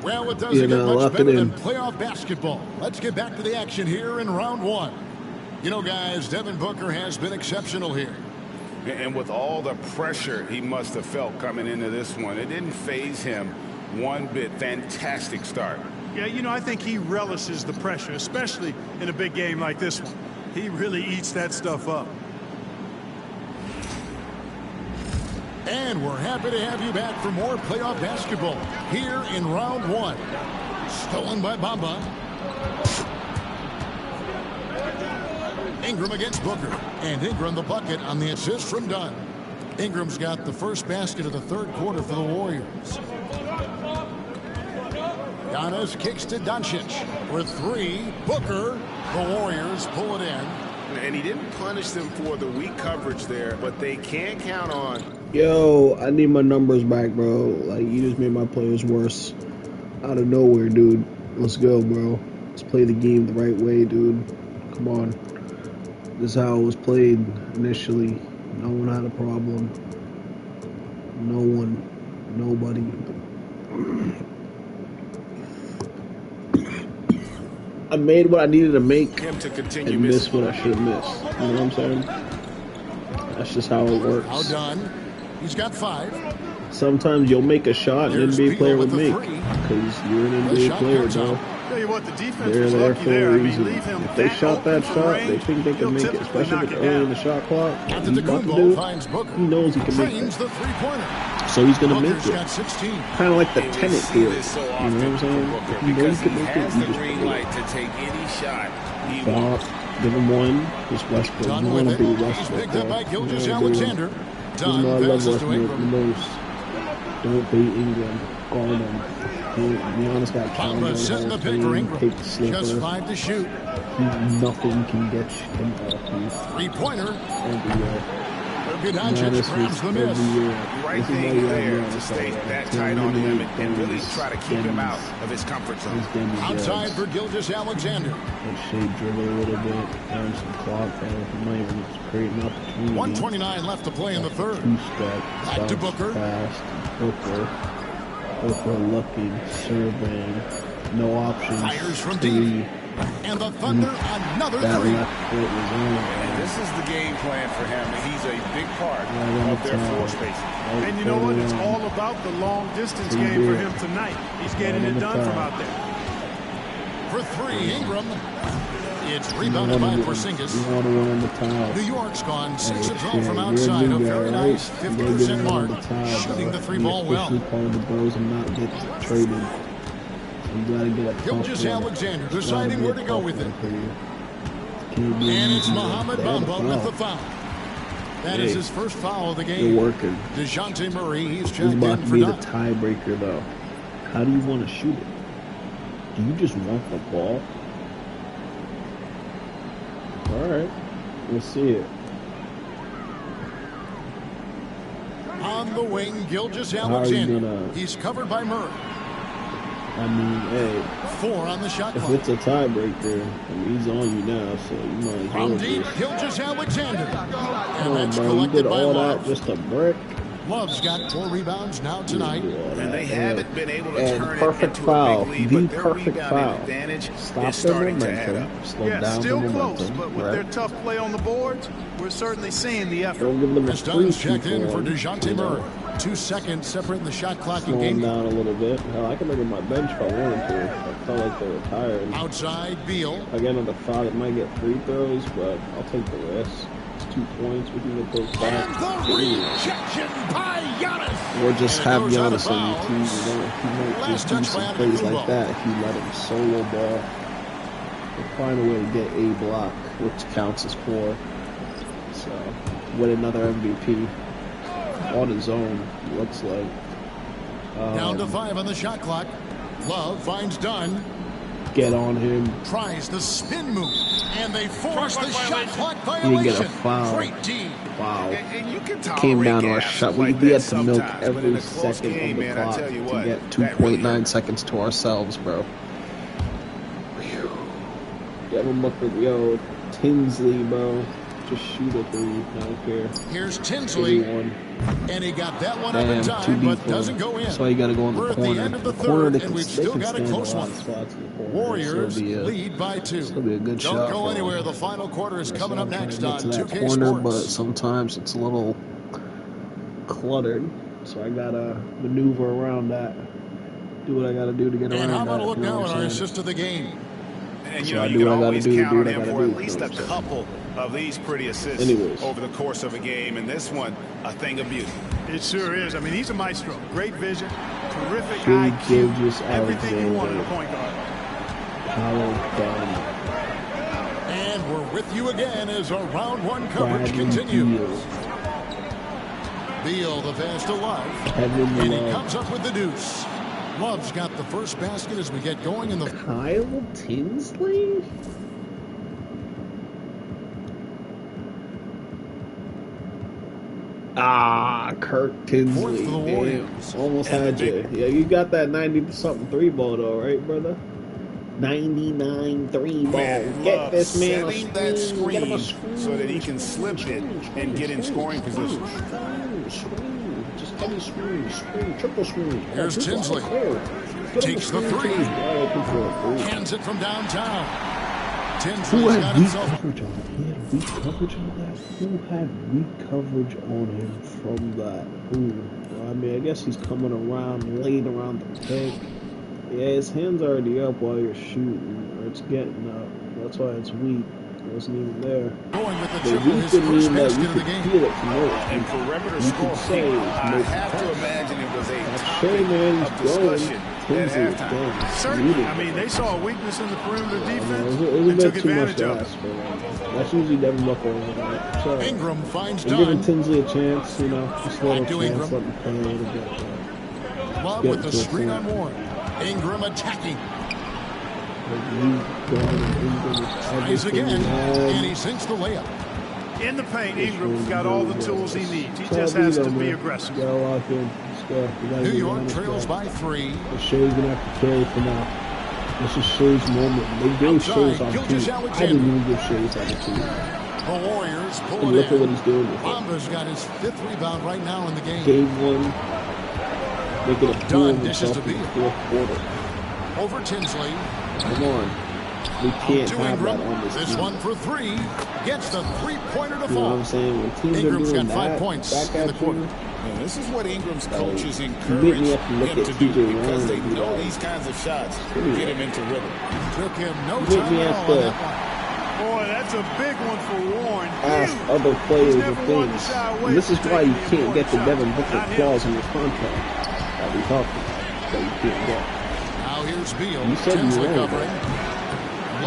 Well, it doesn't get much better than playoff basketball. Let's get back to the action here in round one. You know, guys, Devin Booker has been exceptional here. And with all the pressure he must have felt coming into this one, it didn't faze him one bit. Fantastic start. Yeah, you know, I think he relishes the pressure, especially in a big game like this one. He really eats that stuff up. And we're happy to have you back for more playoff basketball here in round one. Stolen by Bamba. Ingram against Booker. And Ingram the bucket on the assist from Dunn. Ingram's got the first basket of the third quarter for the Warriors. Giannis kicks to Doncic for three. Booker. The Warriors pull it in. And he didn't punish them for the weak coverage there, but they can't count on. Yo, I need my numbers back, bro. Like, you just made my players worse out of nowhere, dude. Let's go, bro. Let's play the game the right way, dude. Come on. This is how it was played initially. No one had a problem. No one. Nobody. I made what I needed to make and missed what I should have missed. You know what I'm saying? That's just how it works. How done? He's got 5. Sometimes you'll make a shot an NBA player would make because you're an NBA player, bro. Tell you what, the defense They're was there lucky for there. a I mean, reason. leave him If they shot that shot, they think they can make it, especially if it's early in the shot clock. What he's about to do, he knows he can make it. So he's going to make it. Kind of like the tenant deal. You know what I'm saying? If you know you can make it, you just play it. Give him one. Just Westbrook. You want to be Westbrook, bro. You know, even though I love Westbrook, he knows. Don't bait Ingram. Guard him. Giannis got challenged on the whole team. Take the slipper. Just 5 to shoot. Nothing can get him off. Three-pointer. Every year. Giannis grabs the miss. Right thing there to stay that tight on him and really try to keep him out of his comfort zone. Outside for Gilgeous-Alexander. Let Shea dribble a little bit. Earn some clock. He might even create an opportunity. 1:29 left to play in the third. Two-step. Back to Booker. Fast. Booker looking. Serving. No options. Fires from deep. And the Thunder, another three. And this is the game plan for him. He's a big part of their floor space. And you know what? It's all about the long-distance game for him tonight. He's getting it done from out there. For for three, Ingram. It's rebounded by Porzingis. New York's gone 6 of 12 from outside. A very nice 50% mark. Shooting the three-ball well. Gilgeous-Alexander deciding where to go with it. And it's Mohamed Bamba with the foul. That is his first foul of the game. You're working. DeJounte Murray, he's checked It's about in to for be the none. tiebreaker, though. How do you want to shoot it? Do you just want the ball? All right, we'll see it. On the wing, Gilgeous-Alexander. He's covered by Murray. I mean, hey, 4 on the shot if clock. it's a tiebreaker, I mean, he's on you now, so you might as well From deep, just... Gilgeous-Alexander. Come And on, that's bro, you collected did by all Love. that just a brick. Love's got 4 rebounds now tonight. And they haven't been able to turn it perfect into foul. a big lead, The but their perfect rebounding foul. advantage Stop is their starting to add momentum. up. Slow Yeah, down still the close, momentum. but with their tough play on the boards, we're certainly seeing the effort. Don't give them a As free Dunn's checked in for one, DeJounte you know. Murray. 2 seconds separating the shot clock Slow and them game. down a little bit. Hell, I can look at my bench if I wanted to. I felt like they were tired. Outside, Beal. If I get another foul, it might get free throws, but I'll take the risk. It's 2 points. We can get those back. And the rejection by Giannis. Or just And it have goes out Giannis of on your bounds. team. You know, he might Last just do touch some by plays Antetokounmpo. like that if you let him solo ball. We'll find a way to get a block, which counts as 4. So, win another MVP on his own, looks like. Down to 5 on the shot clock. Love finds Dunn. Get on him. Tries the spin move. And they force the shot clock He violation. didn't get a foul. Great D. Wow. And you can Came down to a tolerate shot. gaps We like had that to milk sometimes, but in every a close second game, of the man, I clock tell you to what, get that really 2.9 hurt. seconds to ourselves, bro. Whew. Get him up with, yo, Tinsley, bro. Just shoot a 3. I don't care. Here's Tinsley. 81. And he got that one up in Damn, too time, deep but for him. doesn't go in. That's why you got to go in We're the at the corner. end of the corner, third, they and can, we've they still can got a stand close lot one. of spots in the corner. Warriors This will be lead by 2. This will be a good Don't shot. go for anywhere. him. The final quarter is That's coming why up I'm trying next to get on to that 2K corner, but Sports. sometimes it's a little cluttered, so I gotta maneuver around that. Do what I gotta do to get around And how about that. a look You know now what at I'm our saying? assist of the game? And So you know, I you do can what I gotta always do to count do on what I him gotta for do. at least a couple of these pretty assists Anyways. over the course of a game, and this one, a thing of beauty. It sure is. I mean, he's a maestro. Great vision, terrific Shea IQ, Gilgeous-Alexander. everything you want in a point guard. Power down. And we're with you again as our round 1 coverage Bradley continues. Beal, the pass to Love. Kevin And he Love. comes up with the deuce. Love's got the first basket as we get going in the... Kyle Tinsley? Ah, Kirk Tinsley. Fourth for the Damn. Warriors. Almost And had the you. Yeah, you got that 90-something 3-ball though, right, brother? 99 3-ball. Man, Get Love this man a setting that screen. Get him a screen screen. so that he can slip it and get in scoring position. Screen. Just give me screen. Triple screen. Here's Tinsley. Takes the 3. Hands it from downtown. Tinsley's Who got had weak himself... coverage on him? He had weak coverage on that? Who had weak coverage on him from that? Who? Well, I mean, I guess he's coming around, laying around the pick. Yeah, his hand's already up while you're shooting, or it's getting up. That's why it's weak. It wasn't even there. Going with the But triple, weak his could first mean that basket you of the could game. feel it from there. And perimeter You could say scoring, it's I most have to impressive. imagine it was a That's Shea, topic man. of He's going. discussion at Tinsley is halftime. going. Certainly. I mean, they saw a weakness in the perimeter defense It was and a took bit too much advantage to of ask it. for them. That's usually Devin Booker over that. So, Ingram finds and giving Dunn. Tinsley a chance, you know, just a little Back to chance, Ingram. let him play a little bit. Love Get with the to a screen point. on Warren. Ingram attacking. Tries again, and he sinks the layup. In the paint, Ingram's got all the tools he needs. He It's all just has beat to on, be man. aggressive. You gotta lock in. Let's go. We gotta New get York on this trails guy. by 3. Shea's gonna have to carry for now. This is Shea's moment. They gave Outside, Shea's opportunity. I Gilgeous-Alexander. didn't even give Shea's opportunity. The Warriors pull And it look at what in. he's doing with it. Bamba's got his 5th rebound right now in the game. Game 1. Making a fool Dunn of dishes himself to in the Beal. 4th quarter. Over Tinsley. Come on. We can't have that on this This team. one for three. Gets the three-pointer to You know fall. what I'm saying? When teams Ingram's are doing got 5 that, points back in at the quarter. you, And this is what Ingram's coaches you encourage make me have to look him at to do TJ because they Warren know and be these kinds of shots like, get him into rhythm. Took him no you make time me at have all on to that one. Boy, that's a big one for Warren. ask Huge. other players He's and never wanted to things. shy away And this is from why you taking the can't get the important Devin shot. Booker Not him. clause in your contract that we talked about that you can't get. Now here's Beal. You said you Tinsley wanted covering. that.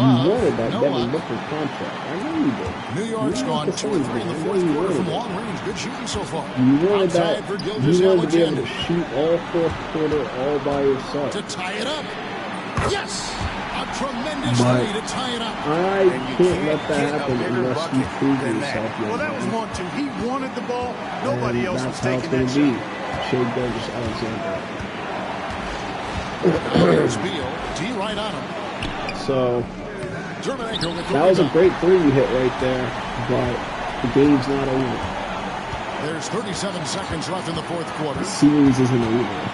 You Love, wanted that no Devin luck. Booker contract. I know you did. New York's You gone wanted 2 and 3 in the I know fourth you quarter from wanted it. long range. Good shooting so far. You wanted that. Outside for You Gilgeous wanted to be able Alexander. to shoot all fourth quarter all by yourself. To tie it up. Yes! A tremendous But three to tie it up. I can't let that happen unless you prove yourself. Well, that was one, too. He wanted the ball. Nobody And else was that's how it's taking going that to be. shot. Shea Gilgeous Alexander. Now here's Beal. D right on him. So Jermenko with the that was a rebound. great three you hit right there, but the game's not over. There's 37 seconds left in the fourth quarter. The series isn't over.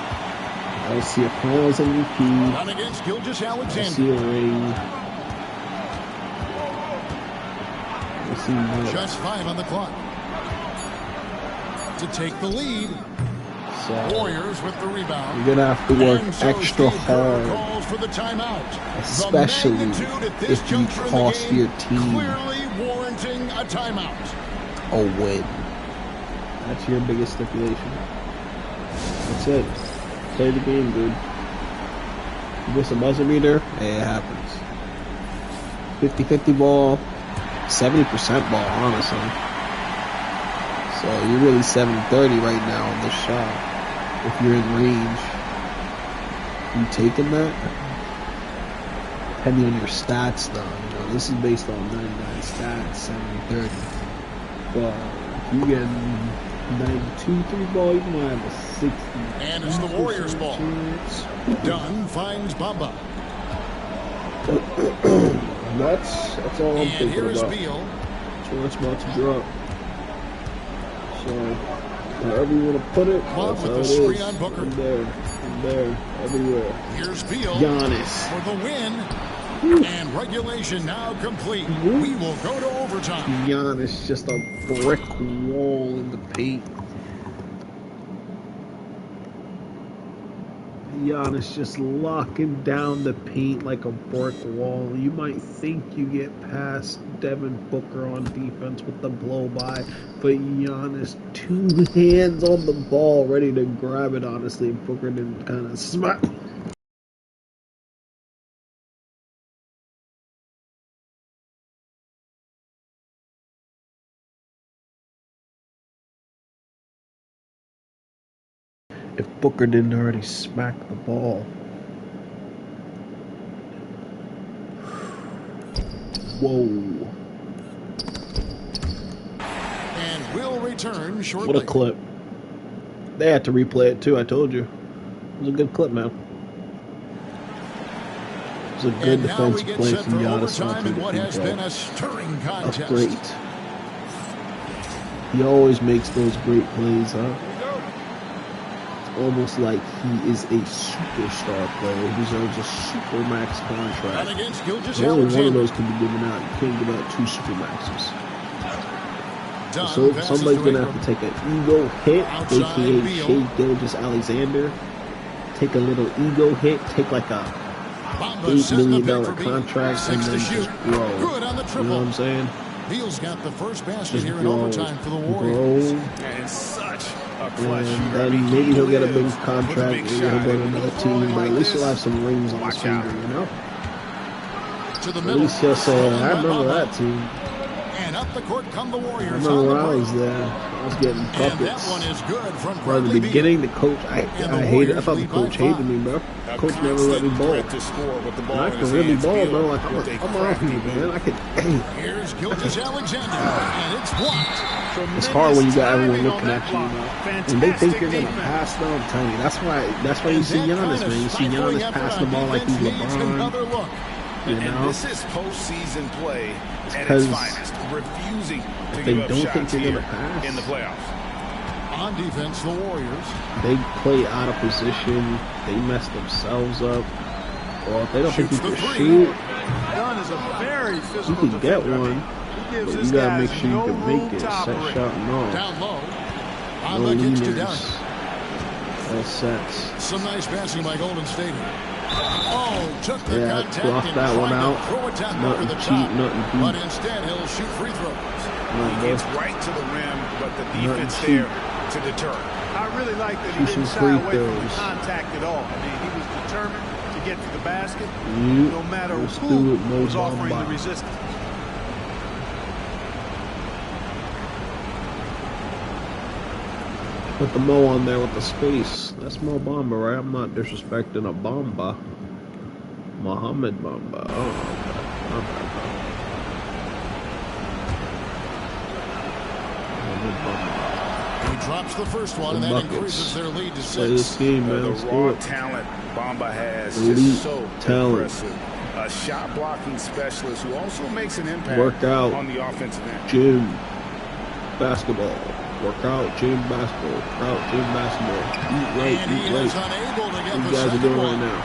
I see a Finals MVP. Not against Gilgeous I Alexander. see a ring. I see more. Just 5 on the clock. To take the lead. So Warriors with the rebound. you're gonna have to work And so extra Steve Kerr hard, calls for the timeout. especially The magnitude at this if you juncture in the cost game, your team clearly warranting a timeout. a win. That's your biggest stipulation. That's it. Play the game, dude. You miss a buzzer beater, hey, it happens. 50-50 ball, 70% ball, honestly. So you're really 70-30 right now on this shot. If you're in range, you taking that? Depending on your stats, though. You know, this is based on 99 stats, 70-30. But if you get 92 3-ball, you might have a 60. And it's the Warriors' ball. Dunn finds Bamba. That's all I'm And thinking here is about. Beal. So it's about to drop. So, wherever you want to put it, Love that's with how the it screen is. on Booker. From there, everywhere. Here's Beal Giannis. for the win. And regulation now complete. We will go to overtime. Giannis just a brick wall in the paint. Giannis just locking down the paint like a brick wall. You might think you get past Devin Booker on defense with the blow-by, but Giannis 2 hands on the ball ready to grab it, honestly. Booker didn't kind of smack. If Booker didn't already smack the ball. Whoa. And will return shortly. What a clip. They had to replay it too, I told you. It was a good clip, man. It was a good And now we defensive get play set from for Giannis overtime in onto what the has control. been a stirring contest. Great. He always makes those great plays, huh? It's almost like he is a superstar player who deserves a supermax And contract. against Gilgeous Only one of Alexander. those can be given out. You can't give out 2 supermaxes. Dunn So passes somebody's to gonna Ingram. have to take an ego hit, Outside aka Beal. Shea Gilgeous Alexander. Take a little ego hit, take like a Bamba $8 setting the million pick for Beal. contract, 6 and to then shoot. just grow. Good on the You triple. know what I'm saying? Beal's got the first basket Just here in grow, overtime for the Warriors. And such a clutch shooter. And I then mean, maybe he'll get a big lives with contract, big maybe he'll shot. go to And another when you're team, falling but at like least he'll this, have some rings on his watch out. finger, you know? To the At middle. least he'll say, Stolen I by remember Bamba. that team. And up the court come the I Warriors remember on the when I break. was there. I was getting And that buckets. one is good from From the Bradley Beal. beginning, the coach, I And the hated. I Warriors thought the lead by coach hated 5. me, bro. A Coach never let me constant ball. threat to score with the ball And I in can his really hands. ball, Beal bro. Like, I'm with a out crafty here, man. move. I could. Here's Gilgeous Alexander, and it's blocked. It's hard when you got everyone Timing on looking that at you, you block. know. And they Fantastic think you're gonna defense. pass. No, I'm telling you. That's why you And see that Giannis, kind of man. You see stifling Giannis effort passing the on ball like he's defense needs LeBron. another look. You And know, this is postseason play at because its finest. Refusing to they give up don't think shots they're here gonna pass. in the playoffs. On defense, the Warriors. they play out of position. They mess themselves up. Or if they don't think Shoots you the can three. shoot, Dunn is is a very You physical can get defender. one, He gives but this you gotta guy make sure you no can room make it. to Set operate. shot and all. Down low. No On the kicks to leaners. down. All sets. Some nice passing by Golden State. Oh, took the Yeah, contact block and that one tried to out. throw it down over Nothing the cheap, top. nothing But deep. instead, he'll shoot free throws. He gets right to the rim, but the defense cheap. there to deter. I really like that he Shoot didn't some shy free away from the throws. contact at all. I mean, he was determined to get to the basket, Yep. no matter Let's who do it, Mo was offering Bamba. the resistance. Put the Mo on there with the space. That's Mo Bamba, right? I'm not disrespecting a Bamba. Mohammed Bamba. Oh, okay. My bad, Mohammed Bamba. He drops the first one, and that Buckets. increases their lead to Play this 6. game, The man. Let's do raw it. talent Bamba has Elite is so talent. impressive. A shot blocking specialist who also makes an impact Workout. on the offensive end. Gym. Basketball. Workout. Gym. Basketball. Workout. Gym. Basketball. Eat right. And he Eat is right. unable to get What the you guys are second doing right one. now?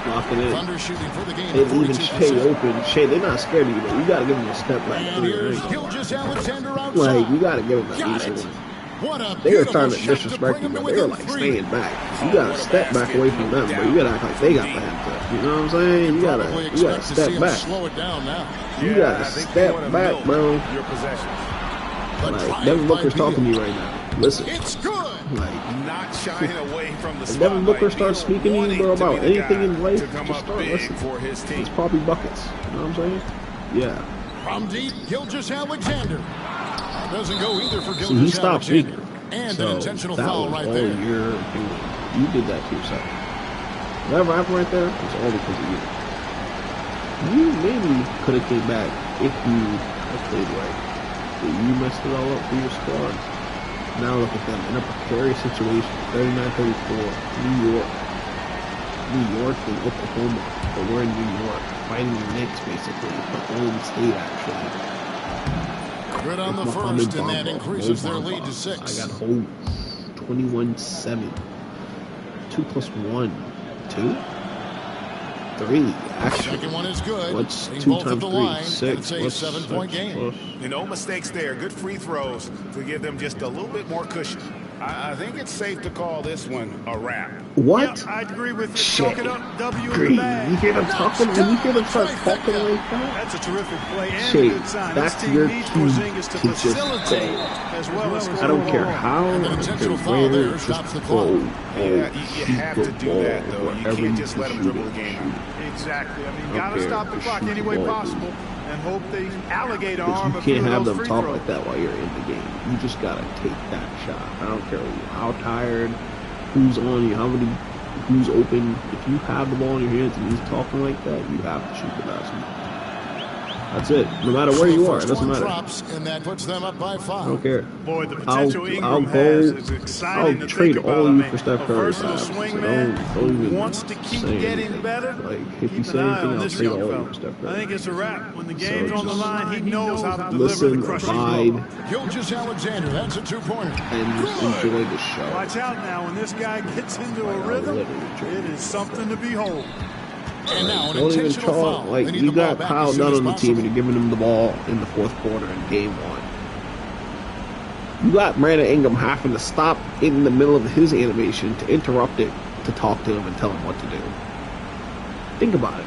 Lock it in. Thunder shooting for the game. They at leaving 42%. Shea open. Shea, they're not scared of you, though. You gotta give them a step back. And here's Gilgeous Alexander outside. Like, you gotta give them at Got least it. one. What a They were beautiful trying to shot disrespect bring you, him to but they were within like 3. staying back. You gotta step back away from them, but you gotta act like they got the heads up. You know what I'm saying? You gotta Probably expect to see step him back. slow it down now. You Yeah, gotta I think they step wanna back, milk bro. your possessions. The Like, drive Devin by Booker's talking to Beal. you right now. Listen. It's good. Like, Not shying away from the if spotlight. Devin Booker starts Beal speaking to you, wanting bro, to about be the anything guy in life, to come just up start big listening. for his team. It's probably buckets. You know what I'm saying? Yeah. From deep, Gilgeous Alexander. Doesn't go either for See, he Gilgeous stopped Alexander. speaking. And So an intentional that foul was right all there. your doing. You did that to yourself. Whatever happened right there was all because of you. You maybe could have came back if you had played right. But you messed it all up for your squad. Now look at them in a precarious situation. 39-34, New York. New York and Oklahoma. But we're in New York. Fighting the Knicks, basically. But Golden State, actually. Good on the Mohammed first, and that Bamba. increases their Bamba. lead to 6. I got hold 21-7. 2 plus 1. 2? 3. Actually. Second one is good. What's Hitting 2 both at times the 3? line. 6. It's a What's 7-point 6 game. plus? No mistakes there. Good free throws to give them just a little bit more cushion. I think it's safe to call this one a wrap. What? Yeah, I'd agree with you. Shit. Chalk it up, W in Green. the bag. You hear them talking? When you hear them start talking like that? That's a terrific play and Shit, a good sign. that's This team your needs team Porzingis to to just facilitate go. as well as score I don't the care ball. how, I And an don't care intentional foul where, there just stops the go. clock. Yeah, you have to do that, though. You can't just let them dribble the game out. Exactly. I mean, I got to don't stop care. the Just clock shoot any the way ball, possible and hope they alligator Because arm you a few can't of have those them free talk throws. like that while you're in the game. You just gotta take that shot. I don't care how tired, who's on you, who's open. If you have the ball in your hands and he's talking like that, you have to shoot the basketball. That's it. No matter where you are, it doesn't matter. Drops, and that puts them up by 5. I don't care. Boy, the potential I'll Ingram go. has is exciting I'll to trade think all about. you I for mean, Steph a Curry. versatile So swingman don't who even wants to keep say getting anything. better. Like if you Keep say an eye anything, on I'll this trade young all fella. you for Steph I Curry. think it's a wrap. When the So game's on the just line, he knows how to deliver listen, the crushing abide, blow. Gilgeous Alexander, that's a 2-pointer. and just enjoy the show. Watch out now. When this guy gets into a rhythm, it is something to behold. And now an Don't even intentional try. foul. Like They need you the ball got back Kyle as soon Dunn as on the team, possible. and you're giving him the ball in the fourth quarter in game 1. You got Brandon Ingram having to stop in the middle of his animation to interrupt it to talk to him and tell him what to do. Think about it.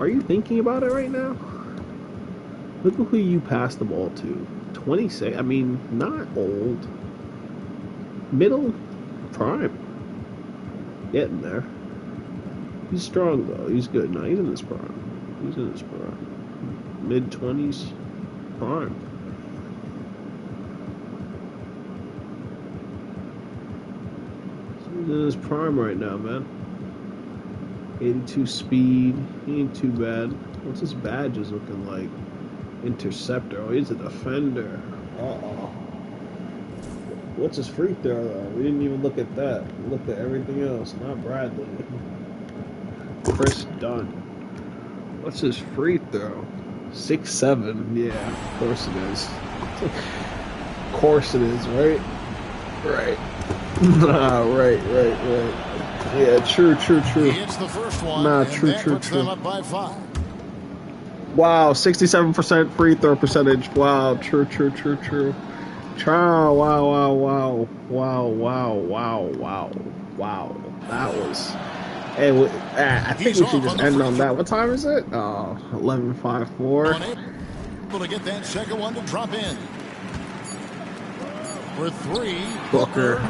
Are you thinking about it right now? Look at who you passed the ball to. 26. I mean, not old. Middle, prime. Getting there. He's strong though. He's good. No, he's in his prime. He's in his prime. Mid-20s, prime. He's in his prime right now, man. 82 speed. He ain't too bad. What's his badges looking like? Interceptor. Oh, he's a defender. Uh-oh. What's his free throw, though? We didn't even look at that. We looked at everything else. Not Bradley. Chris Dunn. What's his free throw? 6'7". Yeah, of course it is. Of course it is, right? Right. Right. Yeah, true. He hits the first one, Nah, and true. them up by 5. Wow, 67% free throw percentage. Wow, true. Wow. That was. Hey, I think we should just end on that. What time is it? 11:54. Able to get that second one to drop in. For 3, Booker.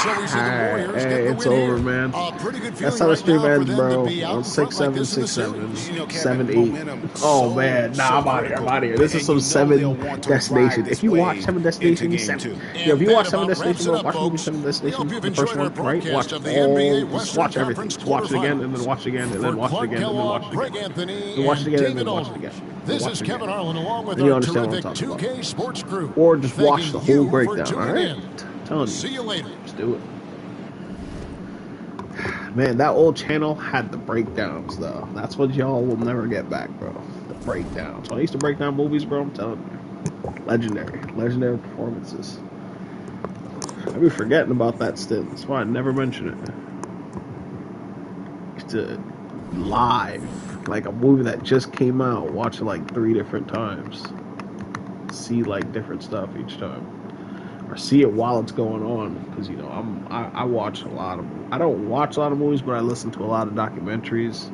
So we see the Warriors Hey, get the it's win over, here. man. Pretty good That's feeling how the right stream now for ends, them bro. to be out On in front 6-7, like this in the 6-7, series. 7-8. Oh man, nah, I'm out of here. This is some 7 Destination. If you watch 7 Destination, if you watch 7 Destination, bro, watch movie 7 Destination, the first one, right? Watch just watch everything. Just watch it again, and then watch it again, and then watch it again, and then watch it again. Then watch it again, and then watch it again. This is Kevin Harlan along with you our understand what terrific I'm talking 2K about. Sports crew. Or just watch the whole breakdown, tuning alright? in. Telling you. See you later. Just do it. Man, that old channel had the breakdowns, though. That's what y'all will never get back, bro. The breakdowns. When I used to break down movies, bro, I'm telling you. Legendary performances. I be forgetting about that still. That's why I never mention it. To live, like a movie that just came out, watch it like 3 different times. See like different stuff each time. Or see it while it's going on, because you know I watch a lot of. I don't watch a lot of movies, but I listen to a lot of documentaries,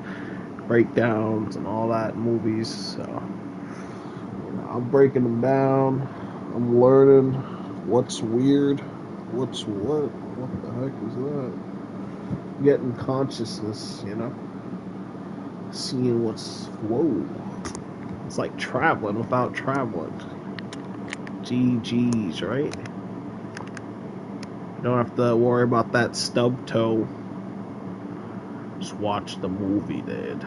breakdowns, and all that in movies. So you know, I'm breaking them down. I'm learning what's weird, what's what the heck is that? Getting consciousness, you know, seeing what's whoa. It's like traveling without traveling. GG's, right? Don't have to worry about that stub toe. Just watch the movie, dude.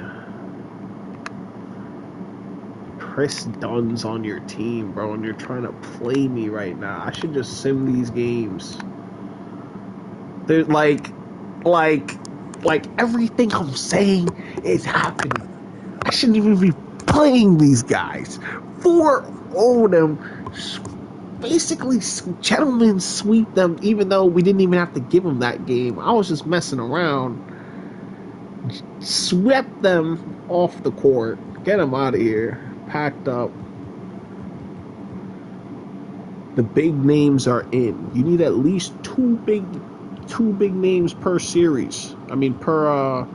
Chris Dunn's on your team, bro, and you're trying to play me right now. I should just sim these games. They're like everything I'm saying is happening. I shouldn't even be playing these guys. 4-0 them. Basically, gentlemen sweep them, even though we didn't even have to give them that game. I was just messing around. Swept them off the court. Get them out of here. Packed up. The big names are in. You need at least two big names per series. I mean, per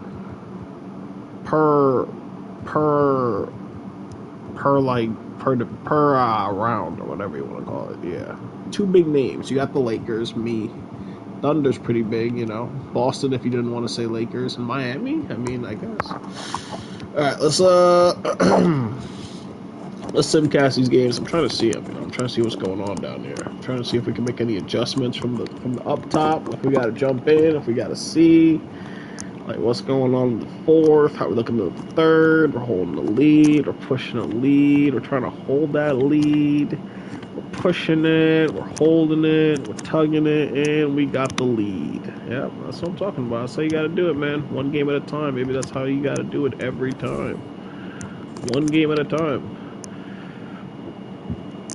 round or whatever you want to call it. Yeah, 2 big names. You got the Lakers, me. Thunder's pretty big, you know. Boston, if you didn't want to say Lakers, and Miami. I mean, I guess. All right, let's simcast these games. I'm trying to see them. You know, I'm trying to see what's going on down here. I'm trying to see if we can make any adjustments from the up top. If we got to jump in, if we got to see. Like, what's going on in the 4th? How we looking at the 3rd? We're holding the lead. We're pushing a lead. We're trying to hold that lead. We're pushing it. We're holding it. We're tugging it. And we got the lead. Yeah, that's what I'm talking about. That's how you got to do it, man. 1 game at a time. Maybe that's how you got to do it every time. 1 game at a time.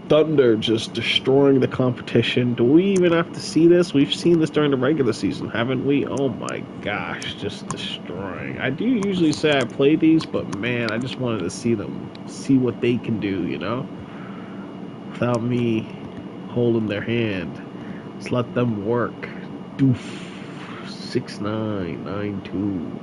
Thunder just destroying the competition. Do we even have to see this? We've seen this during the regular season, haven't we? Oh my gosh, just destroying. I do usually say I play these, but man, I just wanted to see them, see what they can do, you know? Without me holding their hand. Just let them work. Doof. 6'9", 9'2".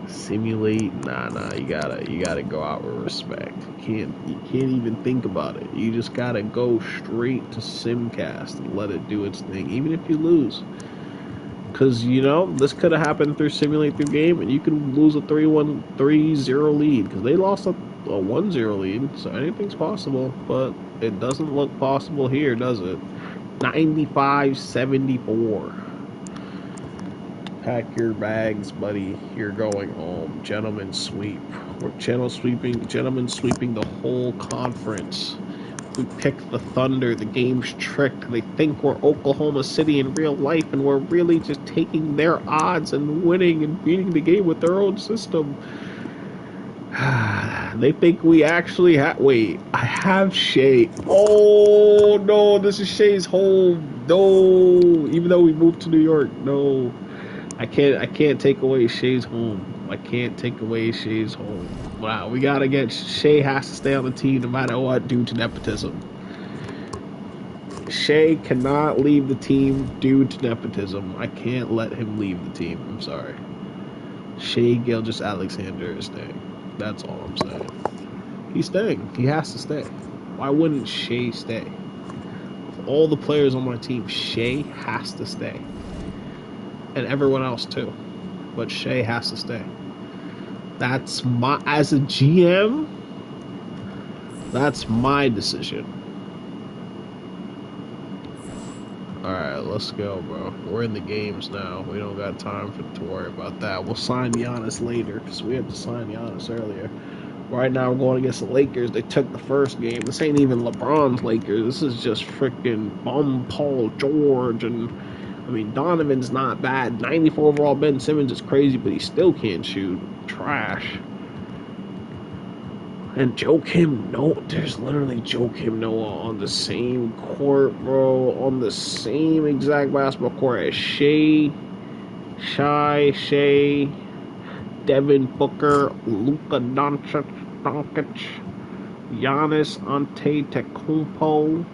Simulate, nah, you gotta go out with respect. You can't even think about it. You just gotta go straight to Simcast and let it do its thing, even if you lose. Because, you know, this could have happened through Simulate through game, and you could lose a 3-0 lead, because they lost a 1-0 lead, so anything's possible, but it doesn't look possible here, does it? 95-74. Pack your bags, buddy. You're going home. Gentlemen sweep. We're gentlemen sweeping the whole conference. We picked the Thunder. The game's tricked. They think we're Oklahoma City in real life, and we're really just taking their odds and winning and beating the game with their own system. They think we actually have... Wait, I have Shea. Oh, no, this is Shea's home. No, even though we moved to New York. No. I can't take away Shea's home. I can't take away Shea's home. Wow, we gotta get Shea has to stay on the team no matter what due to nepotism. Shea cannot leave the team due to nepotism. I can't let him leave the team. I'm sorry. Shea Gilgeous-Alexander is staying. That's all I'm saying. He's staying. He has to stay. Why wouldn't Shea stay? With all the players on my team, Shea has to stay. And everyone else too. But Shea has to stay. That's my, as a GM, that's my decision. Alright, let's go, bro. We're in the games now. We don't got time to worry about that. We'll sign Giannis later, because we had to sign Giannis earlier. Right now, we're going against the Lakers. They took the first game. This ain't even LeBron's Lakers. This is just freaking bum Paul George. And, I mean, Donovan's not bad. 94 overall. Ben Simmons is crazy, but he still can't shoot. Trash. And Joakim Noah, there's literally Joakim Noah on the same court, bro. On the same exact basketball court as Shea, Devin Booker, Luka Doncic, Giannis Antetokounmpo,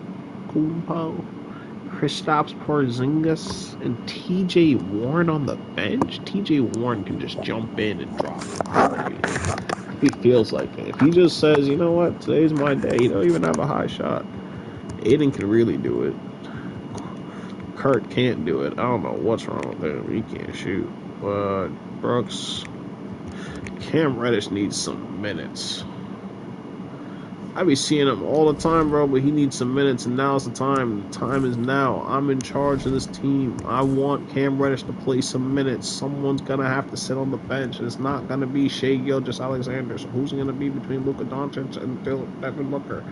Kristaps Porzingis, and TJ Warren on the bench. TJ Warren can just jump in and drop it. He feels like it. If he just says, you know what, today's my day, he don't even have a high shot. Aiden can really do it. Kurt can't do it. I don't know what's wrong with him. He can't shoot. But Brooks, Cam Reddish needs some minutes. I be seeing him all the time, bro, but he needs some minutes, and now's the time. The time is now. I'm in charge of this team. I want Cam Reddish to play some minutes. Someone's going to have to sit on the bench, and it's not going to be Shea Gilgeous-Alexander. So who's going to be between Luka Doncic and Devin Booker?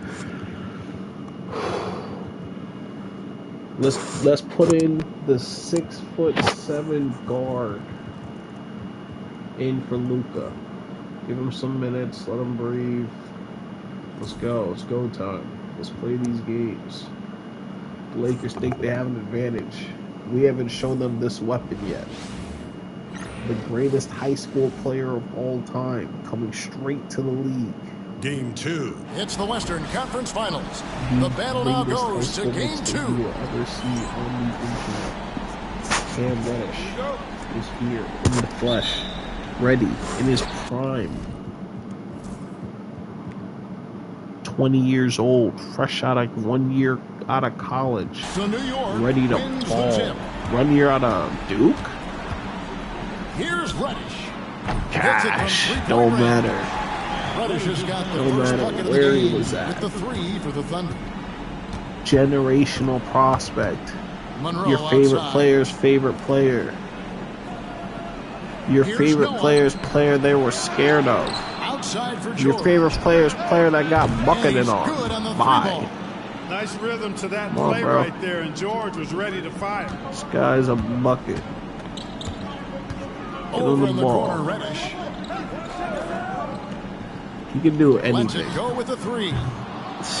Let's put in the 6'7" guard in for Luka. Give him some minutes. Let him breathe. Let's go. It's go time. Let's play these games. The Lakers think they have an advantage. We haven't shown them this weapon yet. The greatest high school player of all time coming straight to the league. Game 2. It's the Western Conference Finals. The battle now goes to Game 2. You will ever see on the internet. Cam Reddish is here in the flesh, ready in his prime. 20 years old, fresh out of 1 year out of college, ready to ball. 1 year out of Duke? Here's Reddish. Cash, don't matter. Reddish has got the no first matter bucket of where the he game was at. with the 3 for the Thunder. Generational prospect. Monroe Your favorite outside. player's favorite player. Your Here's favorite Noah. player's player they were scared of. Outside for Your George. favorite player's player that got bucketed Good on the on. 3 Bye. ball. Nice rhythm to that Come on, play bro. right there, and George was ready to fire. This guy's a bucket. Get Over on in the the ball. corner, Reddish. He can do Lets anything. it go with the 3.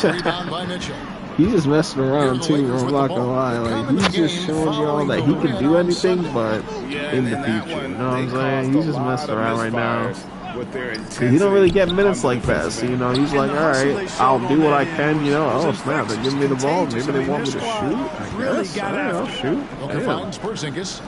Rebound by Mitchell. He's just messing around too, Lakers I'm with not the gonna ball. lie. They're Like, coming he's to the just game showing y'all following that the he can win do on anything, Sunday. but in the future. You know what I'm saying? He's just messing around right now. He don't really get minutes like that. So, you know, he's like, alright, I'll do what I can, you know. Oh, snap, they're giving me the ball. Maybe they want me to shoot. I guess. Alright, I'll shoot. Okay, Damn. finds Porzingis.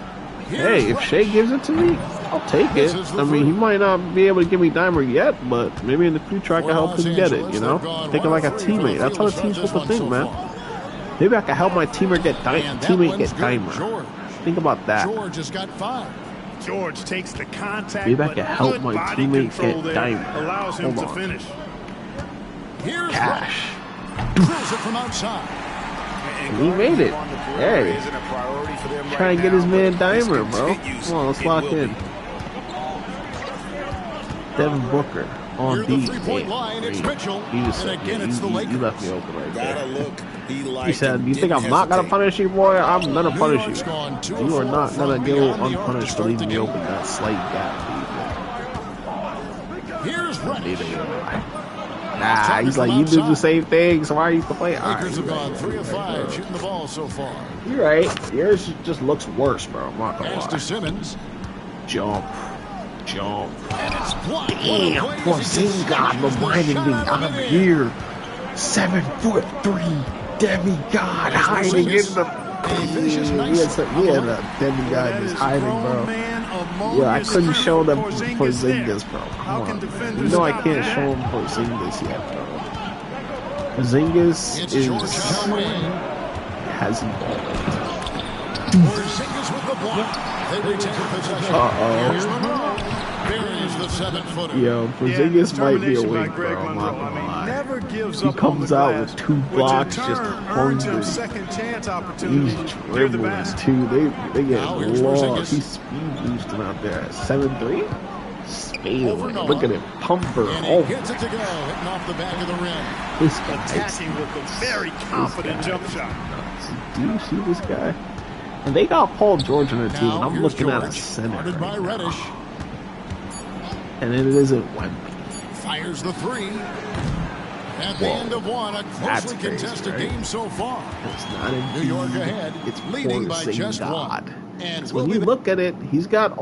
Hey, if Shea gives it to me, I'll take it. I mean, he might not be able to give me Dimer yet, but maybe in the future I can help him get it, you know? Thinking like a teammate. That's how the team's supposed to think, man. Maybe I can help my teammate get Dimer. Think about that. George has got 5. George takes the contact. Maybe I can help my teammate get Dimer. Allows him Hold to on. finish. Here's Cash. Drills it from outside. He made it. Hey. Try and get his man Dimer, bro. Come on, let's lock in. Devin Booker on Near the D. three-point line, it's Mitchell. He just And said, again, yeah, it's the you Lakers. left me open right there. Gotta look. He said, you think I'm not going to punish you, boy? I'm going to punish York's you. gone 2 You are of 4 not going from to go beyond the arc to unpunished for start leaving the me game. open that slight gap. Here's Reddish. Nah, he's like, you do the same thing, so why are you complaining? Lakers have gone 3 of 5 shooting the ball so far. You're right. Yours just looks worse, bro. I'm not going to Pass to lie. Simmons. Jump. And it's blocked. Damn, Porzingis reminding me I'm here. 7'3" demigod hiding in the. He had a demigod just hiding, bro. Yeah, I couldn't show them Porzingis, bro. Come on. You know I can't show him Porzingis yet, bro. Porzingis hasn't balled. Porzingis with the block. They retain possession. Buries the 7-footer. Yo, Porzingis might be a wing, bro. I'm not gonna lie. Never gives He up comes out with 2 blocks, just earns him hungry. second chance opportunities. He's dribbling too. They get lost. He's speed boosting out there. 7'3". Spade. Look at him, pumper. Oh, gets it to go, hitting off the back of the rim. This guy Attacking with a very confident jump shot. Do you see this guy? And they got Paul George on their team. And I'm looking at a center. Guarded by Reddish. And it isn't Wemby. Fires the 3. At the end of one, a closely contested game so far. It's not in New York ahead, it's leading by just 1. And when you look at it, he's got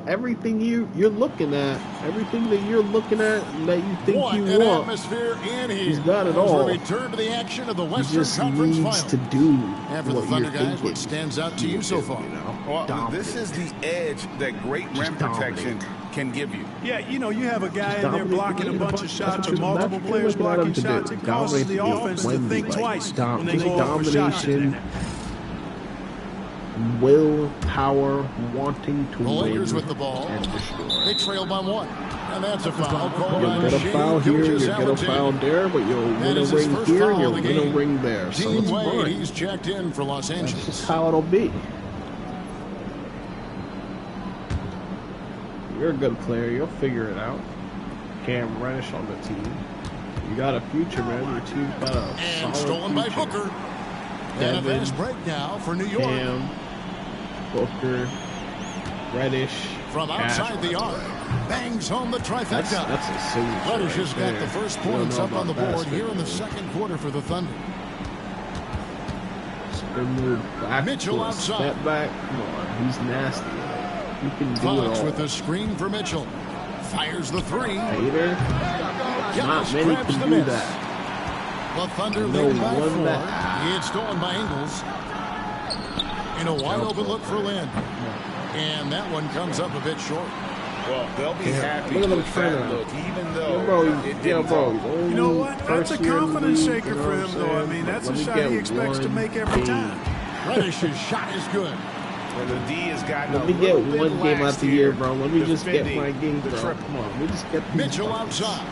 everything you're looking at, everything that you're looking at that you think you want. Atmosphere in here. He's got it all. Return to the action of the Western He just Conference needs Final. to do And for the Thunder guys, what stands out to you so far? Well, this is the edge that great rim protection can give you. Yeah, you know, you have a guy in there blocking a bunch of shots or multiple players blocking shots. It causes the offense to think twice when they go over shots. Willpower, wanting to The win Lakers with the ball. and destroy. They trail by 1. And that's a foul. You'll get a foul here, you'll get a foul there, but you'll win a ring here, you'll win a ring there. So it's fine. He's checked in for Los Angeles. That's just how it'll be. You're a good player, you'll figure it out. Cam Reddish on the team. You got a future, man. Your team's got a And solid stolen by future. Booker. And a fast break now for New York. Cam, Booker, Reddish. From outside the arc. Bangs home the trifecta. That's a signature. Reddish has got there. the first You don't points know up on the about board basket. here in the second quarter for the Thunder. Spin move back. Mitchell to a outside. Step back. Come on, he's nasty. He can do Fox it all. with the screen for Mitchell. Fires the 3. Hater. Not Giannis many grabs the can do miss. that. The Thunder No lead by one 4. that- He had stolen by Ingles. In a wide open look for Lynn. And that one comes up a bit short. Well, they'll be happy Look at them with trying that to. look, even though Bro, it didn't bro. fall. You know what? That's a confidence shaker for him, though. I mean, that's a shot he expects to make every time. Reddish's shot is good. Well, the D has gotten Let me a get little bit one game out lax the year, here, bro. Let me just get my defending game, the bro. triple. Come on, let me just get these Mitchell buckets. outside.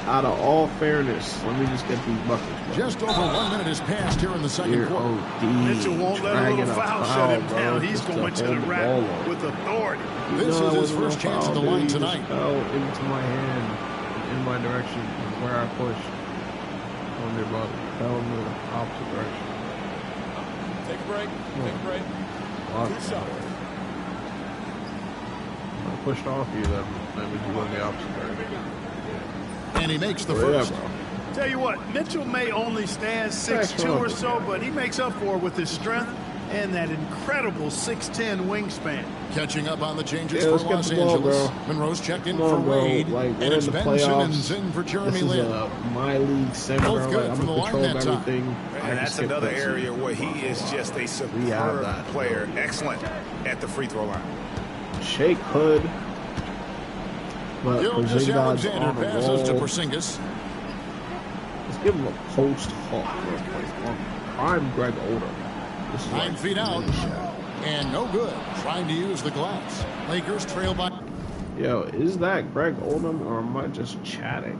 Out of all fairness, let me just get these buckets, bro. Just over 1 minute has passed here in the second Here, quarter. OD. Mitchell won't let a Dragging little foul shut him bro, down. He's just going to the hold the rack ball up. with authority. This No, is that his wasn't first no chance at foul, the line dude. He tonight. just fell into my hand, in my direction, where I pushed. On your body. Fell in the opposite direction. Take a break. Take a break. Two shots. I pushed off you, that means you went the opposite direction. And he makes the Yeah, first. bro. Tell you what, Mitchell may only stand 6'2" or so, but he makes up for it with his strength and that incredible 6'10" wingspan. Catching up on the changes Yeah, for let's get Los the ball, Angeles. bro. Monroe's checked in Come for on, bro. Wade. Like, And we're it's in the Ben playoffs. Simmons in for Jeremy This is Lin. a Myleague center. Both good I'm from the in line control of that time. everything. I And that's just skip another that area shit. where he is just a have superb that. player. Excellent at the free throw line. Shake Hood. But Gilgeous Porzingis Alexander on the passes to wall. Porzingis. Let's give him a post hawk real quick. Prime Greg Oden. This is 9 like feet out. mini shot. And no good. Trying to use the glass. Lakers trail by. Yo, is that Greg Oden or am I just chatting?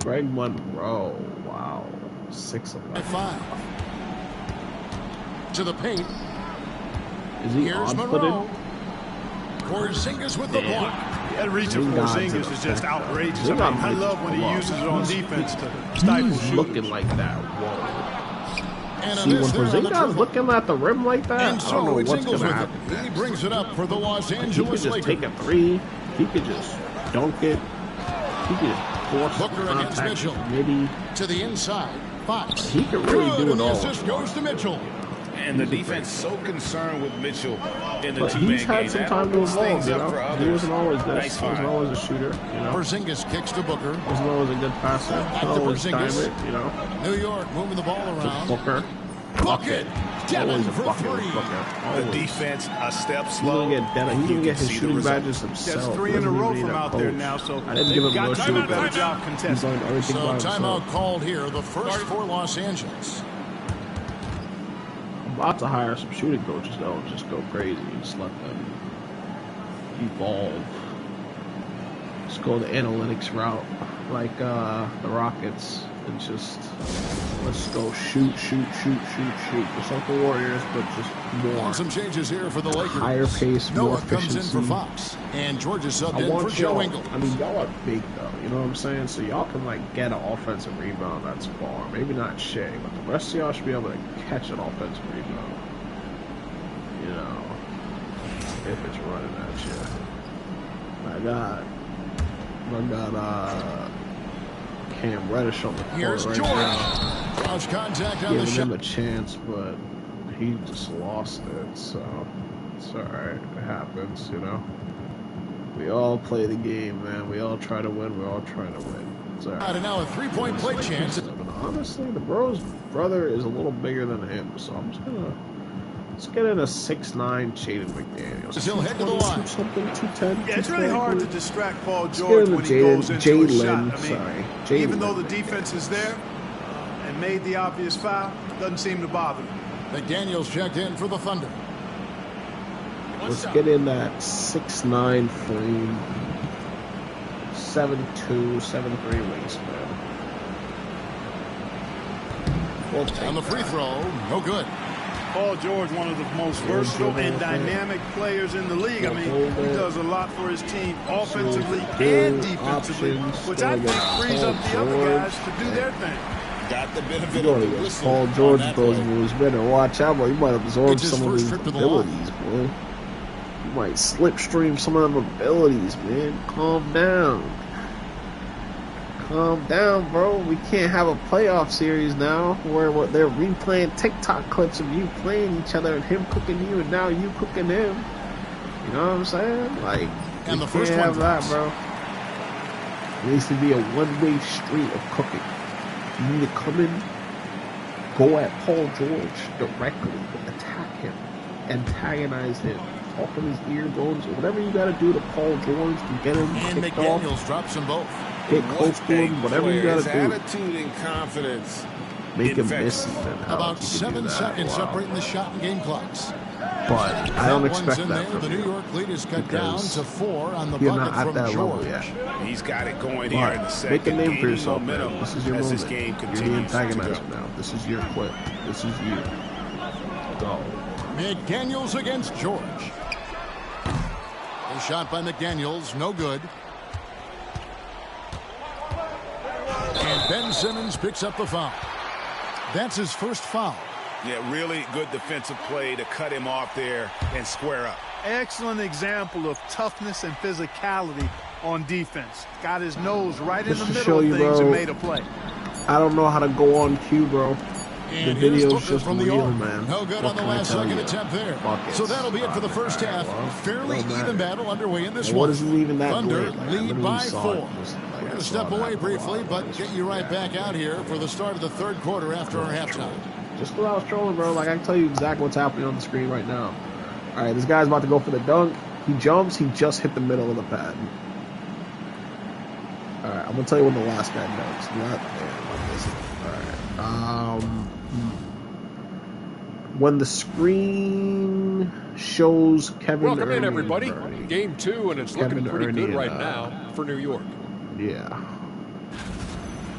Greg Monroe. Wow. 6'11". 5. To the paint. Is he Here's odd-footed? Monroe. Porzingis with the block. That reach of Porzingis is just outrageous. I mean, I love when he uses it on defense to stifle He's shooters. looking like that. Whoa. And See, when Porzingis Porzingis looking at the rim like that, And I don't so know it's what's Ingles going to with happen. it. He brings it up for the Los He could Angeles just Lakers. take a three. He could just dunk it. He could just force Booker against contact Mitchell. maybe. To the inside. Fox. He could really Good, do and it the all. assist goes to Mitchell. And the defense so concerned with Mitchell in the but two-man game. He's had some time to evolve, you know. He wasn't always this. Nice He wasn't always a shooter, you know. Porzingis kicks to Booker. He wasn't always a good passer. Back to Always time Porzingis. it, you know. New York moving the ball around. Booker. Bucket. Devin for three. The defense a step slow. He's gonna get his shooting badges himself. That's 3 in a row from out there now, so I didn't give him no shooting a better job contesting. So timeout called here, the first for Los Angeles. I'm about to hire some shooting coaches though, and just go crazy and just let them evolve. Just go the analytics route, like the Rockets, and just let's go shoot. Just like the Warriors, but just more. Some changes here for the Lakers. Higher pace, Noah more comes efficiency. in for Fox, and George is subbed in for Joe Ingles. I mean, y'all are big though, you know what I'm saying? So y'all can like get an offensive rebound that's far. Maybe not Shea, but the rest of y'all should be able to catch an offensive rebound. You know, if it's running at you. I got Cam Reddish on the court Here's right George. now. Cross contact on the Giving shot. him a chance, but he just lost it, so it's alright. It happens, you know. We all play the game, man. We all try to win. We're all trying to win. It's alright. And now a three-point play chance. Honestly, the bro's brother is a little bigger than him, so I'm just gonna let's get in a 6'9" Jaden McDaniels. He'll head to the line. Something 210. Yeah, it's really hard to distract Paul George when he goes into a shot. I mean, even though the defense is there and made the obvious foul, doesn't seem to bother him. McDaniels checked in for the Thunder. Let's get in that 6'9" frame, 7'2", 7'3" wingspan. On the free throw, no good. Paul George, one of the most versatile and dynamic players in the league. I mean, he does a lot for his team offensively and defensively, which I think frees up the other guys to do their thing. Got the benefit of the whistle. Paul George those moves. Better watch out, boy. You might absorb some of his abilities, boy. You might slipstream some of them abilities, man. Calm down. Calm down, bro. We can't have a playoff series now where they're replaying TikTok clips of you playing each other and him cooking you and now you cooking him. You know what I'm saying? Like, and you the first can't have one that, bro. It needs to be a one-way street of cooking. You need to come in, go at Paul George directly, attack him, antagonize him, talk in his ear bones, whatever you got to do to Paul George to get him and kicked McDaniels off. Drops them both. Get close to him, whatever you got to do. Attitude and confidence. Make him miss. About 7 seconds separating the shot and game clocks. But I don't expect that from The New York lead is cut down to 4 on the you're bucket not at from that George. level yet. He's got it going here in the second. Make a name for yourself, man. Momentum This is your as moment. this game You're the continues to antagonizer go. now. This is your quit. This is you. Go. McDaniels against George. A shot by McDaniels, no good. And Ben Simmons picks up the foul. That's his first foul. Yeah, really good defensive play to cut him off there and square up. Excellent example of toughness and physicality on defense. Got his nose right in the middle of things and made a play. I don't know how to go on cue, bro. And the video's just from real, the man. No good what on the last second attempt there. Buckets. So that'll be it for the first half. Fairly even battle underway in this one. What isn't even that Thunder great? Like, lead by 4. We're going to step away briefly, but get you right back out here for the start of the third quarter after our halftime. Just what I was trolling, bro. Like, I can tell you exactly what's happening on the screen right now. All right, this guy's about to go for the dunk. He jumps. He just hit the middle of the pad. All right, I'm going to tell you when the last guy dunks. All right. When the screen shows Kevin Welcome Ernie in, everybody. and Game 2, and it's looking pretty good right now for New York. Yeah.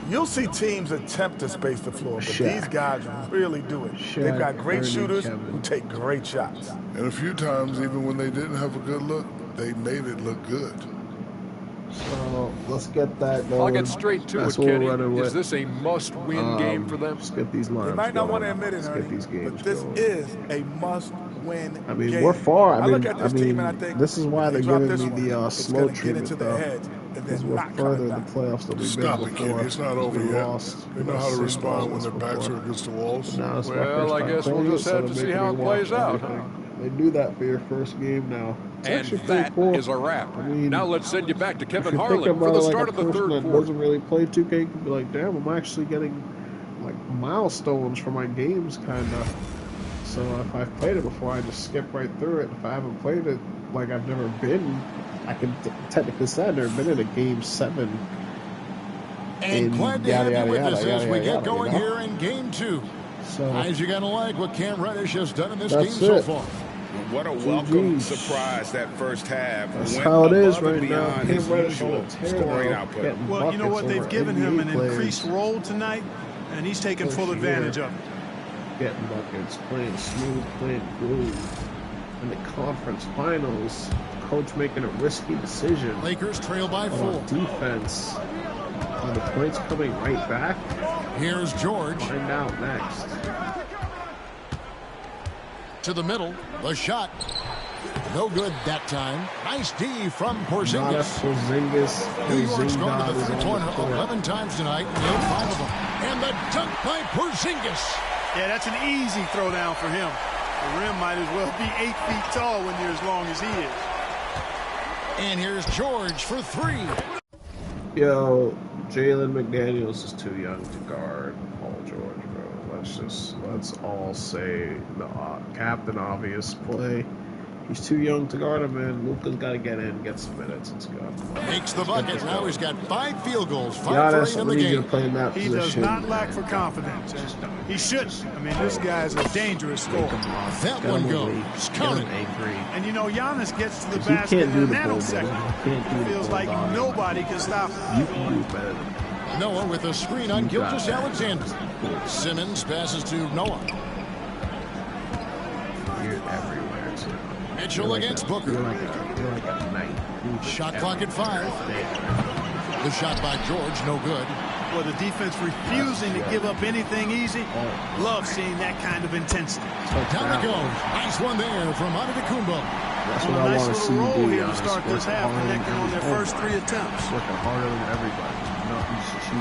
You'll see teams attempt to space the floor, but these guys really do it. They've got great shooters who take great shots. And a few times, even when they didn't have a good look, they made it look good. So let's get that going. I'll get straight to it, Kenny. Is this a must-win game for them? Let's get these lines. They might not want to admit it, Ernie, but this is a must-win game. I mean, we're far. I look at this team and I think this is why they're giving me the slow treatment, though. and Because then we're not further coming in the back. playoffs than we've Stop been it, before. kid. It's not over We yet. lost. They know how to respond when their backs are against the walls. But now it's my Well, first I time guess we'll playing just it, so have to they're see making how me it plays watch out. everything. They do that for your first game now. It's And actually pretty that cool. is a wrap. I mean, Now let's send you back to Kevin if you think Harlan for about the it like start a of the person third that quarter. doesn't really play 2K, could be like, damn, I'm actually getting like milestones for my games, kind of. So if I've played it before, I just skip right through it. If I haven't played it, like I've never been, I can technically say I've never been in a game 7. And glad to have you with us as we get going here in game 2. So, guys, you're going to like what Cam Reddish has done in this game so far. What a welcome surprise that first half. That's went how it is above and right now. beyond Cam his Reddish usual on a tear scoring now, output. Well, you know what? They've given him an NBA increased role tonight, and he's taken full advantage of it. Getting buckets, playing smooth, playing groove. In the conference finals, coach making a risky decision. Lakers trail by 4. Defense. And the points coming right back. Here's George. Find out next. To the middle. The shot. No good that time. Nice D from Porzingis. Not a Porzingis. New York's gone to the Porzingis three-pointer on the court. 11 times tonight, and hit 5 of them. And the dunk by Porzingis. Yeah, that's an easy throwdown for him. The rim might as well be 8 feet tall when you're as long as he is. And here's George for 3. Yo, Jalen McDaniels is too young to guard Paul George, bro. Let's all say the captain obvious play. He's too young to guard him, man. Luka's got to get in, get some minutes. Let's go. Makes the bucket. Now he's got 5 field goals, 5 Giannis, for 8 in the game. He does not lack for confidence. He shouldn't. I mean, this guy's a dangerous scorer. That one goes. Count it. And you know, Giannis gets to the basket in a nanosecond. It feels like nobody can stop him. You can do better than that. Noah with a screen on Gilgeous Alexander. Simmons passes to Noah. You're everywhere, too. Mitchell against Booker. You're like a knight. Shot clock at 5. The shot by George, no good. Well, the defense refusing to give up anything easy. Love seeing that kind of intensity. Down it goes. Nice one there from Antetokounmpo. That's On what a I nice want to little see. roll here to start this half, connecting on their first 3 attempts. Working harder than everybody. No,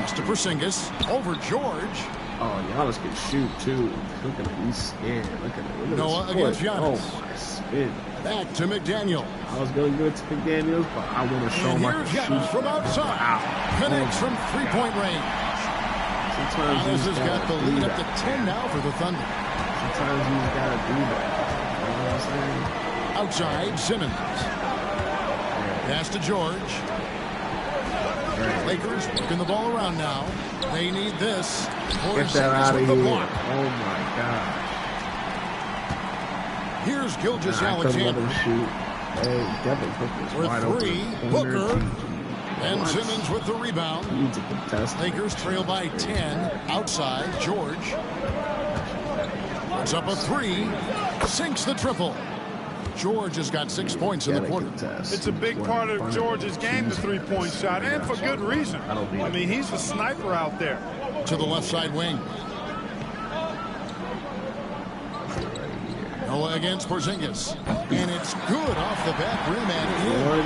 he's to Porzingis. Over George. Oh, Giannis can shoot, too. Look at him. He's scared. Look at him. Noah against Giannis. Oh, my spin. Back to McDaniel. I was going to go to McDaniels, but I want to show him I can shoot. Giannis from outside. Wow. Connects from 3-point range. Giannis has got the lead up to 10 now for the Thunder. Sometimes he's got to do that. You know what I'm saying? Outside, Simmons. Pass to George. Lakers working the ball around now. They need this. Get that out of here. Oh, my God. Here's Gilgeous Let Alexander. him shoot. Hey, Devin Booker's wide For 3, open. Booker. And Simmons with the rebound. He needs a contest. Lakers trail by 10. Outside, George. Puts up a 3. Sinks the triple. George has got 6 points in the quarter. It's a big part of George's game, the 3-point shot, and for good reason. I mean, he's a sniper out there. To the left side wing. Noah against Porzingis. And it's good off the back rim and in.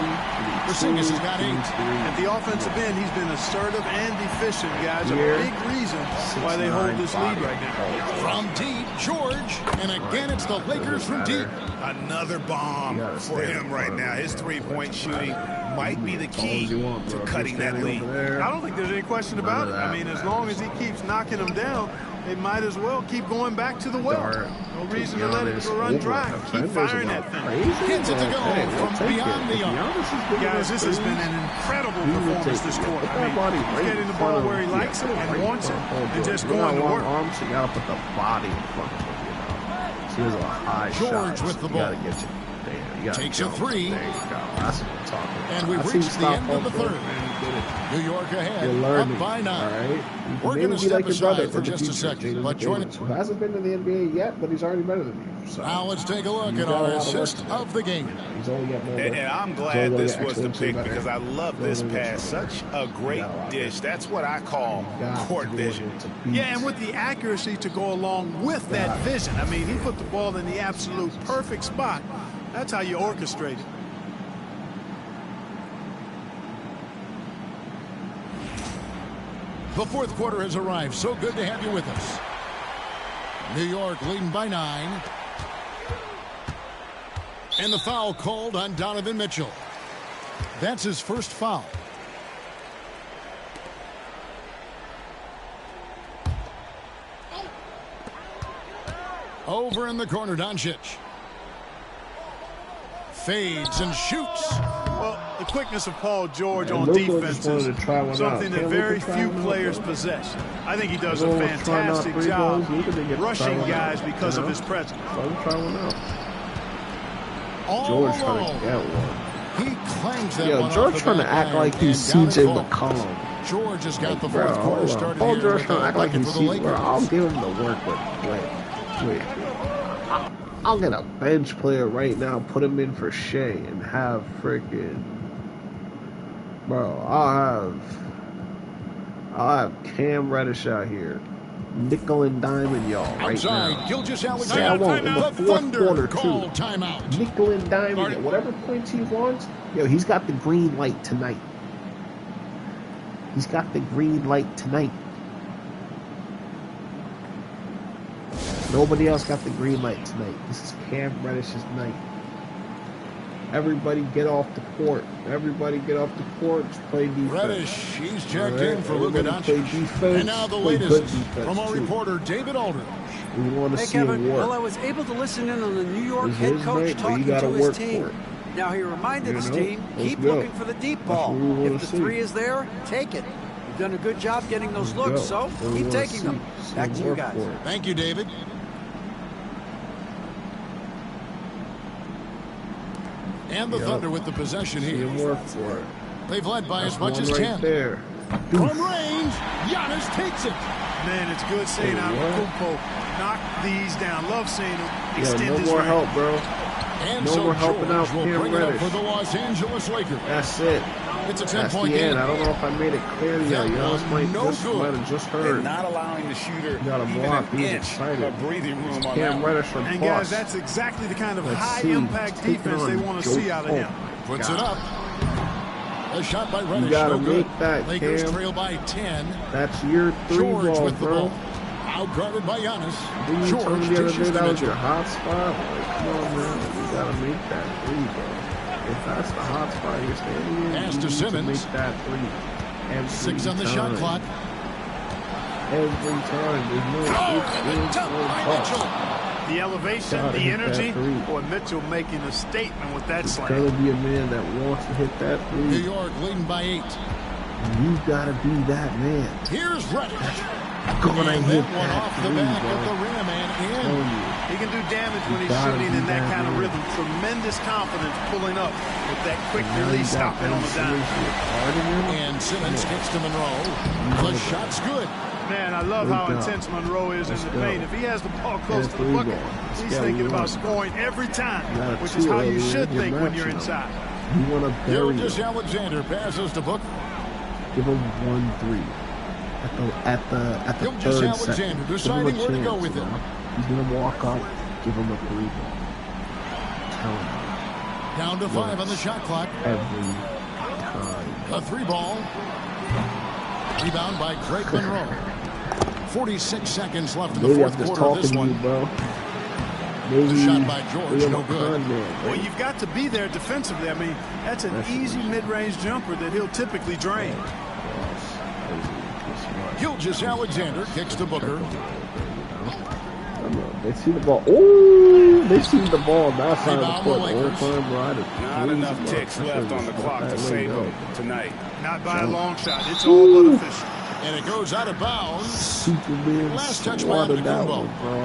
Porzingis has got 8. At the offensive end, he's been assertive and efficient, guys. A big reason why they hold this lead right now. From deep, George. And again, it's the Lakers from deep. Another bomb for him right now. His 3-point shooting might be the key to cutting that lead. I don't think there's any question about it. I mean, as long as he keeps knocking them down, they might as well keep going back to the well. No reason to let it run dry. Keep firing that thing. Gets it to go from beyond the arc. Guys, this has been an incredible performance this quarter. I mean, he's getting the ball where he likes it and wants it, and just going to work. Arms, you got to put the body in front of him, you know. So he has a high George shot. with the ball. Takes a 3. There you go. That's what I'm talking about. And we've reached the end of the third. New York ahead, up by 9. Right? We're going to step aside for just a second. But join us. Who hasn't been to the NBA yet, but he's already better than you. So now let's take a look at our assist of the game. And I'm glad this was the pick because I love this pass. Such a great dish. That's what I call court vision. Yeah, and with the accuracy to go along with that vision. I mean, he put the ball in the absolute perfect spot. That's how you orchestrate it. The fourth quarter has arrived. So good to have you with us. New York leading by 9. And the foul called on Donovan Mitchell. That's his first foul. Over in the corner, Doncic. Fades and shoots. Well, the quickness of Paul George on defense is something that very few players possess. I think he does a fantastic job rushing guys because of his presence. George trying to get one. He claims that Yo, one George off the trying to back act line like he's and CJ down it falls. McCollum. George has got the Bro, fourth quarter hold on. started Paul here George with trying to a act like bucket he's for the CJ. Bro, Lakers. I'll give him the work with. Wait. I'll get a bench player right now, put him in for Shea, and have freaking. Bro, I'll have Cam Reddish out here. Nickel and diamond, y'all, right Outside, now. Gilgeous Yeah, I Alexander. want in the The fourth Thunder quarter, call too. timeout. Nickel and diamond, at whatever points he wants. Yo, he's got the green light tonight. He's got the green light tonight. Nobody else got the green light tonight. This is Cam Reddish's night. Everybody get off the court. Everybody get off the court. Play defense. Reddish, he's checked in for Everybody Luka play Doncic. defense, And now the play latest good defense, from our too. reporter, David Aldridge. We want to Hey, see Kevin, him work. well, I was able to listen in on the New York It's head his coach night, but talking you gotta to his work team. for it. Now, he reminded his team, let's keep go. looking for the deep That's ball. what we wanna If the see. three is there, take it. You've done a good job getting those Let's looks, go. so That's what we keep wanna taking them. see. Back to you Work guys. for it. Thank you, David. And the Thunder with the possession See here. him work for it. They've led by That's as much one as right 10. there. From range, Giannis takes it. Man, it's good seeing Antetokounmpo knock these down. Love seeing him extend Yeah, no his more range. help, bro. And No so more helping George out will Cam bring it up Reddish. for the Los Angeles Lakers. That's it. It's a That's 10-point the game. end. I don't know if I made it clear yet. That Giannis one, might no good. have just And heard. not allowing the shooter Got him even blocked. an He's inch excited. of breathing room on that Cam one. Reddish from And Plus. guys, that's exactly the kind of Let's high see. impact Taking defense they on want to Joe see out of him. Pope. Puts it up. A shot by Reddish, gotta no good. make that, Lakers Cam. trail by 10. That's your three George ball, with the bro. ball. Outguarded by Giannis. Didn't you tell me George the other dishes day to that was your Mitchell. hot spot? Like, come on, man. You gotta make that three, bro. If that's the hot spot you're standing in, Pass you to need Simmons. to make that three. Every 6 on the time. shot clock. Every time. There's no ifs, ands, or buts. The elevation, Gotta the hit that energy. three. Boy, Mitchell making a statement with that There's slam. gotta be a man that wants to hit that New three. York leading by 8. You gotta be that man. Here's Reddish. Gonna And hit that one that off the three, back bro. of the rim and in. Telling you. He can do damage when he's gotta shooting be in that that kind of man. rhythm. Tremendous confidence pulling up with that quick Now you release got stopping on the Ben dime. Simmons with Harden. And Simmons kicks to Monroe. The shot's good. Man, I love Wake how up. intense Monroe is Let's in the go. paint. If he has the ball close And to the three bucket, ball. Let's he's get thinking one. about scoring every time, You got a which is two how you early, should you're think when you're matching them. inside. You want to bury Gilgeous him. Alexander passes to Booker. Give him 1-3 at the Gilgeous third Alexander second. deciding Give him a where to go chance, with you it. know? He's gonna walk up. Give him a three ball. Tell him Down to 5 on the shot clock. every time. A 3-ball. Rebound by Greg Monroe. 46 seconds left in the Maybe I'm fourth just quarter of talking this to you, one. bro. Maybe The shot by George, maybe I'm no a good. con man, Well, right? you've got to be there defensively. I mean, that's an easy mid-range jumper that he'll typically drain. Gilgeous Alexander kicks to Booker. They see the ball. Oh, they see the ball. That's on the Rebound, court the the whole Lakers. time, bro. I'd have Not crazy, enough bro. ticks I left could've on the just clock let to that save lay them go. tonight. Not by a long shot. It's all but official. And it goes out of bounds. Superman Last touch by swatted that Antetokounmpo. one, bro.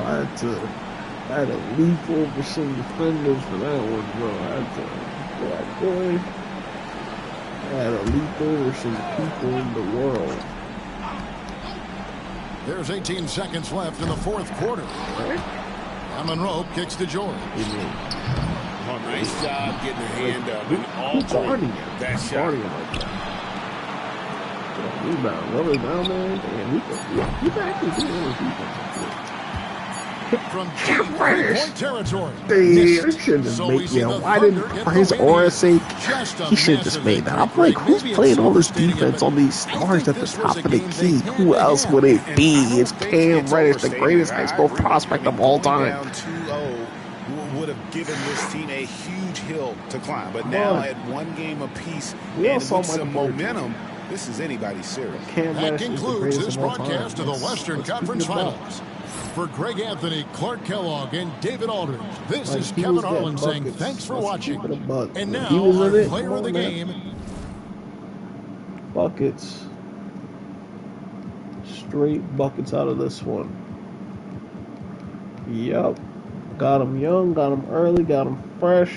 I had to leap over some defenders for that one, bro. Boy, I had to leap over some people in the world. There's 18 seconds left in the fourth quarter. And Monroe kicks to George. Nice job getting a hand up and altering that shot. Guarding like that. Rebound, rubber down there. Damn, he can actually do it with defense. from deep three-point territory. They should have made, why didn't, for his aura's sake, he should have just made that. I'm like, who's playing all this defense on these stars at the top of the key? Who else would it be? It's Cam Reddish, the greatest high school prospect of all time. Down 2-0 would have given this team a huge hill to climb. But now at one game apiece and with some momentum, this is anybody's series. That concludes this broadcast of the Western Conference Finals. For Greg Anthony, Clark Kellogg, and David Aldridge, this is Kevin Harlan saying thanks for watching. And now, our player of the game. Buckets. Straight buckets out of this one. Yup. Got him young, got him early, got him fresh.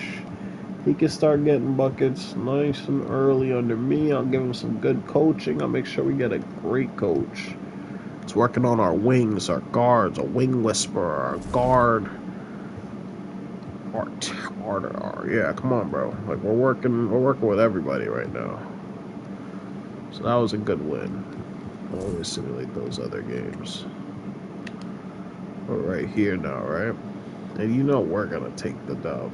He can start getting buckets nice and early under me. I'll give him some good coaching. I'll make sure we get a great coach. It's working on our wings, our guards, a wing whisperer, our guard. Yeah, come on, bro. Like we're working with everybody right now. So that was a good win. I'll always simulate those other games. We're right here now, right? And you know we're gonna take the dub.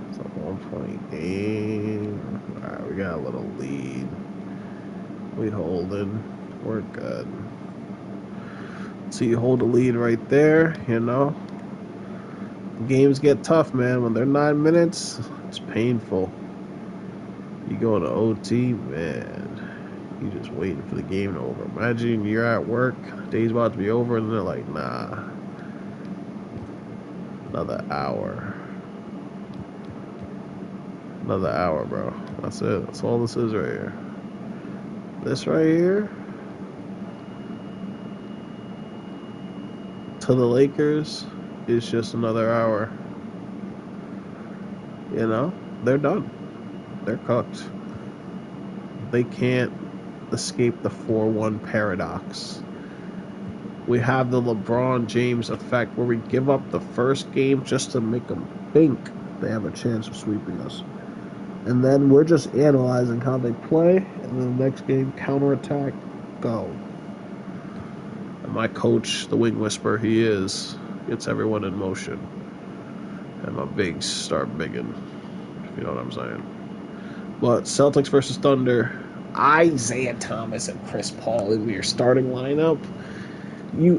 It's a 1-point game. Alright, we got a little lead. We holding. We're good. So you hold the lead right there, you know. Games get tough, man. When they're 9 minutes, it's painful. You go to OT, man. You just waiting for the game to over. Imagine you're at work, day's about to be over, and they're like, nah. Another hour. Another hour, bro. That's it. That's all this is right here. This right here to the Lakers is just another hour. You know, they're done. They're cooked. They can't escape the 4-1 paradox. We have the LeBron James effect where we give up the first game just to make them think they have a chance of sweeping us. And then we're just analyzing how they play, and then the next game, counterattack, go. And my coach, the wing whisperer he is, gets everyone in motion. And my bigs start bigging, if you know what I'm saying. But Celtics versus Thunder, Isaiah Thomas and Chris Paul in your starting lineup.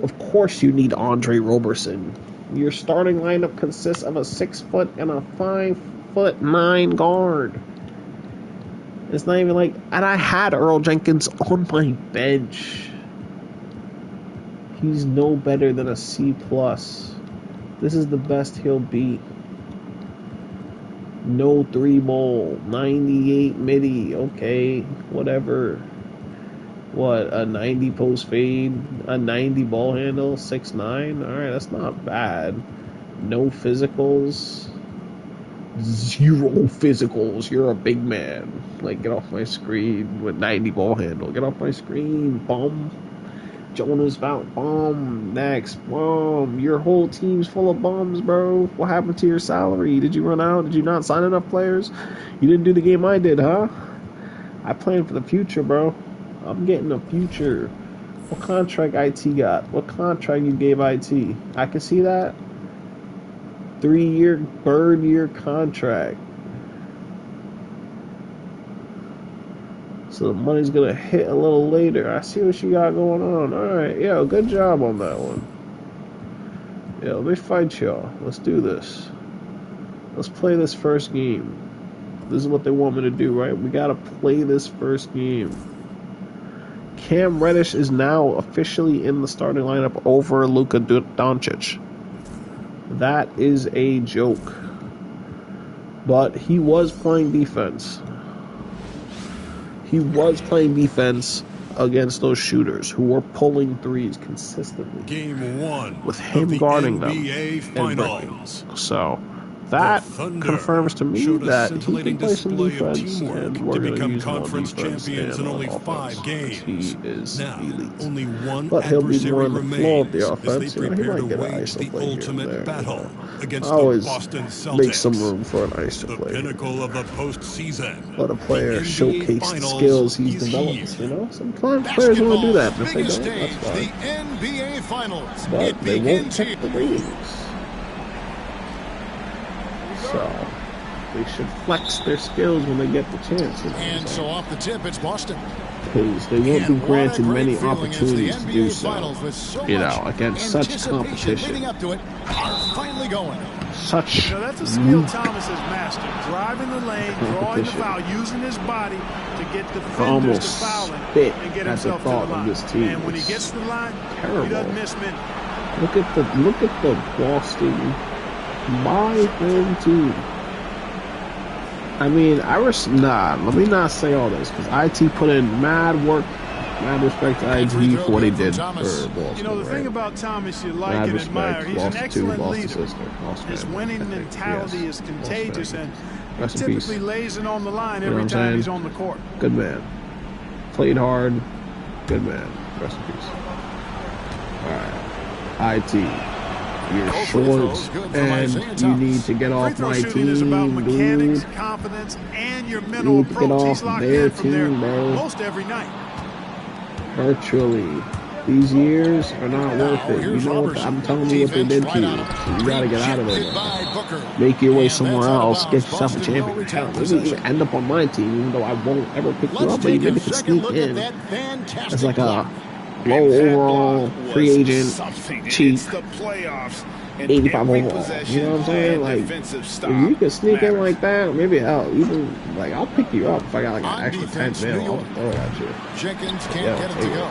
Of course you need Andre Roberson. Your starting lineup consists of a 6-foot and a 5'9" guard. It's not even like, and I had Earl Jenkins on my bench. He's no better than a C+. This is the best he'll be. No 3-ball, 98 midi, okay, whatever. What, a 90 post fade, a 90 ball handle, 6'9"? Alright, that's not bad. No physicals. 0 physicals. You're a big man. Like, get off my screen with 90 ball handle. Get off my screen, bum. Jonas Vaughn, bum. Next, bum. Your whole team's full of bums, bro. What happened to your salary? Did you run out? Did you not sign enough players? You didn't do the game I did, huh? I planned for the future, bro. I'm getting a future. What contract IT got? What contract you gave IT? I can see that. 3-year, third-year contract. So the money's going to hit a little later. I see what you got going on. All right. Yo, good job on that one. Yo, let me fight y'all. Let's do this. Let's play this first game. This is what they want me to do, right? We got to play this first game. Cam Reddish is now officially in the starting lineup over Luka Doncic. That is a joke. But he was playing defense. He was playing defense against those shooters who were pulling threes consistently. Game 1 with him guarding them. NBA Finals. So that confirms to me that he can play some defense, and we're going to use him on defense and on offense because he is elite. But he'll be more on the floor of the offense. You know, he might get an ISO play here and there. You know. I always make some room for an ISO play. Let a player showcase the skills he's developed. You know, sometimes players want to do that. If they don't, that's fine. The NBA Finals. But they won't check the ratings. So they should flex their skills when they get the chance. You know, and so off the tip, it's Boston. Because they won't be granted many opportunities to do so. You know, against such competition. Leading up to it are finally going. Such that's a skill Thomas has mastered. Driving the lane, drawing the foul, using his body to get defenders to foul him and get himself to the line. And when he gets to the line, he doesn't miss many. Look at the Boston by him team. I mean, let me not say all this because IT put in mad work. Mad respect to IG for what he did for Boston. You know, the thing about Thomas you like and admire, he's an excellent leader. His winning mentality is contagious, and he typically lays it on the line every time he's on the court. Good man. Played hard. Good man. Rest in peace. All right. IT. You're short, and you need to get off my team, is about mechanics, dude. confidence, and your mental approach. He's locked in from there most every night. Virtually. These years are not worth it. You know what? I'm telling you what they did to you. So you got to get out of there. Make your way somewhere else. Get yourself a champion. Hell, maybe even end up on my team, even though I won't ever pick you up. But you maybe can sneak in as like a low overall free agent, cheap, 85 overall. You know what I'm saying? Like, if you can sneak in like that, maybe even like I'll pick you up if I got like an extra 10 mil. I'll throw it at you. Jenkins can't get it to go. You know,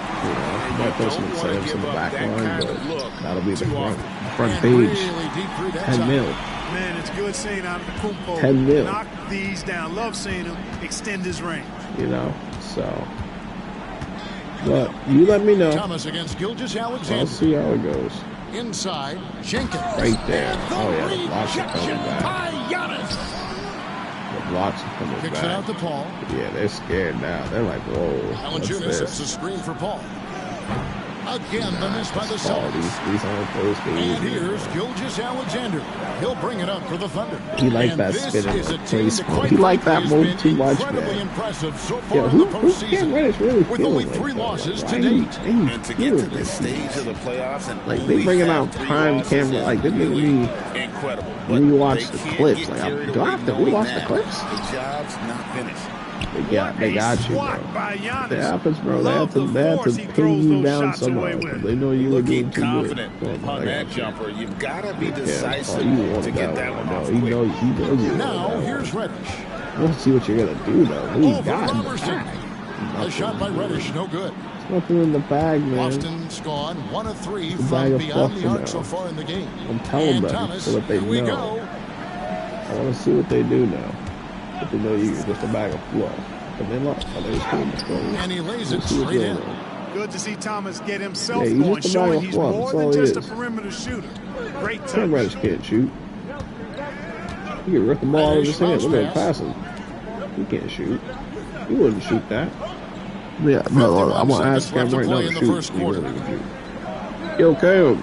might put some incentives in the back line, but that'll be the front page. 10 mil. Man, it's good seeing Antetokounmpo 10 mil. knock these down. Love seeing him extend his range. You know, so. But you let me know. Thomas against Gilgeous-Alexander. I'll see how it goes. Inside, Jenkins. Right there. Oh, yeah, the blocks are coming back. The blocks are coming back. Kicks it out to Paul. Yeah, they're scared now. They're like, whoa. Valanciunas sets a screen for Paul. Again, the miss by the Celtics. These aren't those games. And here's Gilgeous-Alexander. He'll bring it up for the Thunder. He liked that spinning baseball. He liked that move too much, man. Impressive so far yeah, who can't Reddish really with only 3 losses to date. And to get to this stage of the playoffs, and like they bringing out prime camera, like they making me incredible. When you watch the clips, like do I have to rewatch the clips? The job's not finished. They got you, bro. That happens, bro. They have to pin you down somehow. They know you were doing too good. On that jumper, you've got to be decisive to get that one off. He knows you. Now, here's Reddish. We'll see what you're going to do, though. What do you got in the bag? A shot by Reddish, no good. There's nothing in the bag, man. Boston's gone 1 of 3 from beyond the arc so far in the game. I'm telling them so that they know. I want to see what they do now. But they know you're just a bag of fluff. But they lost. And he lays it straight in. Good to see Thomas get himself going, showing he's more than just a perimeter shooter. Great touch. Reddish can't shoot. He can rip the ball out of his hand. Look at him passing. He can't shoot. He wouldn't shoot that. Yeah, no, I'm going to ask him right now to shoot. He really would shoot. Yo, Cam,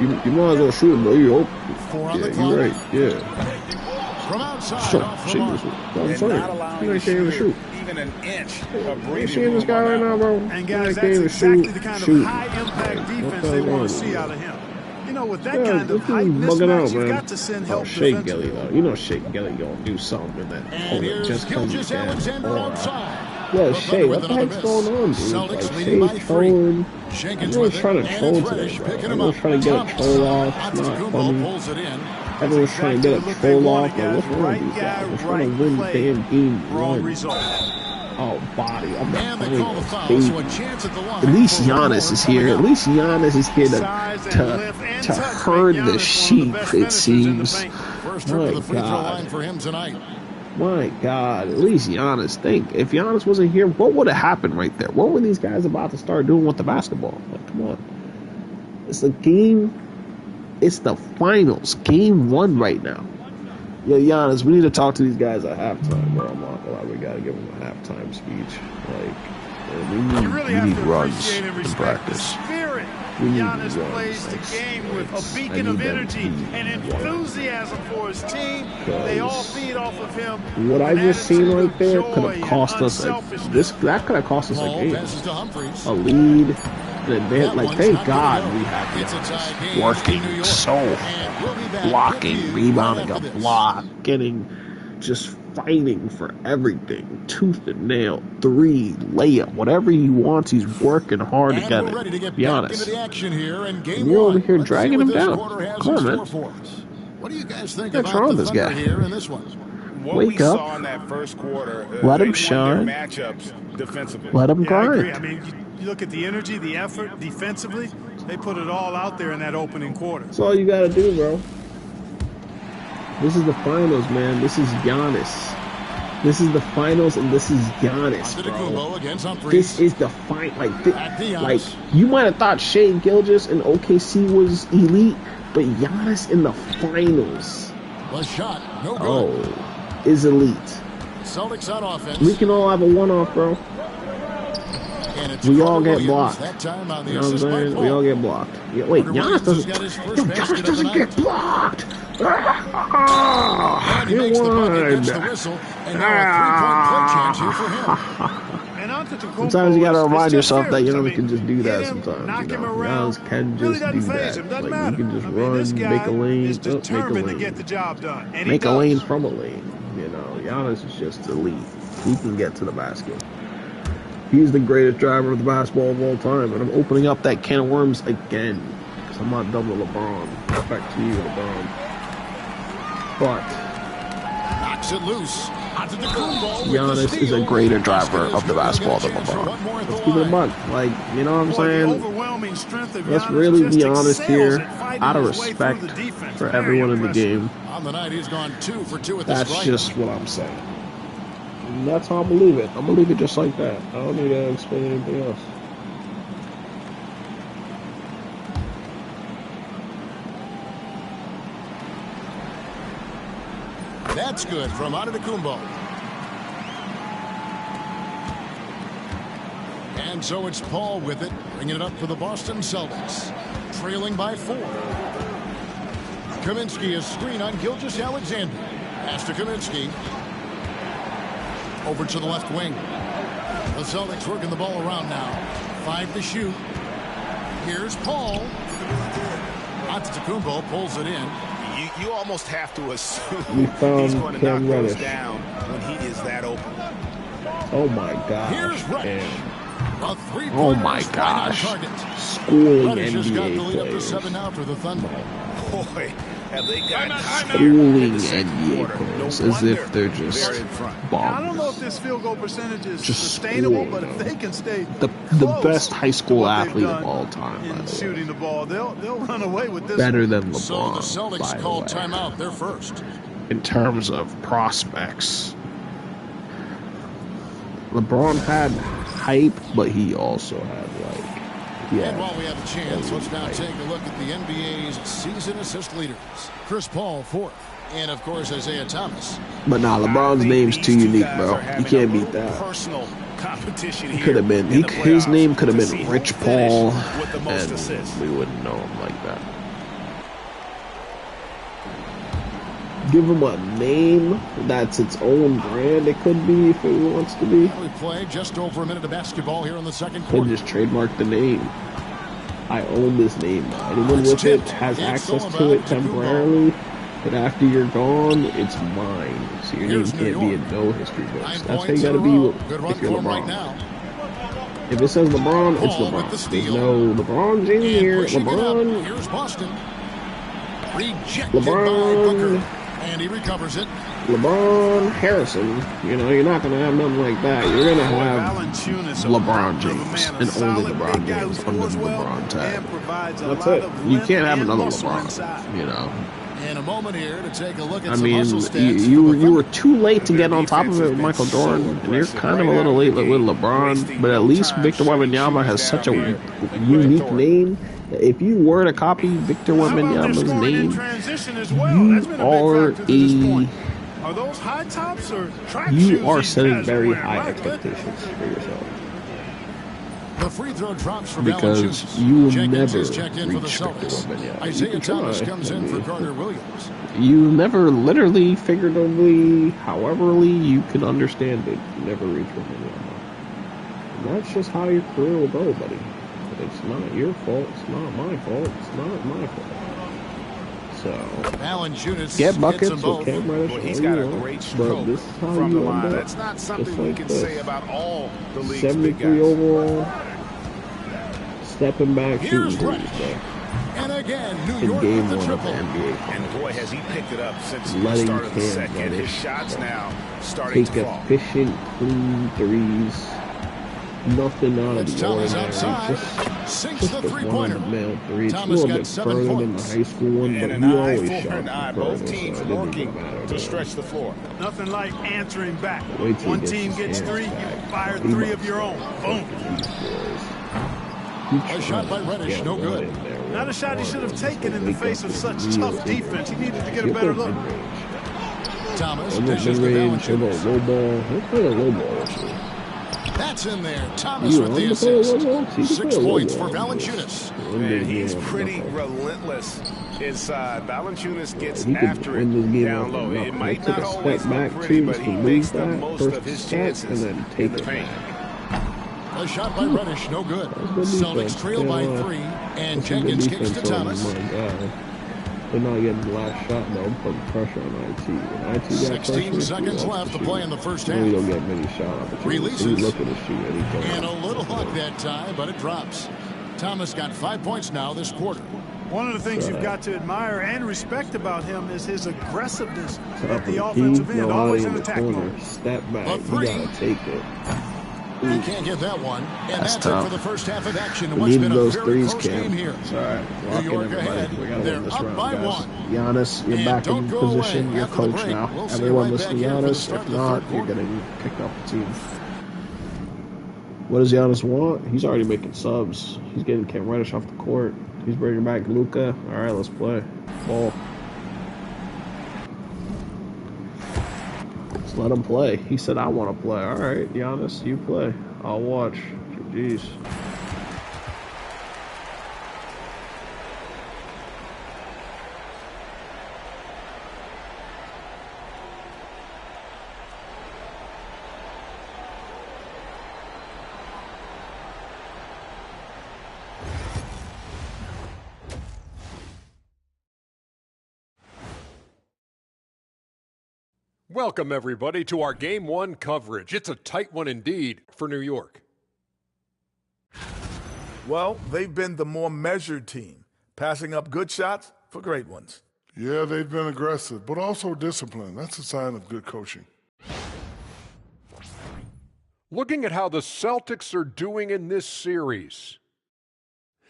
you might as well shoot him, bro. You open. Yeah, you're right. Yeah. From outside, you ain't even shoot. Even an inch of you seeing this guy right now, bro? And guys, that's exactly the kind of high-impact defense they want to see out of him. You know, with that kind of height mismatch, you've got to send help Shea Gilly, though. You know Shea Gilly gonna do something, and then opponent just comes down. Yeah, Shea, what the heck's going on, dude? Like, Shea's trolling. Everyone's trying to troll today, bro. Everyone's trying to get a troll off. It's not funny. Everyone's trying to get a troll off. Like, what's wrong with these guys? We're trying to win the damn game. Oh, body. I'm not playing this. At least Giannis is here. At least Giannis is here to herd the sheep, it seems. My God. My God. At least Giannis. Think. If Giannis wasn't here, what would have happened right there? What were these guys about to start doing with the basketball? Like, come on. It's a game. It's the finals. Game 1 right now. Yo, Giannis, we need to talk to these guys at halftime, bro. I'm not gonna lie, we gotta give them a halftime speech. Like, we need runs in practice. Giannis plays the game with a beacon of energy and enthusiasm for his team. They all feed off of him. What I just seen right there could have cost us that could have cost us a game. A lead. Like, thank God we have Giannis working so blocking, rebounding a block, just fighting for everything, tooth and nail, 3, layup, whatever he wants, he's working hard to get it. Be honest. And you're over here dragging him down. Come on, man. What do you guys think What's wrong with this guy? Here in this one? Wake up. Saw in that first quarter, let him shine. Defensively. Let him grind. I mean, you look at the energy, the effort defensively, they put it all out there in that opening quarter. That's all you got to do, bro. This is the finals, man. This is Giannis. This is the finals, and this is Giannis, bro. This is the fight. Like you might have thought Shea Gilgeous and OKC was elite, but Giannis in the finals, is elite. Celtics on offense. We can all have a one-off, bro. We all get blocked. You know what I'm saying? We all get blocked. Yeah, wait, Giannis doesn't get blocked. And he makes the bucket, gets the whistle, and now a 3-point play chance here for him. Sometimes you gotta remind yourself that you can just do that sometimes. You know, Giannis can just do that. Like, you can just run, make a lane, make a lane from a lane. You know, Giannis is just elite. He can get to the basket. He's the greatest driver of the basketball of all time, and I'm opening up that can of worms again because I'm not done with LeBron. Respect to you, LeBron. But knocks it loose. Giannis is a greater driver of the basketball than LeBron. Let's keep it a buck. Like, you know what I'm saying? Let's really be honest here. Out of respect for everyone in the game. On the night, he's gone 2 for 2 at this That's just what I'm saying. And that's how I'm gonna leave it. I'm gonna leave it just like that. I don't need to explain anything else. That's good from Antetokounmpo. And so it's Paul with it, bringing it up for the Boston Celtics. Trailing by 4. Kaminsky is screen on Gilgeous-Alexander. Pass to Kaminsky. Over to the left wing. The Celtics working the ball around now. 5 to shoot. Here's Paul. Antetokounmpo pulls it in. You almost have to assume he's going to knock those down when he is that open. Oh my gosh. Here's oh my gosh. Schooling NBA players. For the Thunder. Boy, have they got schooling NBA players as if they're just bombs. I don't know if this field goal percentage is just sustainable, but if they can stay the best high school athlete of all time, in shooting the ball, they'll run away with this. Better than LeBron. So the Celtics called timeout. They're first. In terms of prospects, LeBron had hype, but he also had and while we have a chance, let's now take a look at the NBA's season assist leaders. Chris Paul, 4th. And, of course, Isaiah Thomas. But nah, LeBron's name's too unique, bro. You can't beat that. Personal competition here. Could have been. His name could have been Rich Paul, and we wouldn't know him like that. Give him a name that's its own brand. It could be if it wants to be. We play just over a minute of basketball here in the second quarter. Could just trademark the name. I own this name. Anyone with it has access to it temporarily, but after you're gone, it's mine. So your name can't be in no history books. That's how you gotta be if you're LeBron. If it says LeBron, it's LeBron. There's no LeBron Jr., LeBron. Here's Boston. Rejected by Booker. And he recovers it. LeBron Harrison, you're not going to have nothing like that. You're going to have LeBron James and only LeBron James under the LeBron tag. That's it. You can't have another LeBron, In a moment here to take a look at you were too late to get on top of it with Michael Jordan, and you're kind of a little late with LeBron, but at least Victor Wembanyama has such a unique name If you were to copy Victor Wembanyama's name, you are setting very high expectations for yourself. The free throw drops for because you will never reach Victor Wembanyama. Isaiah Thomas comes in for Carter Williams. You never, literally, figuratively, howeverly you can understand it, you never reach Wembanyama. And that's just how your career will go, buddy. It's not your fault. It's not my fault. It's not my fault. So, get buckets, okay, Reddish, well, he's got a great stroke from the line. That's not something we can say about all the league's 73 overall, stepping back, shooting threes, bro. And again, New in York game with the 1 of the triple. NBA. And boy, has he picked it up since the Letting start of the Cam second. His Reddish shots now starting take to fall. efficient, clean threes. Nothing out of the ordinary. Just a run-of-the-mill three. It's a little bit further than the high school one, but we always shot both teams working to stretch the floor. Nothing like answering back. Wait till One he team gets 3, you fire 3 of your own. Boom. A shot by Reddish, no good. Not a shot he should have taken in the face of such tough defense. He needed to get a better look. Thomas dishes the Valanciunas. Low ball. He'll play a low ball. That's in there. Thomas with the assist. 6 points for Valanciunas. Man, he's pretty relentless inside. Valanciunas gets after it down low. It might not always look pretty, but he makes the most of his chances in the paint. A shot by Reddish, no good. Celtics trail by 3, and Jenkins kicks to Thomas. They're not getting the last shot, though. Putting pressure on IT. When IT got 16 seconds left to play in the first half. We don't get many shot opportunities. Releases. Looking to shoot anything. And a little luck that time, but it drops. Thomas got 5 points now this quarter. One of the things you've got to admire and respect about him is his aggressiveness at the offensive end, always in attack mode. Step back, you gotta take it. He can't get that one, and that's tough. it for the first half of action. We What's needed been a those very threes, close Cam. game here. It's all right. New York ahead. We gotta They're win this up round, by guys. 1. Giannis, you're And back don't in go position. away You're after the coach break. now. We'll see Everyone right listen to back here for the Giannis. start If of the not, third you're quarter. getting kicked off the team. What does Giannis want? He's already making subs. He's getting Cam Reddish off the court. He's bringing back Luka. All right, let's play. Ball. Let's let him play. He said, I want to play. All right, Giannis, you play. I'll watch. Jeez. Welcome, everybody, to our Game 1 coverage. It's a tight one indeed for New York. Well, they've been the more measured team, passing up good shots for great ones. Yeah, they've been aggressive, but also disciplined. That's a sign of good coaching. Looking at how the Celtics are doing in this series.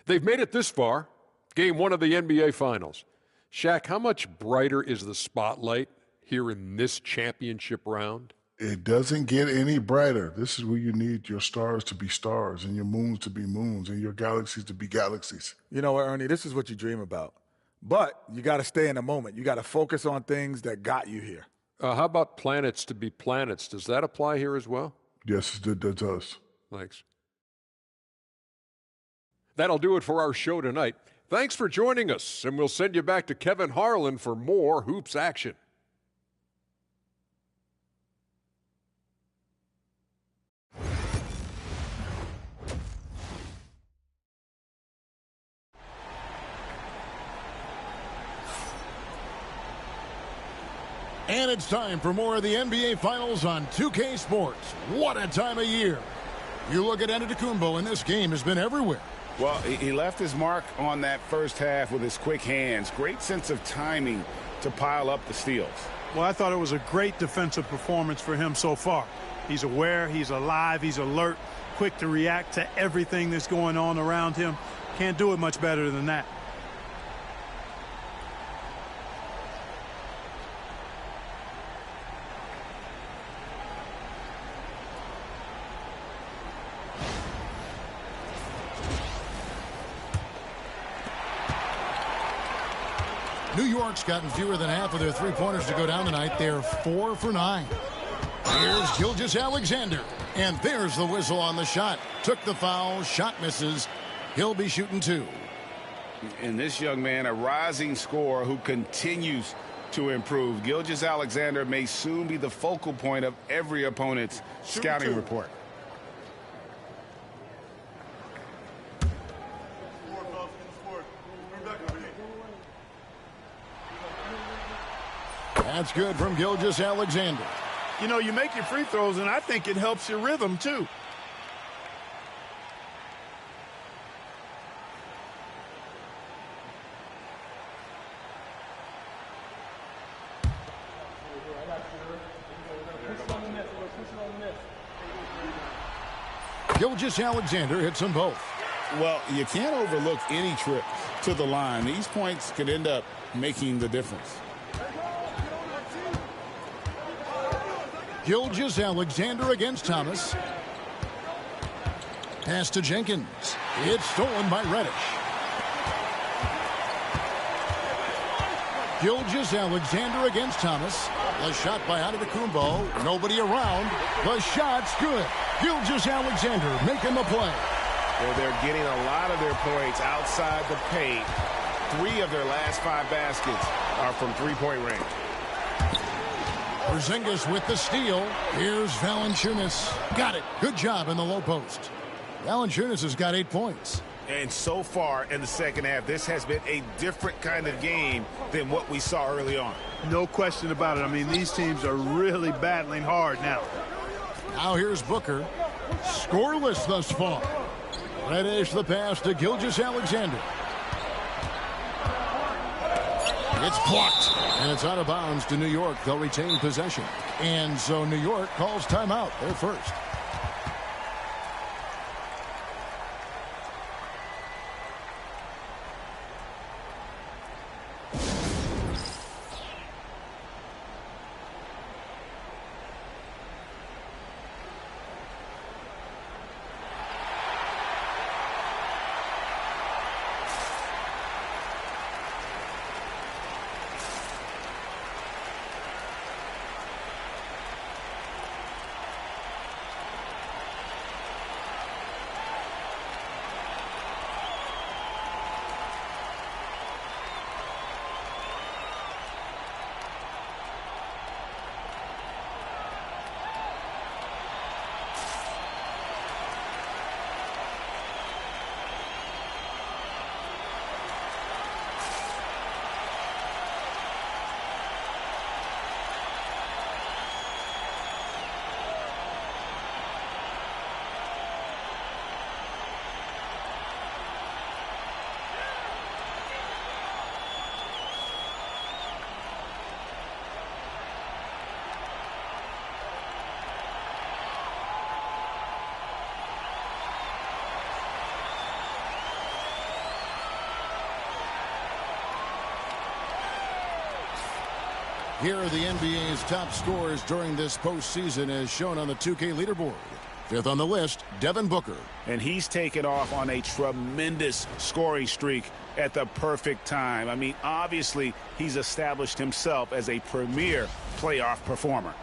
They've made it this far, Game 1 of the NBA Finals. Shaq, how much brighter is the spotlight here in this championship round? It doesn't get any brighter. This is where you need your stars to be stars and your moons to be moons and your galaxies to be galaxies. You know what, Ernie, this is what you dream about. But you got to stay in the moment. You got to focus on things that got you here. How about planets to be planets? Does that apply here as well? Yes, it does. Thanks. That'll do it for our show tonight. Thanks for joining us, and we'll send you back to Kevin Harlan for more hoops action. And it's time for more of the NBA Finals on 2K Sports. What a time of year. You look at Antetokounmpo, and this game has been everywhere. Well, he left his mark on that first half with his quick hands. Great sense of timing to pile up the steals. Well, I thought it was a great defensive performance for him so far. He's aware, he's alive, he's alert, quick to react to everything that's going on around him. Can't do it much better than that. New York's gotten fewer than half of their three-pointers to go down tonight. They're 4 for 9. Here's Gilgeous-Alexander. And there's the whistle on the shot. Took the foul. Shot misses. He'll be shooting 2. And this young man, a rising scorer who continues to improve. Gilgeous-Alexander may soon be the focal point of every opponent's scouting report. That's good from Gilgeous-Alexander. You know, you make your free throws, and I think it helps your rhythm, too. Gilgeous-Alexander hits them both. Well, you can't overlook any trip to the line. These points could end up making the difference. Gilgeous-Alexander against Thomas. Pass to Jenkins. It's stolen by Reddish. Gilgeous-Alexander against Thomas. The shot by Antetokounmpo. Nobody around. The shot's good. Gilgeous-Alexander making the play. Well, they're getting a lot of their points outside the paint. 3 of their last 5 baskets are from three-point range. Porzingis with the steal. Here's Valanciunas. Got it. Good job in the low post. Valanciunas has got 8 points. And so far in the second half, this has been a different kind of game than what we saw early on. No question about it. I mean, these teams are really battling hard now. Now here's Booker. Scoreless thus far. Reddish the pass to Gilgeous-Alexander. It's blocked, and it's out of bounds to New York. They'll retain possession. And so New York calls timeout. They're first. Here are the NBA's top scorers during this postseason as shown on the 2K leaderboard. 5th on the list, Devin Booker. And he's taken off on a tremendous scoring streak at the perfect time. I mean, obviously, he's established himself as a premier playoff performer.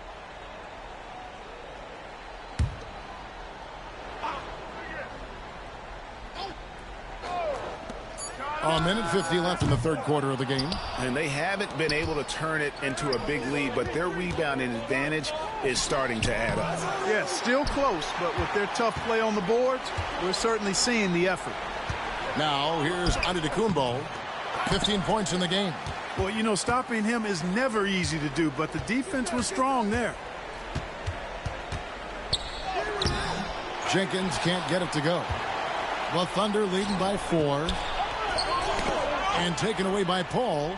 A minute 50 left in the third quarter of the game. And they haven't been able to turn it into a big lead, but their rebounding advantage is starting to add up. Yeah, still close, but with their tough play on the boards, we're certainly seeing the effort. Now, here's Antetokounmpo. 15 points in the game. Well, you know, stopping him is never easy to do, but the defense was strong there. Jenkins can't get it to go. The Thunder leading by 4. And taken away by Paul.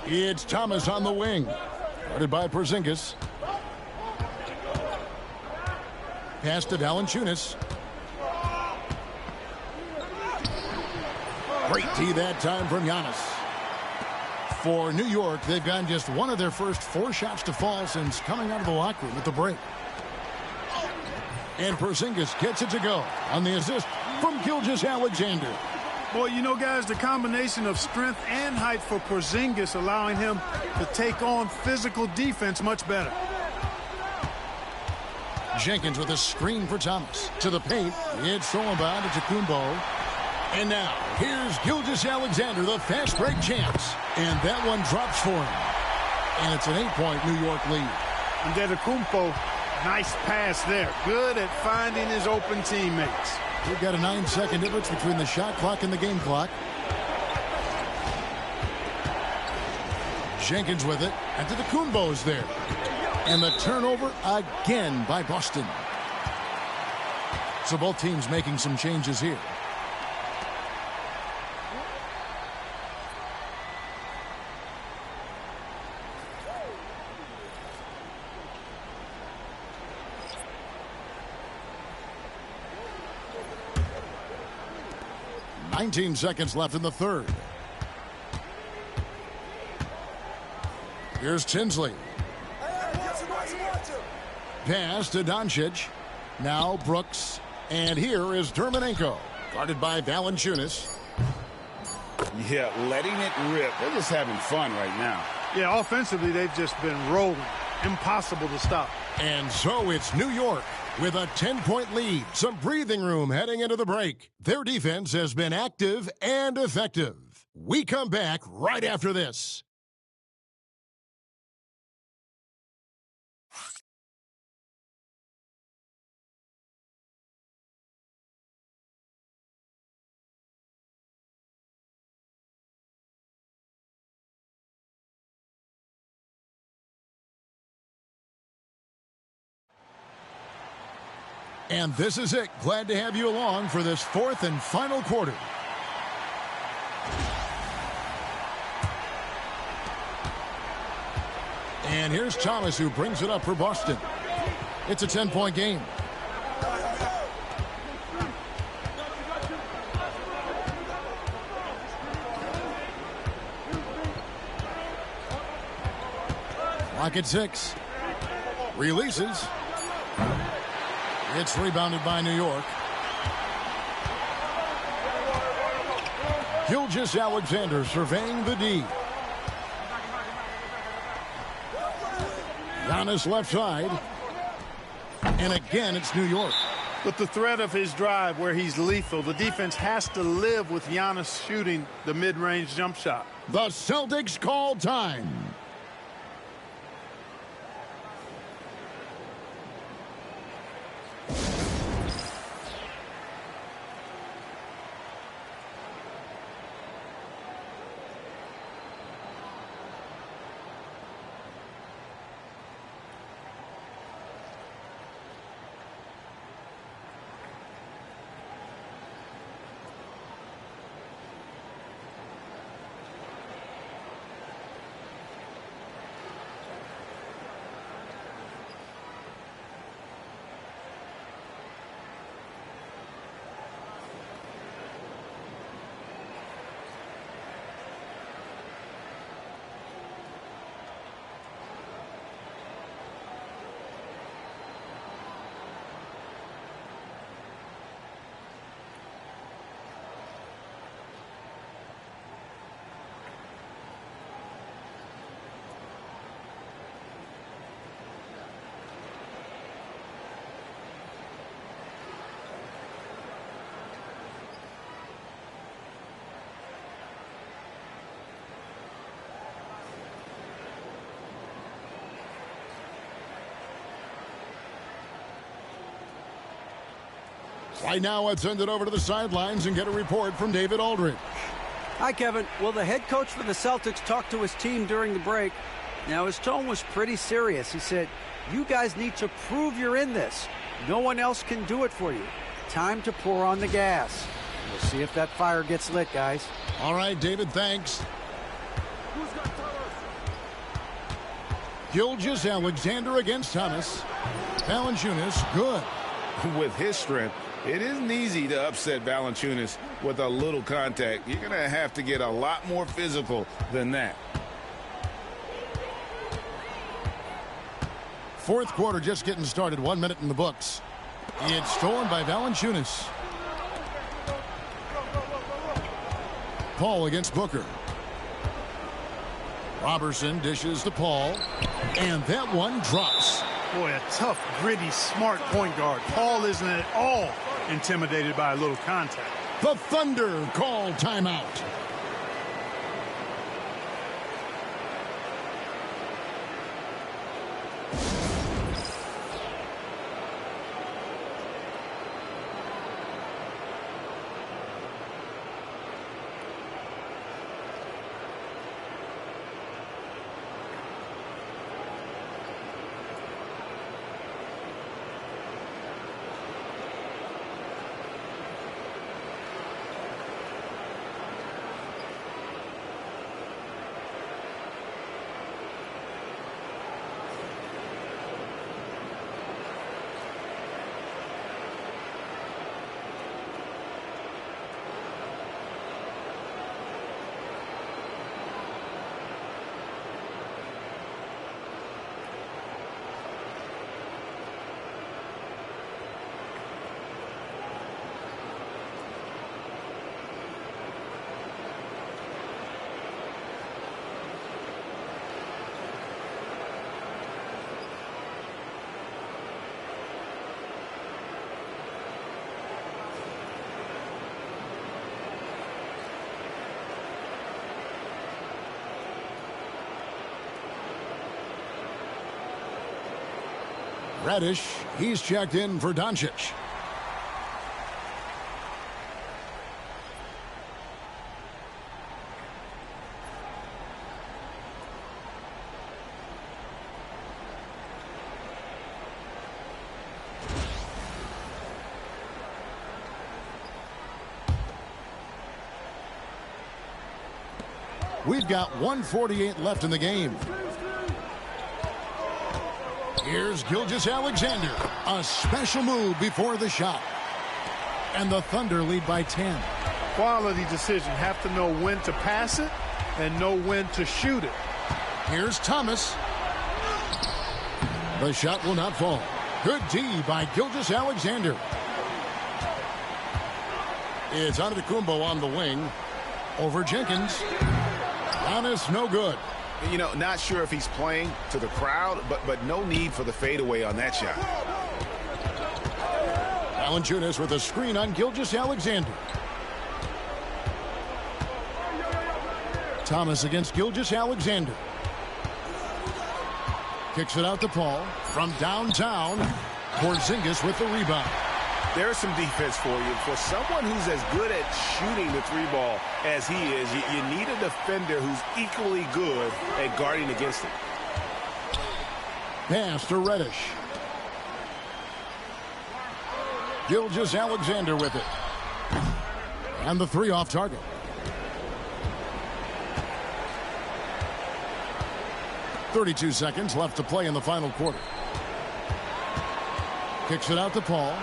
It's Thomas on the wing. Guarded by Porzingis. Pass to Valanciunas. Great D that time from Giannis. For New York, they've gotten just one of their first 4 shots to fall since coming out of the locker room at the break. And Porzingis gets it to go on the assist from Gilgeous-Alexander. Well, you know, guys, the combination of strength and height for Porzingis allowing him to take on physical defense much better. Jenkins with a screen for Thomas. To the paint. It's stolen by Antetokounmpo. And now, here's Gilgeous-Alexander, the fast break champs. And that one drops for him. And it's an 8-point New York lead. Antetokounmpo, nice pass there. Good at finding his open teammates. We've got a 9-second difference between the shot clock and the game clock. Jenkins with it. Antetokounmpo's there. And the turnover again by Boston. So both teams making some changes here. $19 seconds left in the third. Here's Tinsley. Pass to Doncic. Now Brooks. And here is Dermonenko. Guarded by Valanciunas. Yeah, letting it rip. They're just having fun right now. Yeah, offensively, they've just been rolling. Impossible to stop. And so it's New York with a 10-point lead. Some breathing room heading into the break. Their defense has been active and effective. We come back right after this. And this is it. Glad to have you along for this fourth and final quarter. And here's Thomas, who brings it up for Boston. It's a 10-point game. Clock at 6. Releases. It's rebounded by New York. Gilgeous-Alexander surveying the D. Giannis left side. And again, it's New York. With the threat of his drive where he's lethal, the defense has to live with Giannis shooting the mid-range jump shot. The Celtics call time. Right now, let's send it over to the sidelines and get a report from David Aldridge. Hi, Kevin. Well, the head coach for the Celtics talked to his team during the break. Now, his tone was pretty serious. He said, you guys need to prove you're in this. No one else can do it for you. Time to pour on the gas. We'll see if that fire gets lit, guys. All right, David, thanks. Gilgeous-Alexander against Thomas. Valanciunas, good. With his strength, it isn't easy to upset Valanciunas with a little contact. You're going to have to get a lot more physical than that. Fourth quarter just getting started. 1 minute in the books. It's stolen by Valanciunas. Paul against Booker. Robertson dishes to Paul, and that one drops. Boy, a tough, gritty, smart point guard. Paul isn't at all intimidated by a little contact. The Thunder call timeout. Reddish, he's checked in for Doncic. We've got 1:48 left in the game. Here's Gilgeous-Alexander. A special move before the shot. And the Thunder lead by 10. Quality decision. Have to know when to pass it and know when to shoot it. Here's Thomas. The shot will not fall. Good D by Gilgeous-Alexander. It's Antetokounmpo on the wing. Over Jenkins. Giannis, no good. You know, not sure if he's playing to the crowd, but no need for the fadeaway on that shot. Valanciunas with a screen on Gilgeous-Alexander. Thomas against Gilgeous-Alexander. Kicks it out to Paul. From downtown, Porzingis with the rebound. There's some defense for you. For someone who's as good at shooting the three ball as he is, you need a defender who's equally good at guarding against it. Pass to Reddish. Gilgeous-Alexander with it. And the three off target. .32 seconds left to play in the final quarter. Kicks it out to Paul.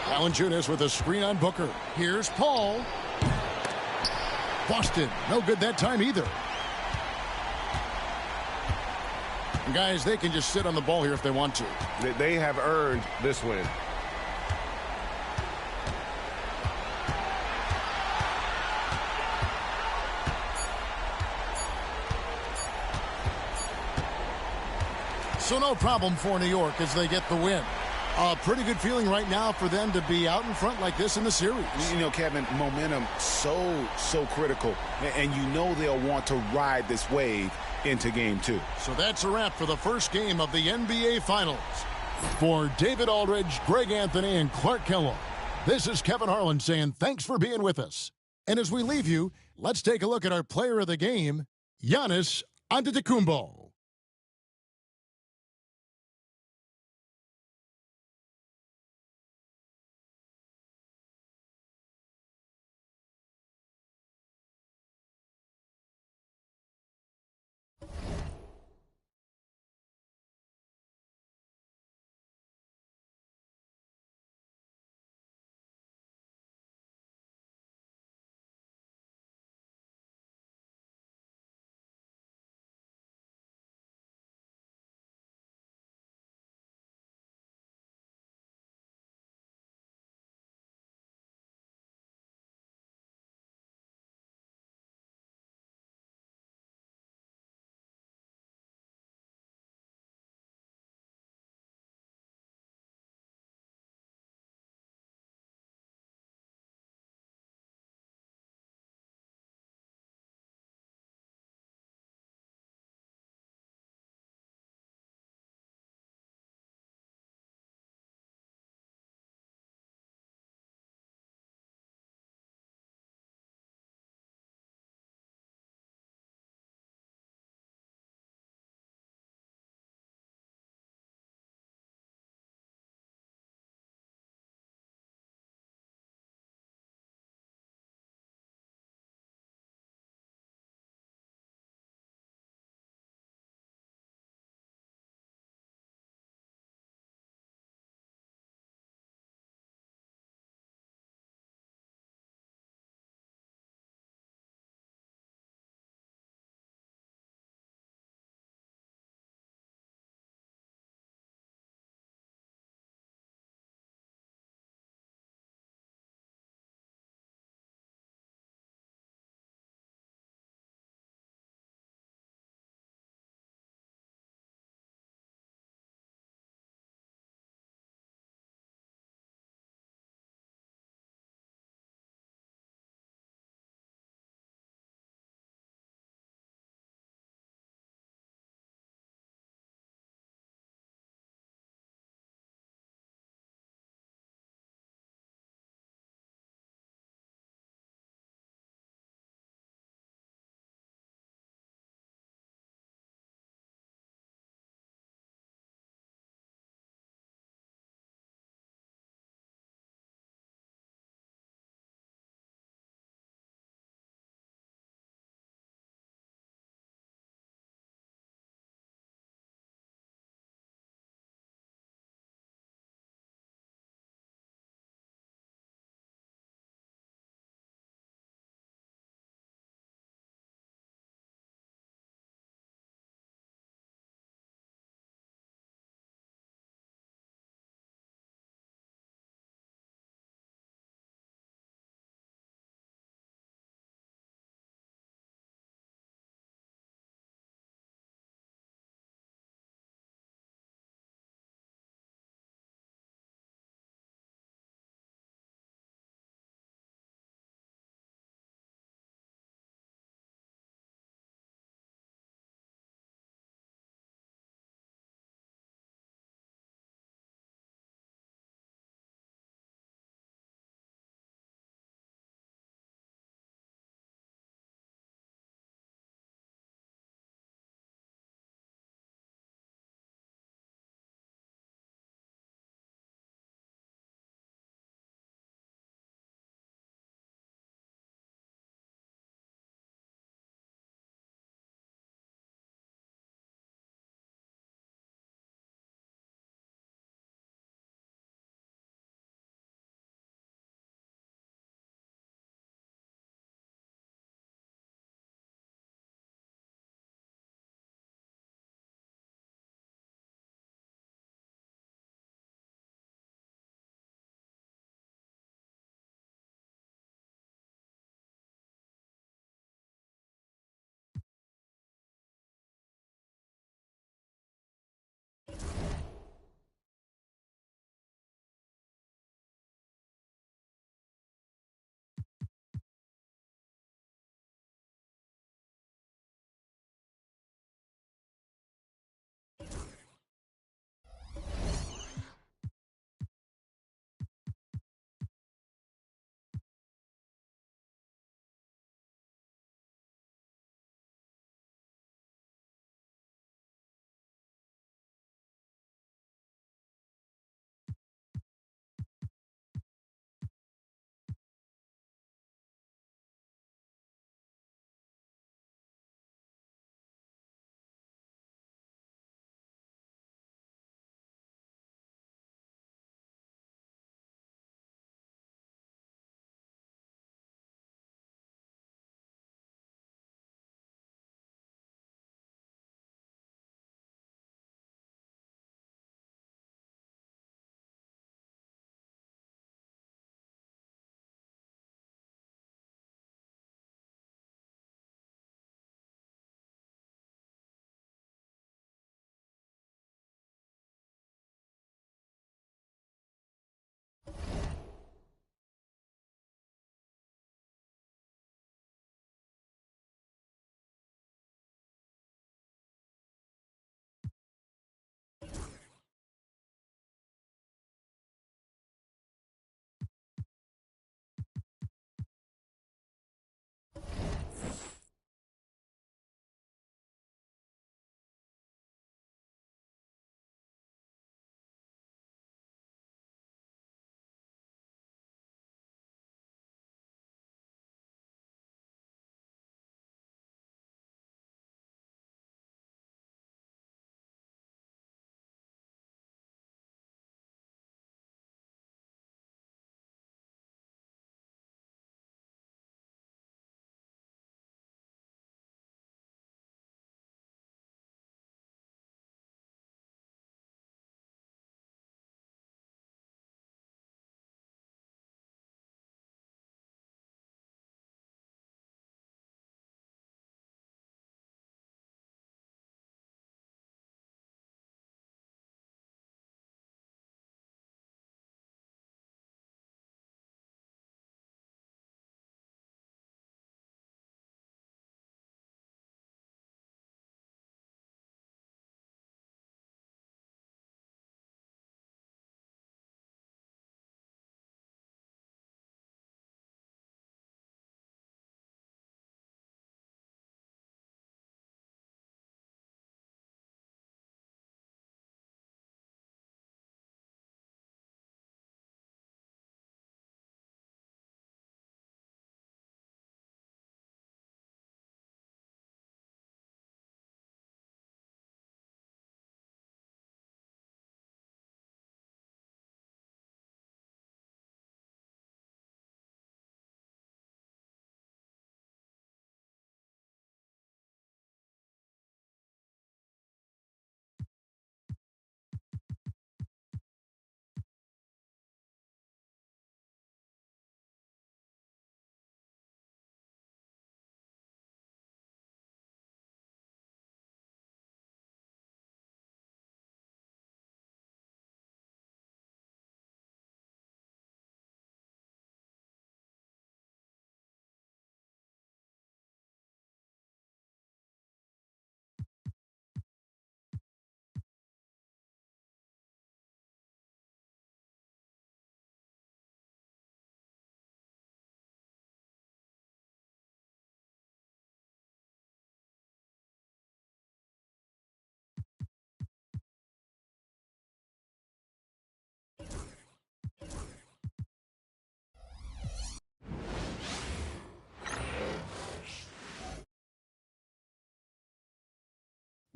Valanciunas with a screen on Booker. Here's Paul. Boston, no good that time either. And guys, they can just sit on the ball here if they want to. They have earned this win. So no problem for New York as they get the win. A pretty good feeling right now for them to be out in front like this in the series. You know, Kevin, momentum so critical. And you know they'll want to ride this wave into game 2. So that's a wrap for the first game of the NBA Finals. For David Aldridge, Greg Anthony, and Clark Kellogg, this is Kevin Harlan saying thanks for being with us. And as we leave you, let's take a look at our player of the game, Giannis Antetokounmpo.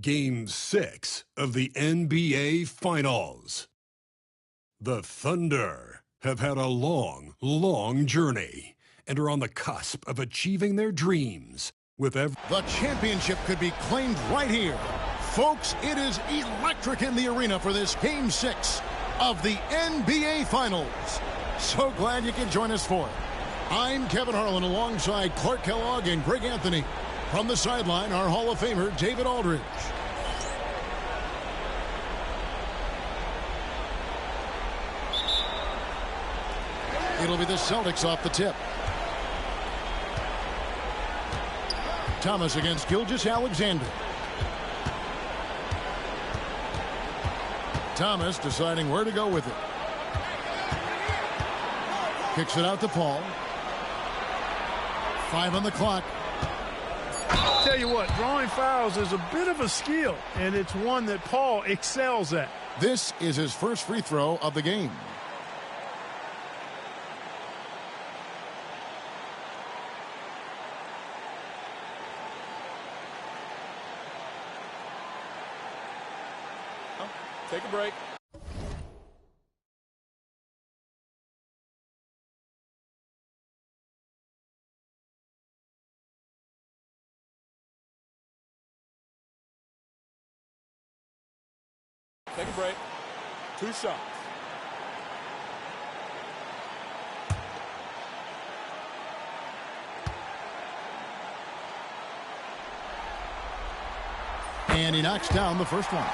Game 6 of the NBA Finals. The Thunder have had a long, long journey and are on the cusp of achieving their dreams with The championship could be claimed right here. Folks, it is electric in the arena for this Game 6 of the NBA Finals. So glad you can join us for it. I'm Kevin Harlan alongside Clark Kellogg and Greg Anthony. From the sideline, our Hall of Famer, David Aldridge. It'll be the Celtics off the tip. Thomas against Gilgeous-Alexander. Thomas deciding where to go with it. Kicks it out to Paul. 5 on the clock. Tell you what, drawing fouls is a bit of a skill, and it's one that Paul excels at. This is his first free throw of the game. Take a break. Take a break. 2 shots. And he knocks down the first one.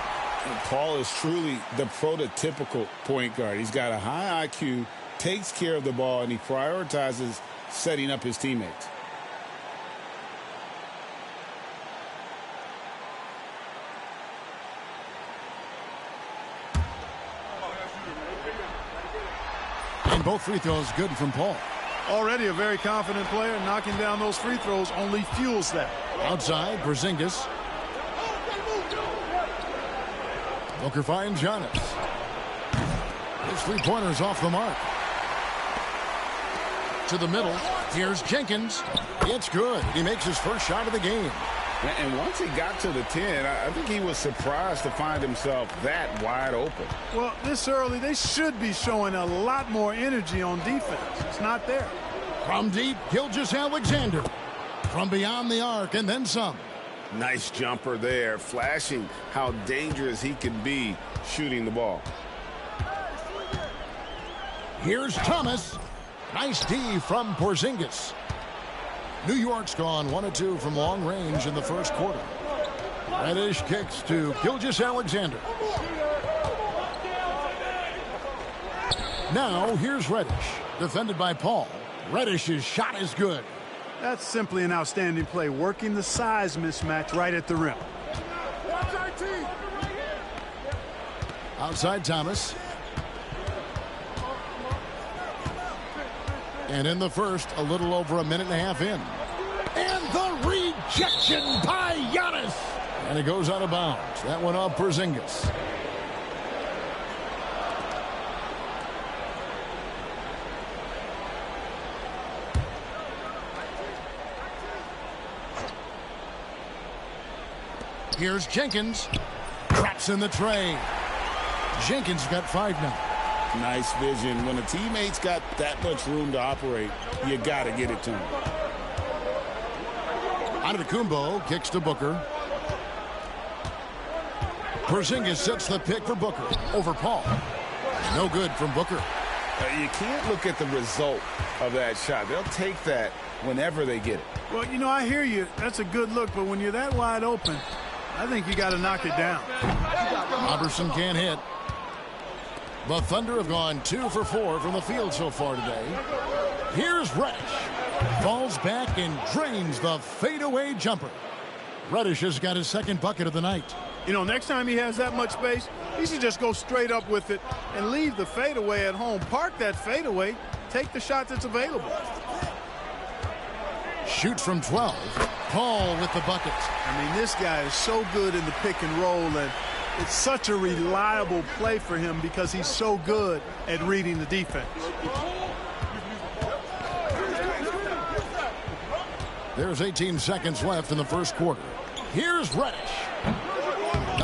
Paul is truly the prototypical point guard. He's got a high IQ, takes care of the ball, and he prioritizes setting up his teammates. And both free throws good from Paul. Already a very confident player. Knocking down those free throws only fuels that. Outside, Porzingis. Booker finds Giannis. His three-pointer's off the mark. To the middle. Here's Jenkins. It's good. He makes his first shot of the game. And once he got to the 10, I think he was surprised to find himself that wide open. Well, this early, they should be showing a lot more energy on defense. It's not there. From deep, Gilgeous-Alexander. From beyond the arc, and then some. Nice jumper there, flashing how dangerous he can be shooting the ball. Here's Thomas. Nice D from Porzingis. New York's gone 1 of 2 from long range in the first quarter. Reddish kicks to Gilgeous-Alexander. Now here's Reddish, defended by Paul. Reddish's shot is good. That's simply an outstanding play, working the size mismatch right at the rim. Outside Thomas. And in the first, a little over a minute and a half in. And the rejection by Giannis. And it goes out of bounds. That one off Porzingis. Here's Jenkins. Traps in the tray. Jenkins got 5 now. Nice vision. When a teammate's got that much room to operate, you got to get it to him. Antetokounmpo kicks to Booker. Porzingis sets the pick for Booker over Paul. No good from Booker. You can't look at the result of that shot. They'll take that whenever they get it. Well, you know, I hear you. That's a good look, but when you're that wide open, I think you got to knock it down. Robertson can't hit. The Thunder have gone 2 for 4 from the field so far today. Here's Reddish. Falls back and drains the fadeaway jumper. Reddish has got his second bucket of the night. You know, next time he has that much space, he should just go straight up with it and leave the fadeaway at home. Park that fadeaway. Take the shot that's available. Shoots from 12. Paul with the bucket. I mean, this guy is so good in the pick and roll, and it's such a reliable play for him because he's so good at reading the defense. There's 18 seconds left in the first quarter. Here's Reddish.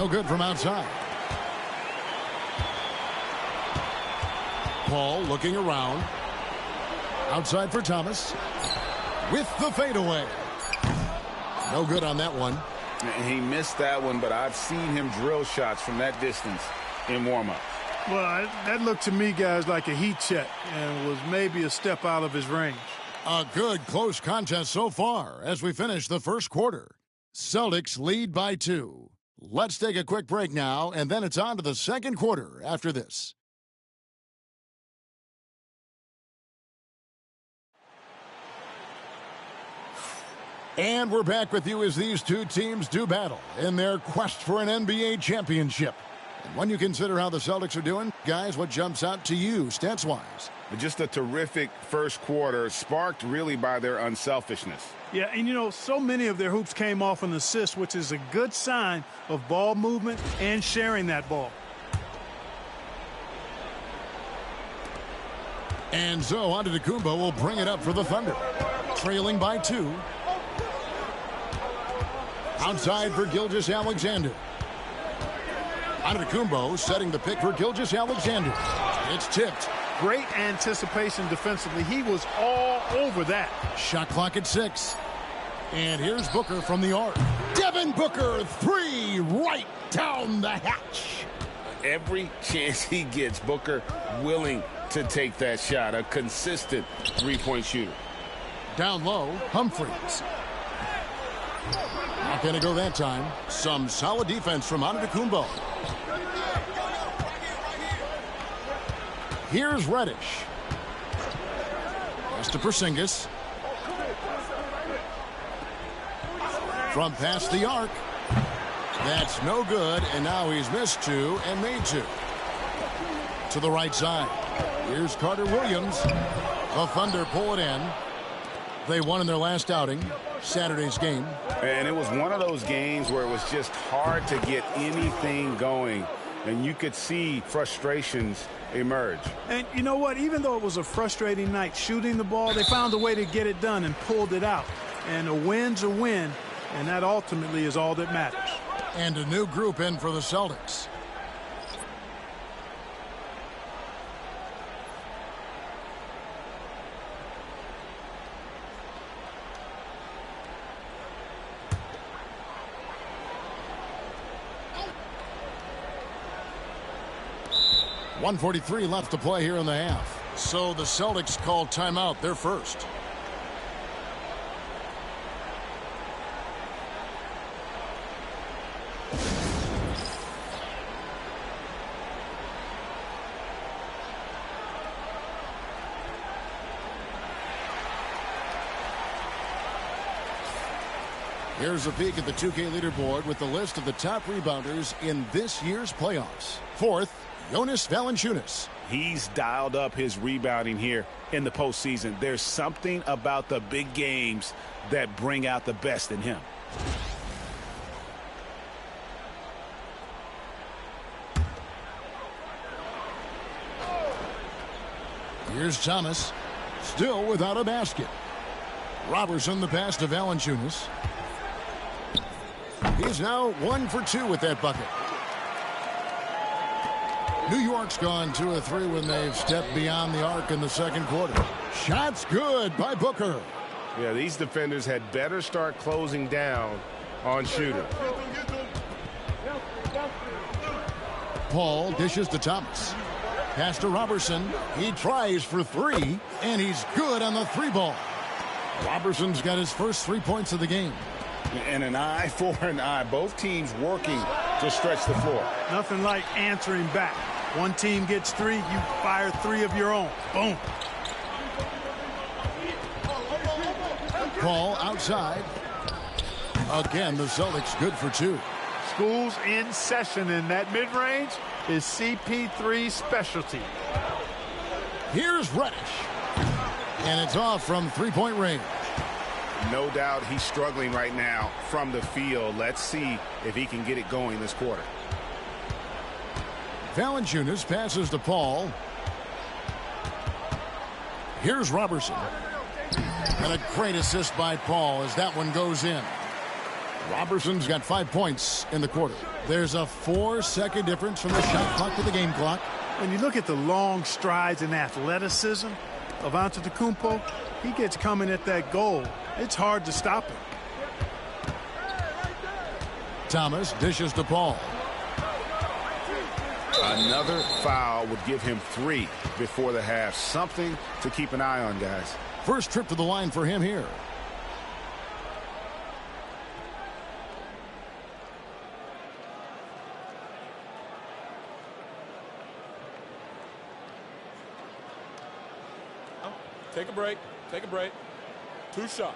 No good from outside. Paul looking around. Outside for Thomas. With the fadeaway. No good on that one. He missed that one, but I've seen him drill shots from that distance in warm-up. Well, that looked to me, guys, like a heat check and was maybe a step out of his range. A good close contest so far as we finish the first quarter. Celtics lead by 2. Let's take a quick break now, and then it's on to the second quarter after this. And we're back with you as these two teams do battle in their quest for an NBA championship. And when you consider how the Celtics are doing, guys, what jumps out to you stats-wise? Just a terrific first quarter, sparked really by their unselfishness. Yeah, and you know, so many of their hoops came off an assist, which is a good sign of ball movement and sharing that ball. And so Antetokounmpo will bring it up for the Thunder. Trailing by 2. Outside for Gilgeous-Alexander. Antetokounmpo setting the pick for Gilgeous-Alexander. It's tipped. Great anticipation defensively. He was all over that. Shot clock at 6. And here's Booker from the arc. Devin Booker, 3 right down the hatch. Every chance he gets, Booker willing to take that shot. A consistent three-point shooter. Down low, Humphries. Not going to go that time. Some solid defense from Antetokounmpo. Here's Reddish. Pass to Porzingis. From past the arc. That's no good, and now he's missed 2 and made 2. To the right side. Here's Carter Williams. The Thunder pull it in. They won in their last outing, Saturday's game. And it was one of those games where it was just hard to get anything going. And you could see frustrations emerge. And you know what? Even though it was a frustrating night shooting the ball, they found a way to get it done and pulled it out. And a win's a win, and that ultimately is all that matters. And a new group in for the Celtics. .143 left to play here in the half. So the Celtics call timeout, their first. Here's a peek at the 2K leaderboard with the list of the top rebounders in this year's playoffs. 4th, Jonas Valanciunas. He's dialed up his rebounding here in the postseason. There's something about the big games that bring out the best in him. Here's Thomas, still without a basket. Robertson the pass to Valanciunas. He's now 1 for 2 with that bucket. New York's gone 2 of 3 when they've stepped beyond the arc in the second quarter. Shots good by Booker. Yeah, these defenders had better start closing down on shooter. Paul dishes to Thomas. Pass to Robertson. He tries for 3, and he's good on the 3-ball. Robertson's got his first 3 points of the game. And an eye for an eye. Both teams working to stretch the floor. Nothing like answering back. One team gets 3, you fire 3 of your own. Boom. Paul outside. Again, the Celtics good for 2. School's in session, and that mid-range is CP3's specialty. Here's Reddish. And it's off from 3-point range. No doubt he's struggling right now from the field. Let's see if he can get it going this quarter. Valanciunas passes to Paul. Here's Robertson. And a great assist by Paul as that one goes in. Robertson's got 5 points in the quarter. There's a 4-second difference from the shot clock to the game clock. When you look at the long strides and athleticism of Antetokounmpo, he gets coming at that goal. It's hard to stop him. Thomas dishes to Paul. Another foul would give him 3 before the half. Something to keep an eye on, guys. First trip to the line for him here. Take a break. Take a break. 2 shots.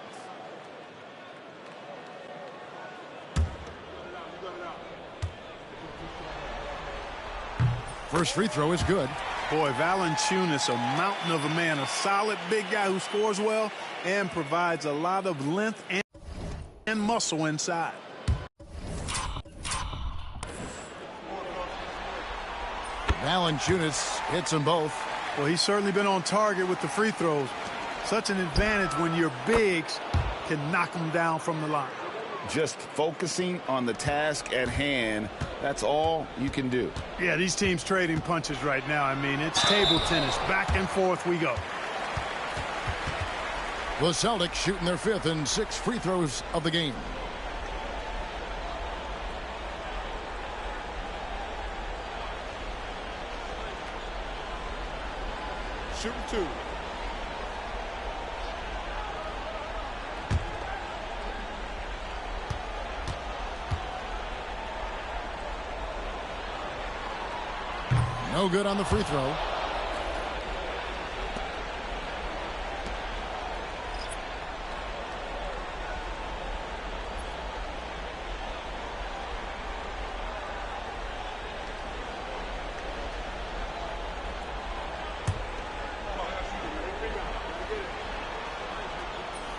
First free throw is good. Boy, Valanciunas, a mountain of a man, a solid big guy who scores well and provides a lot of length and muscle inside. Valanciunas hits them both. Well, he's certainly been on target with the free throws. Such an advantage when your bigs can knock them down from the line. Just focusing on the task at hand, that's all you can do. Yeah, these teams trading punches right now. I mean, it's table tennis. Back and forth we go. The Celtics shooting their 5th and 6th free throws of the game. Shooting 2. No good on the free throw.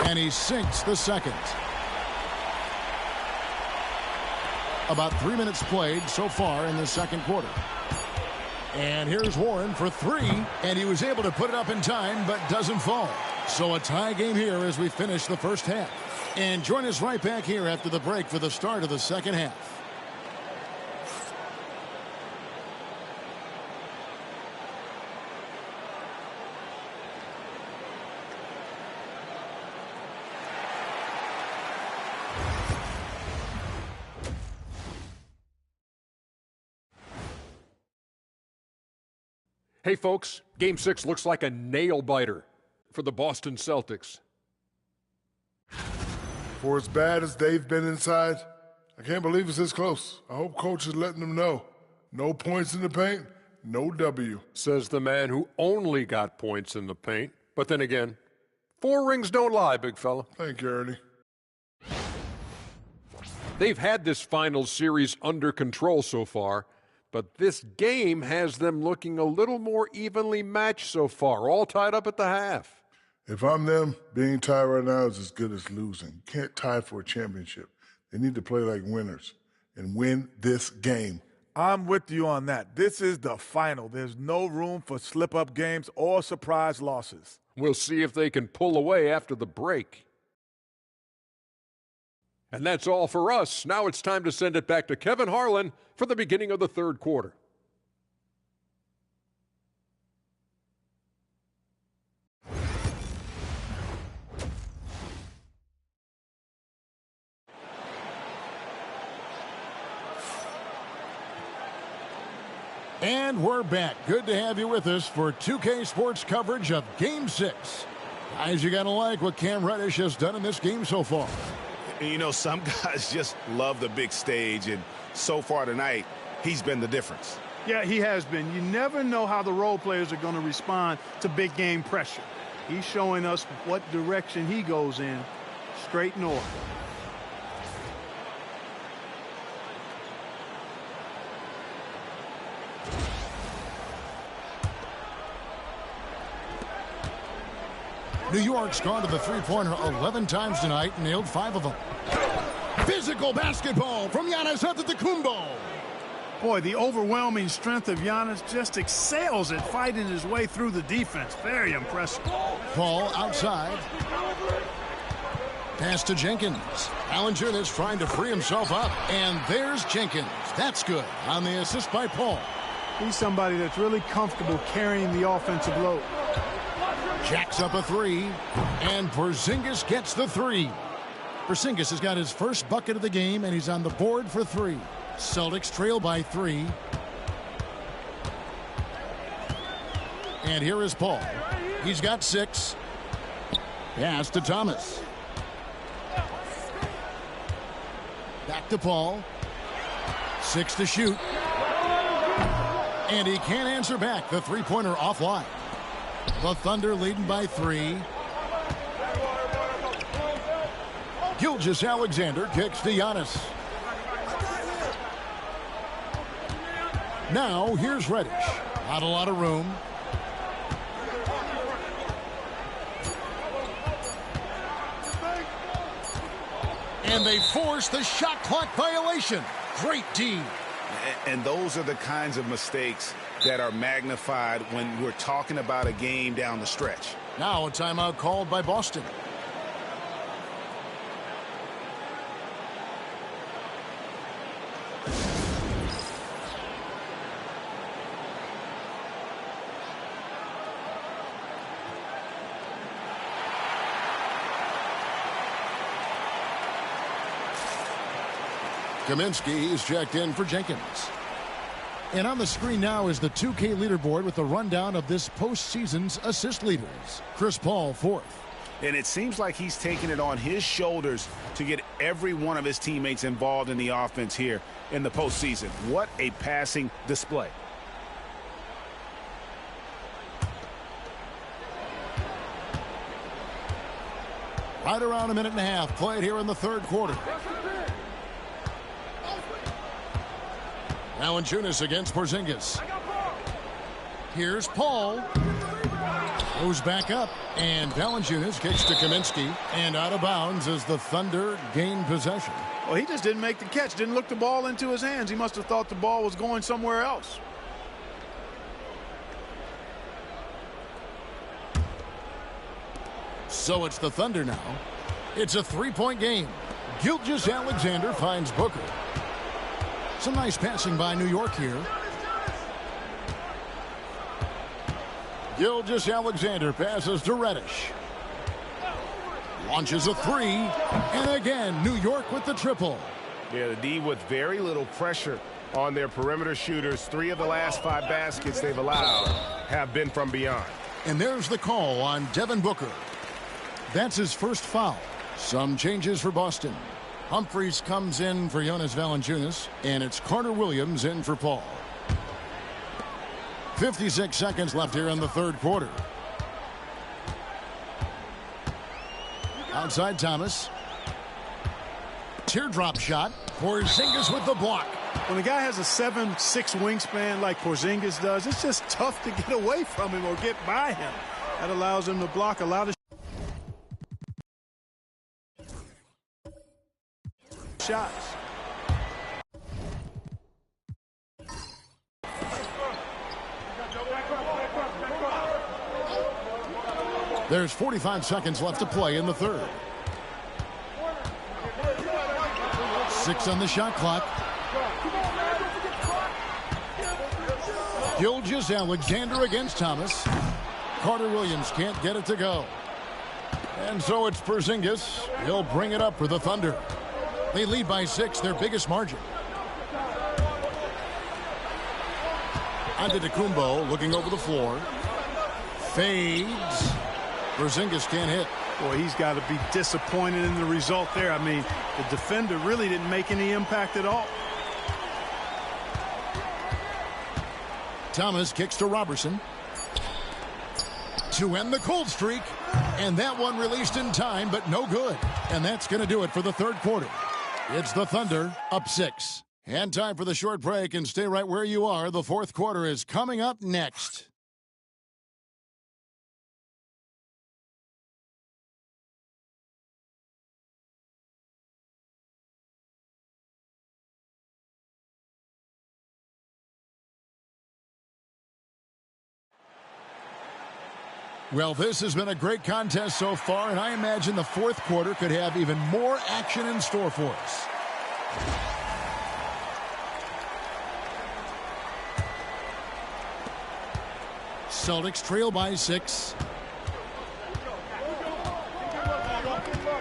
And he sinks the second. About 3 minutes played so far in the second quarter. And here's Warren for 3, and he was able to put it up in time, but doesn't fall. So a tie game here as we finish the first half. And join us right back here after the break for the start of the second half. Hey, folks, Game 6 looks like a nail-biter for the Boston Celtics. For as bad as they've been inside, I can't believe it's this close. I hope Coach is letting them know. No points in the paint, no W. Says the man who only got points in the paint. But then again, 4 rings don't lie, big fella. Thank you, Ernie. They've had this finals series under control so far, but this game has them looking a little more evenly matched so far, all tied up at the half. If I'm them, being tied right now is as good as losing. You can't tie for a championship. They need to play like winners and win this game. I'm with you on that. This is the final. There's no room for slip-up games or surprise losses. We'll see if they can pull away after the break. And that's all for us. Now it's time to send it back to Kevin Harlan for the beginning of the third quarter. And we're back. Good to have you with us for 2K Sports coverage of Game 6. Guys, you got to like what Cam Reddish has done in this game so far. And you know, some guys just love the big stage, and so far tonight, he's been the difference. Yeah, he has been. You never know how the role players are going to respond to big game pressure. He's showing us what direction he goes in, straight north. New York's gone to the three-pointer 11 times tonight and nailed 5 of them. Physical basketball from Giannis Antetokounmpo. Boy, the overwhelming strength of Giannis just excels at fighting his way through the defense. Very impressive. Paul outside. Pass to Jenkins. Valanciunas trying to free himself up. And there's Jenkins. That's good on the assist by Paul. He's somebody that's really comfortable carrying the offensive load. Jacks up a three. And Porzingis gets the three. Porzingis has got his first bucket of the game, and he's on the board for three. Celtics trail by 3. And here is Paul. He's got 6. Pass to Thomas. Back to Paul. 6 to shoot. And he can't answer back. The three-pointer offline. The Thunder leading by 3. Gilgeous-Alexander kicks to Giannis. Now here's Reddish. Not a lot of room. And they force the shot clock violation. Great D. And those are the kinds of mistakes that are magnified when we're talking about a game down the stretch. Now a timeout called by Boston. Kaminsky is checked in for Jenkins. And on the screen now is the 2K leaderboard with the rundown of this postseason's assist leaders. Chris Paul, 4th. And it seems like he's taking it on his shoulders to get every one of his teammates involved in the offense here in the postseason. What a passing display. Right around a minute and a half played here in the third quarter. Valanciunas against Porzingis. Here's Paul. Goes back up. And Valanciunas kicks to Kaminsky. And out of bounds as the Thunder gain possession. Well, he just didn't make the catch. Didn't look the ball into his hands. He must have thought the ball was going somewhere else. So it's the Thunder now. It's a three-point game. Gilgeous-Alexander finds Booker. Some nice passing by New York here. Gilgeous-Alexander passes to Reddish. Launches a three. And again, New York with the triple. Yeah, the D with very little pressure on their perimeter shooters. 3 of the last 5 baskets they've allowed have been from beyond. And there's the call on Devin Booker. That's his first foul. Some changes for Boston. Humphries comes in for Jonas Valanciunas, and it's Carter Williams in for Paul. 56 seconds left here in the third quarter. Outside Thomas. Teardrop shot. Porzingis with the block. When a guy has a 7'6" wingspan like Porzingis does, it's just tough to get away from him or get by him. That allows him to block a lot of shots. There's 45 seconds left to play in the third. 6 on the shot clock. Gilgeous-Alexander against Thomas. Carter Williams can't get it to go. And so it's Porzingis. He'll bring it up for the Thunder. They lead by 6, their biggest margin. Antetokounmpo looking over the floor. Fades. Porzingis can't hit. Boy, he's got to be disappointed in the result there. I mean, the defender really didn't make any impact at all. Thomas kicks to Robertson. To end the cold streak. And that one released in time, but no good. And that's going to do it for the third quarter. It's the Thunder up 6. And time for the short break, and stay right where you are. The fourth quarter is coming up next. Well, this has been a great contest so far, and I imagine the fourth quarter could have even more action in store for us. Celtics trail by 6.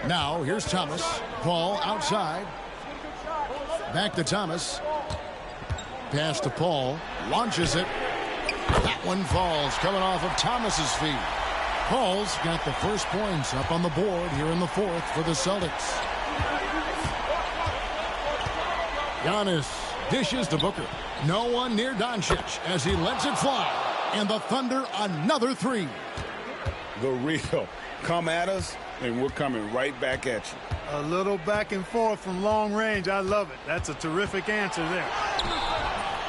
Now, here's Thomas. Paul outside. Back to Thomas. Pass to Paul. Launches it. That one falls, coming off of Thomas's feet. Paul's got the first points up on the board here in the fourth for the Celtics. Giannis dishes to Booker. No one near Doncic as he lets it fly. And the Thunder another 3. The real. Come at us, and we're coming right back at you. A little back and forth from long range. I love it. That's a terrific answer there.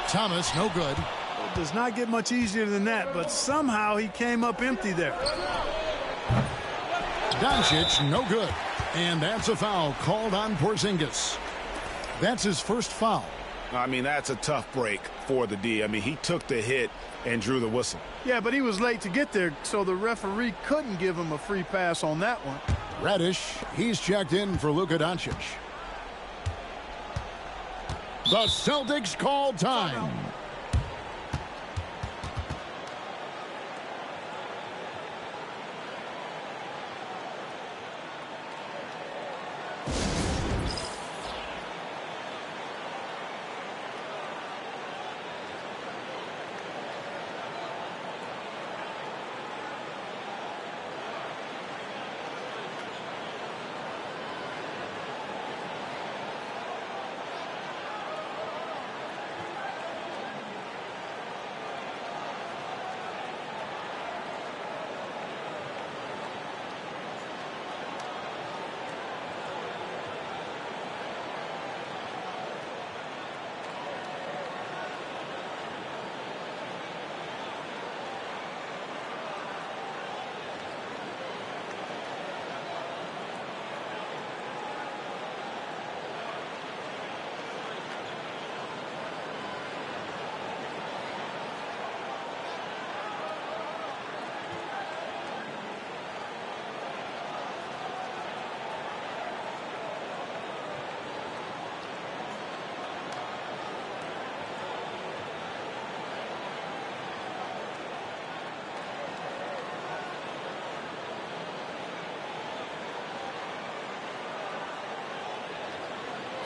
Thomas, no good. It does not get much easier than that, but somehow he came up empty there. Doncic, no good. And that's a foul called on Porzingis. That's his first foul. I mean, that's a tough break for the D. I mean, he took the hit and drew the whistle. Yeah, but he was late to get there, so the referee couldn't give him a free pass on that one. Radish, he's checked in for Luka Doncic. The Celtics call time.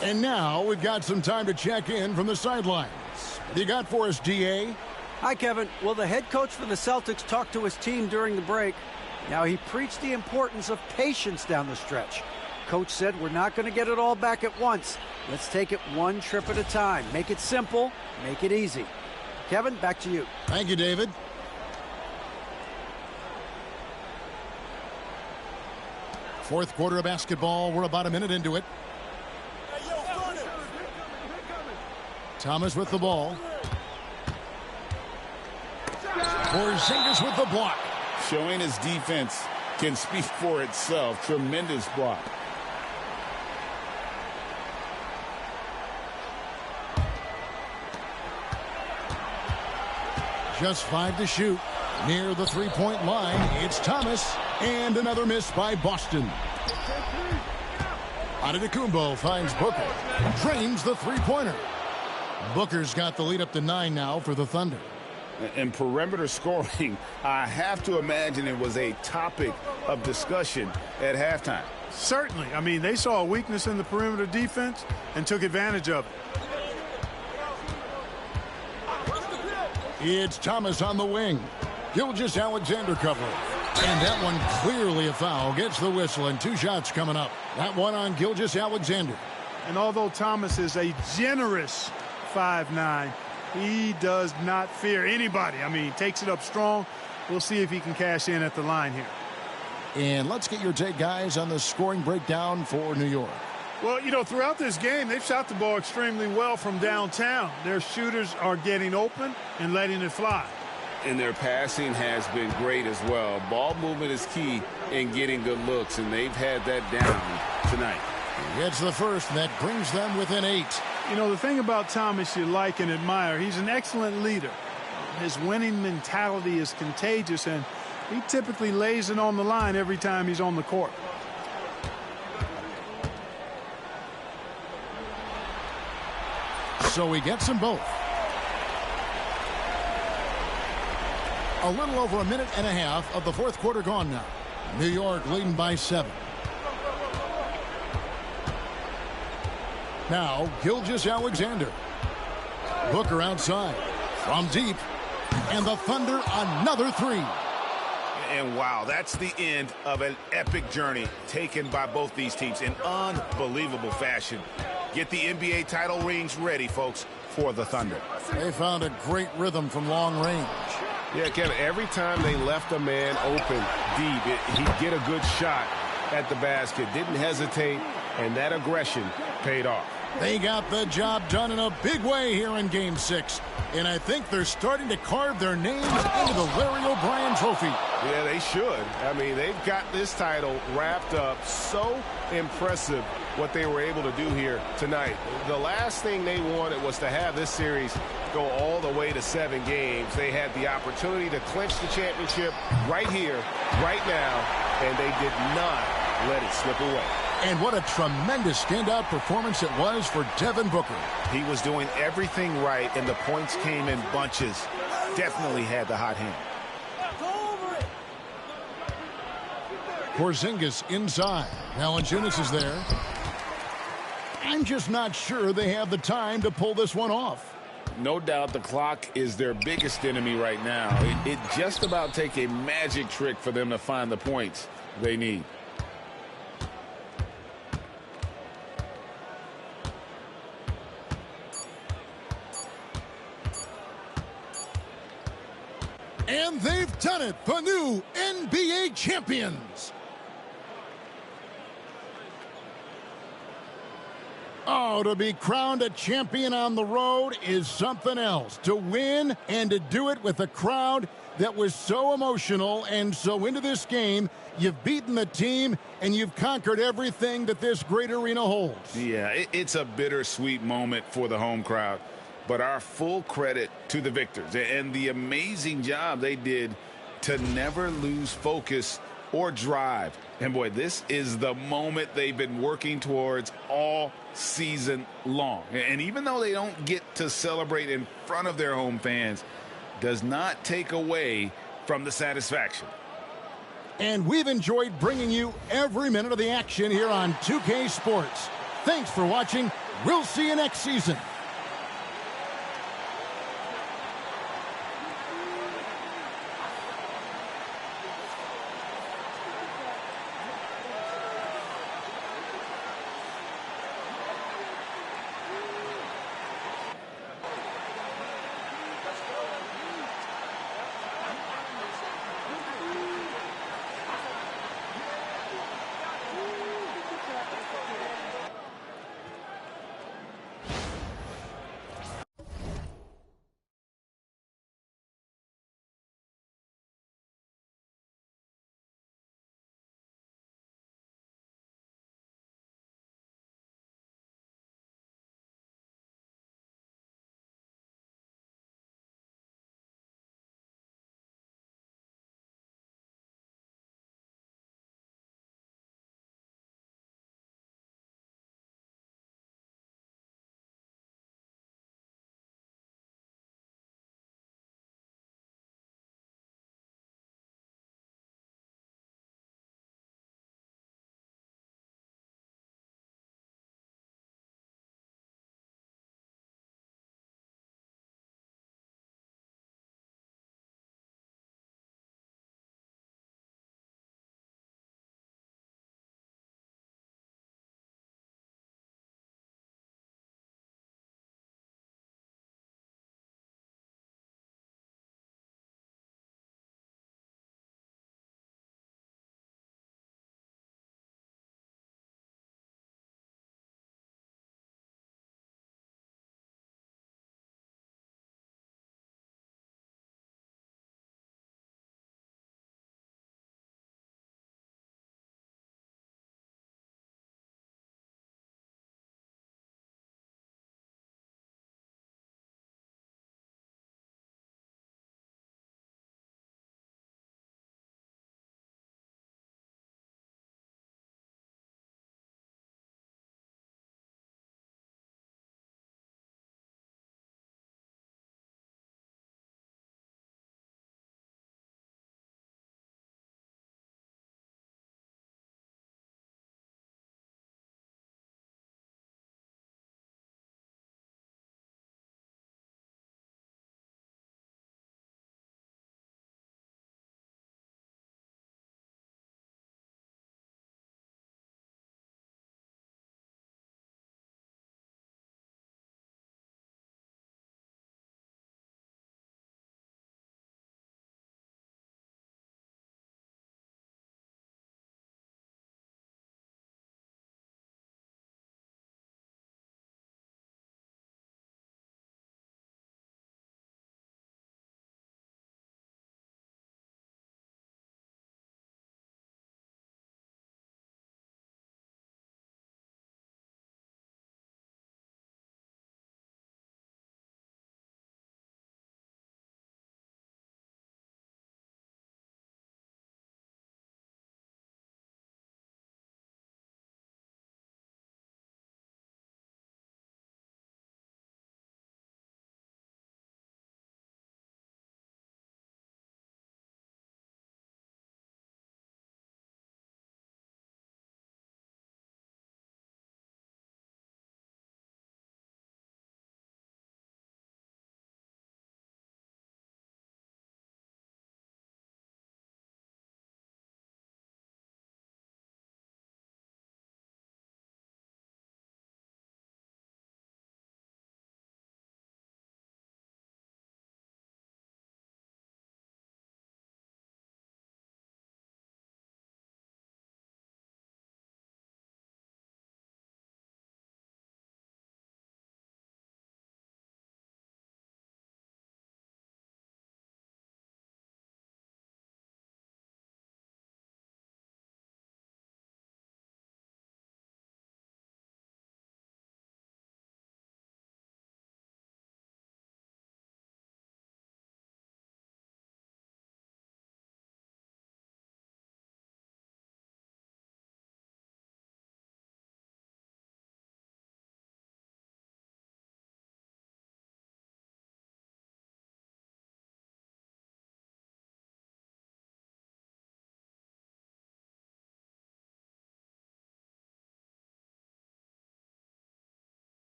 And now we've got some time to check in from the sidelines. You got for us, DA? Hi, Kevin. Well, the head coach for the Celtics talked to his team during the break. Now, he preached the importance of patience down the stretch. Coach said, we're not going to get it all back at once. Let's take it one trip at a time. Make it simple. Make it easy. Kevin, back to you. Thank you, David. Fourth quarter of basketball. We're about a minute into it. Thomas with the ball. Porzingis with the block. Showing his defense can speak for itself. Tremendous block. Just 5 to shoot. Near the three-point line, it's Thomas. And another miss by Boston. Antetokounmpo finds Booker. Drains the three-pointer. Booker's got the lead up to 9 now for the Thunder. And perimeter scoring, I have to imagine it was a topic of discussion at halftime. Certainly. I mean, they saw a weakness in the perimeter defense and took advantage of it. It's Thomas on the wing. Gilgeous-Alexander covering. And that one clearly a foul. Gets the whistle and 2 shots coming up. That one on Gilgeous-Alexander. And although Thomas is a generous 5'9", he does not fear anybody. I mean, he takes it up strong. We'll see if he can cash in at the line here. And let's get your take, guys, on the scoring breakdown for New York. Well, you know, throughout this game, they've shot the ball extremely well from downtown. Their shooters are getting open and letting it fly. And their passing has been great as well. Ball movement is key in getting good looks, and they've had that down tonight. It's the first, and that brings them within 8. You know, the thing about Thomas you like and admire, he's an excellent leader. His winning mentality is contagious, and He typically lays it on the line every time he's on the court. So he gets them both. A little over a minute and a half of the fourth quarter gone now. New York leading by 7. Now, Gilgeous-Alexander. Booker outside. From deep. And the Thunder another 3. And wow, that's the end of an epic journey taken by both these teams in unbelievable fashion. Get the NBA title rings ready, folks, for the Thunder. They found a great rhythm from long range. Yeah, Kevin, every time they left a man open deep, he'd get a good shot at the basket. Didn't hesitate, and that aggression paid off. They got the job done in a big way here in Game 6. And I think they're starting to carve their names into the Larry O'Brien trophy. Yeah, they should. I mean, they've got this title wrapped up. So impressive what they were able to do here tonight. The last thing they wanted was to have this series go all the way to 7 games. They had the opportunity to clinch the championship right here, right now, and they did not let it slip away. And what a tremendous standout performance it was for Devin Booker. He was doing everything right, and the points came in bunches. Definitely had the hot hand. Porzingis inside. Valanciunas is there. I'm just not sure they have the time to pull this one off. No doubt the clock is their biggest enemy right now. It just about take a magic trick for them to find the points they need. And they've done it, the new NBA champions. Oh, to be crowned a champion on the road is something else. To win and to do it with a crowd that was so emotional and so into this game, you've beaten the team and you've conquered everything that this great arena holds. Yeah, it's a bittersweet moment for the home crowd. But our full credit to the victors and the amazing job they did to never lose focus or drive. And boy, this is the moment they've been working towards all season long. And even though they don't get to celebrate in front of their home fans, does not take away from the satisfaction. And we've enjoyed bringing you every minute of the action here on 2K Sports. Thanks for watching. We'll see you next season.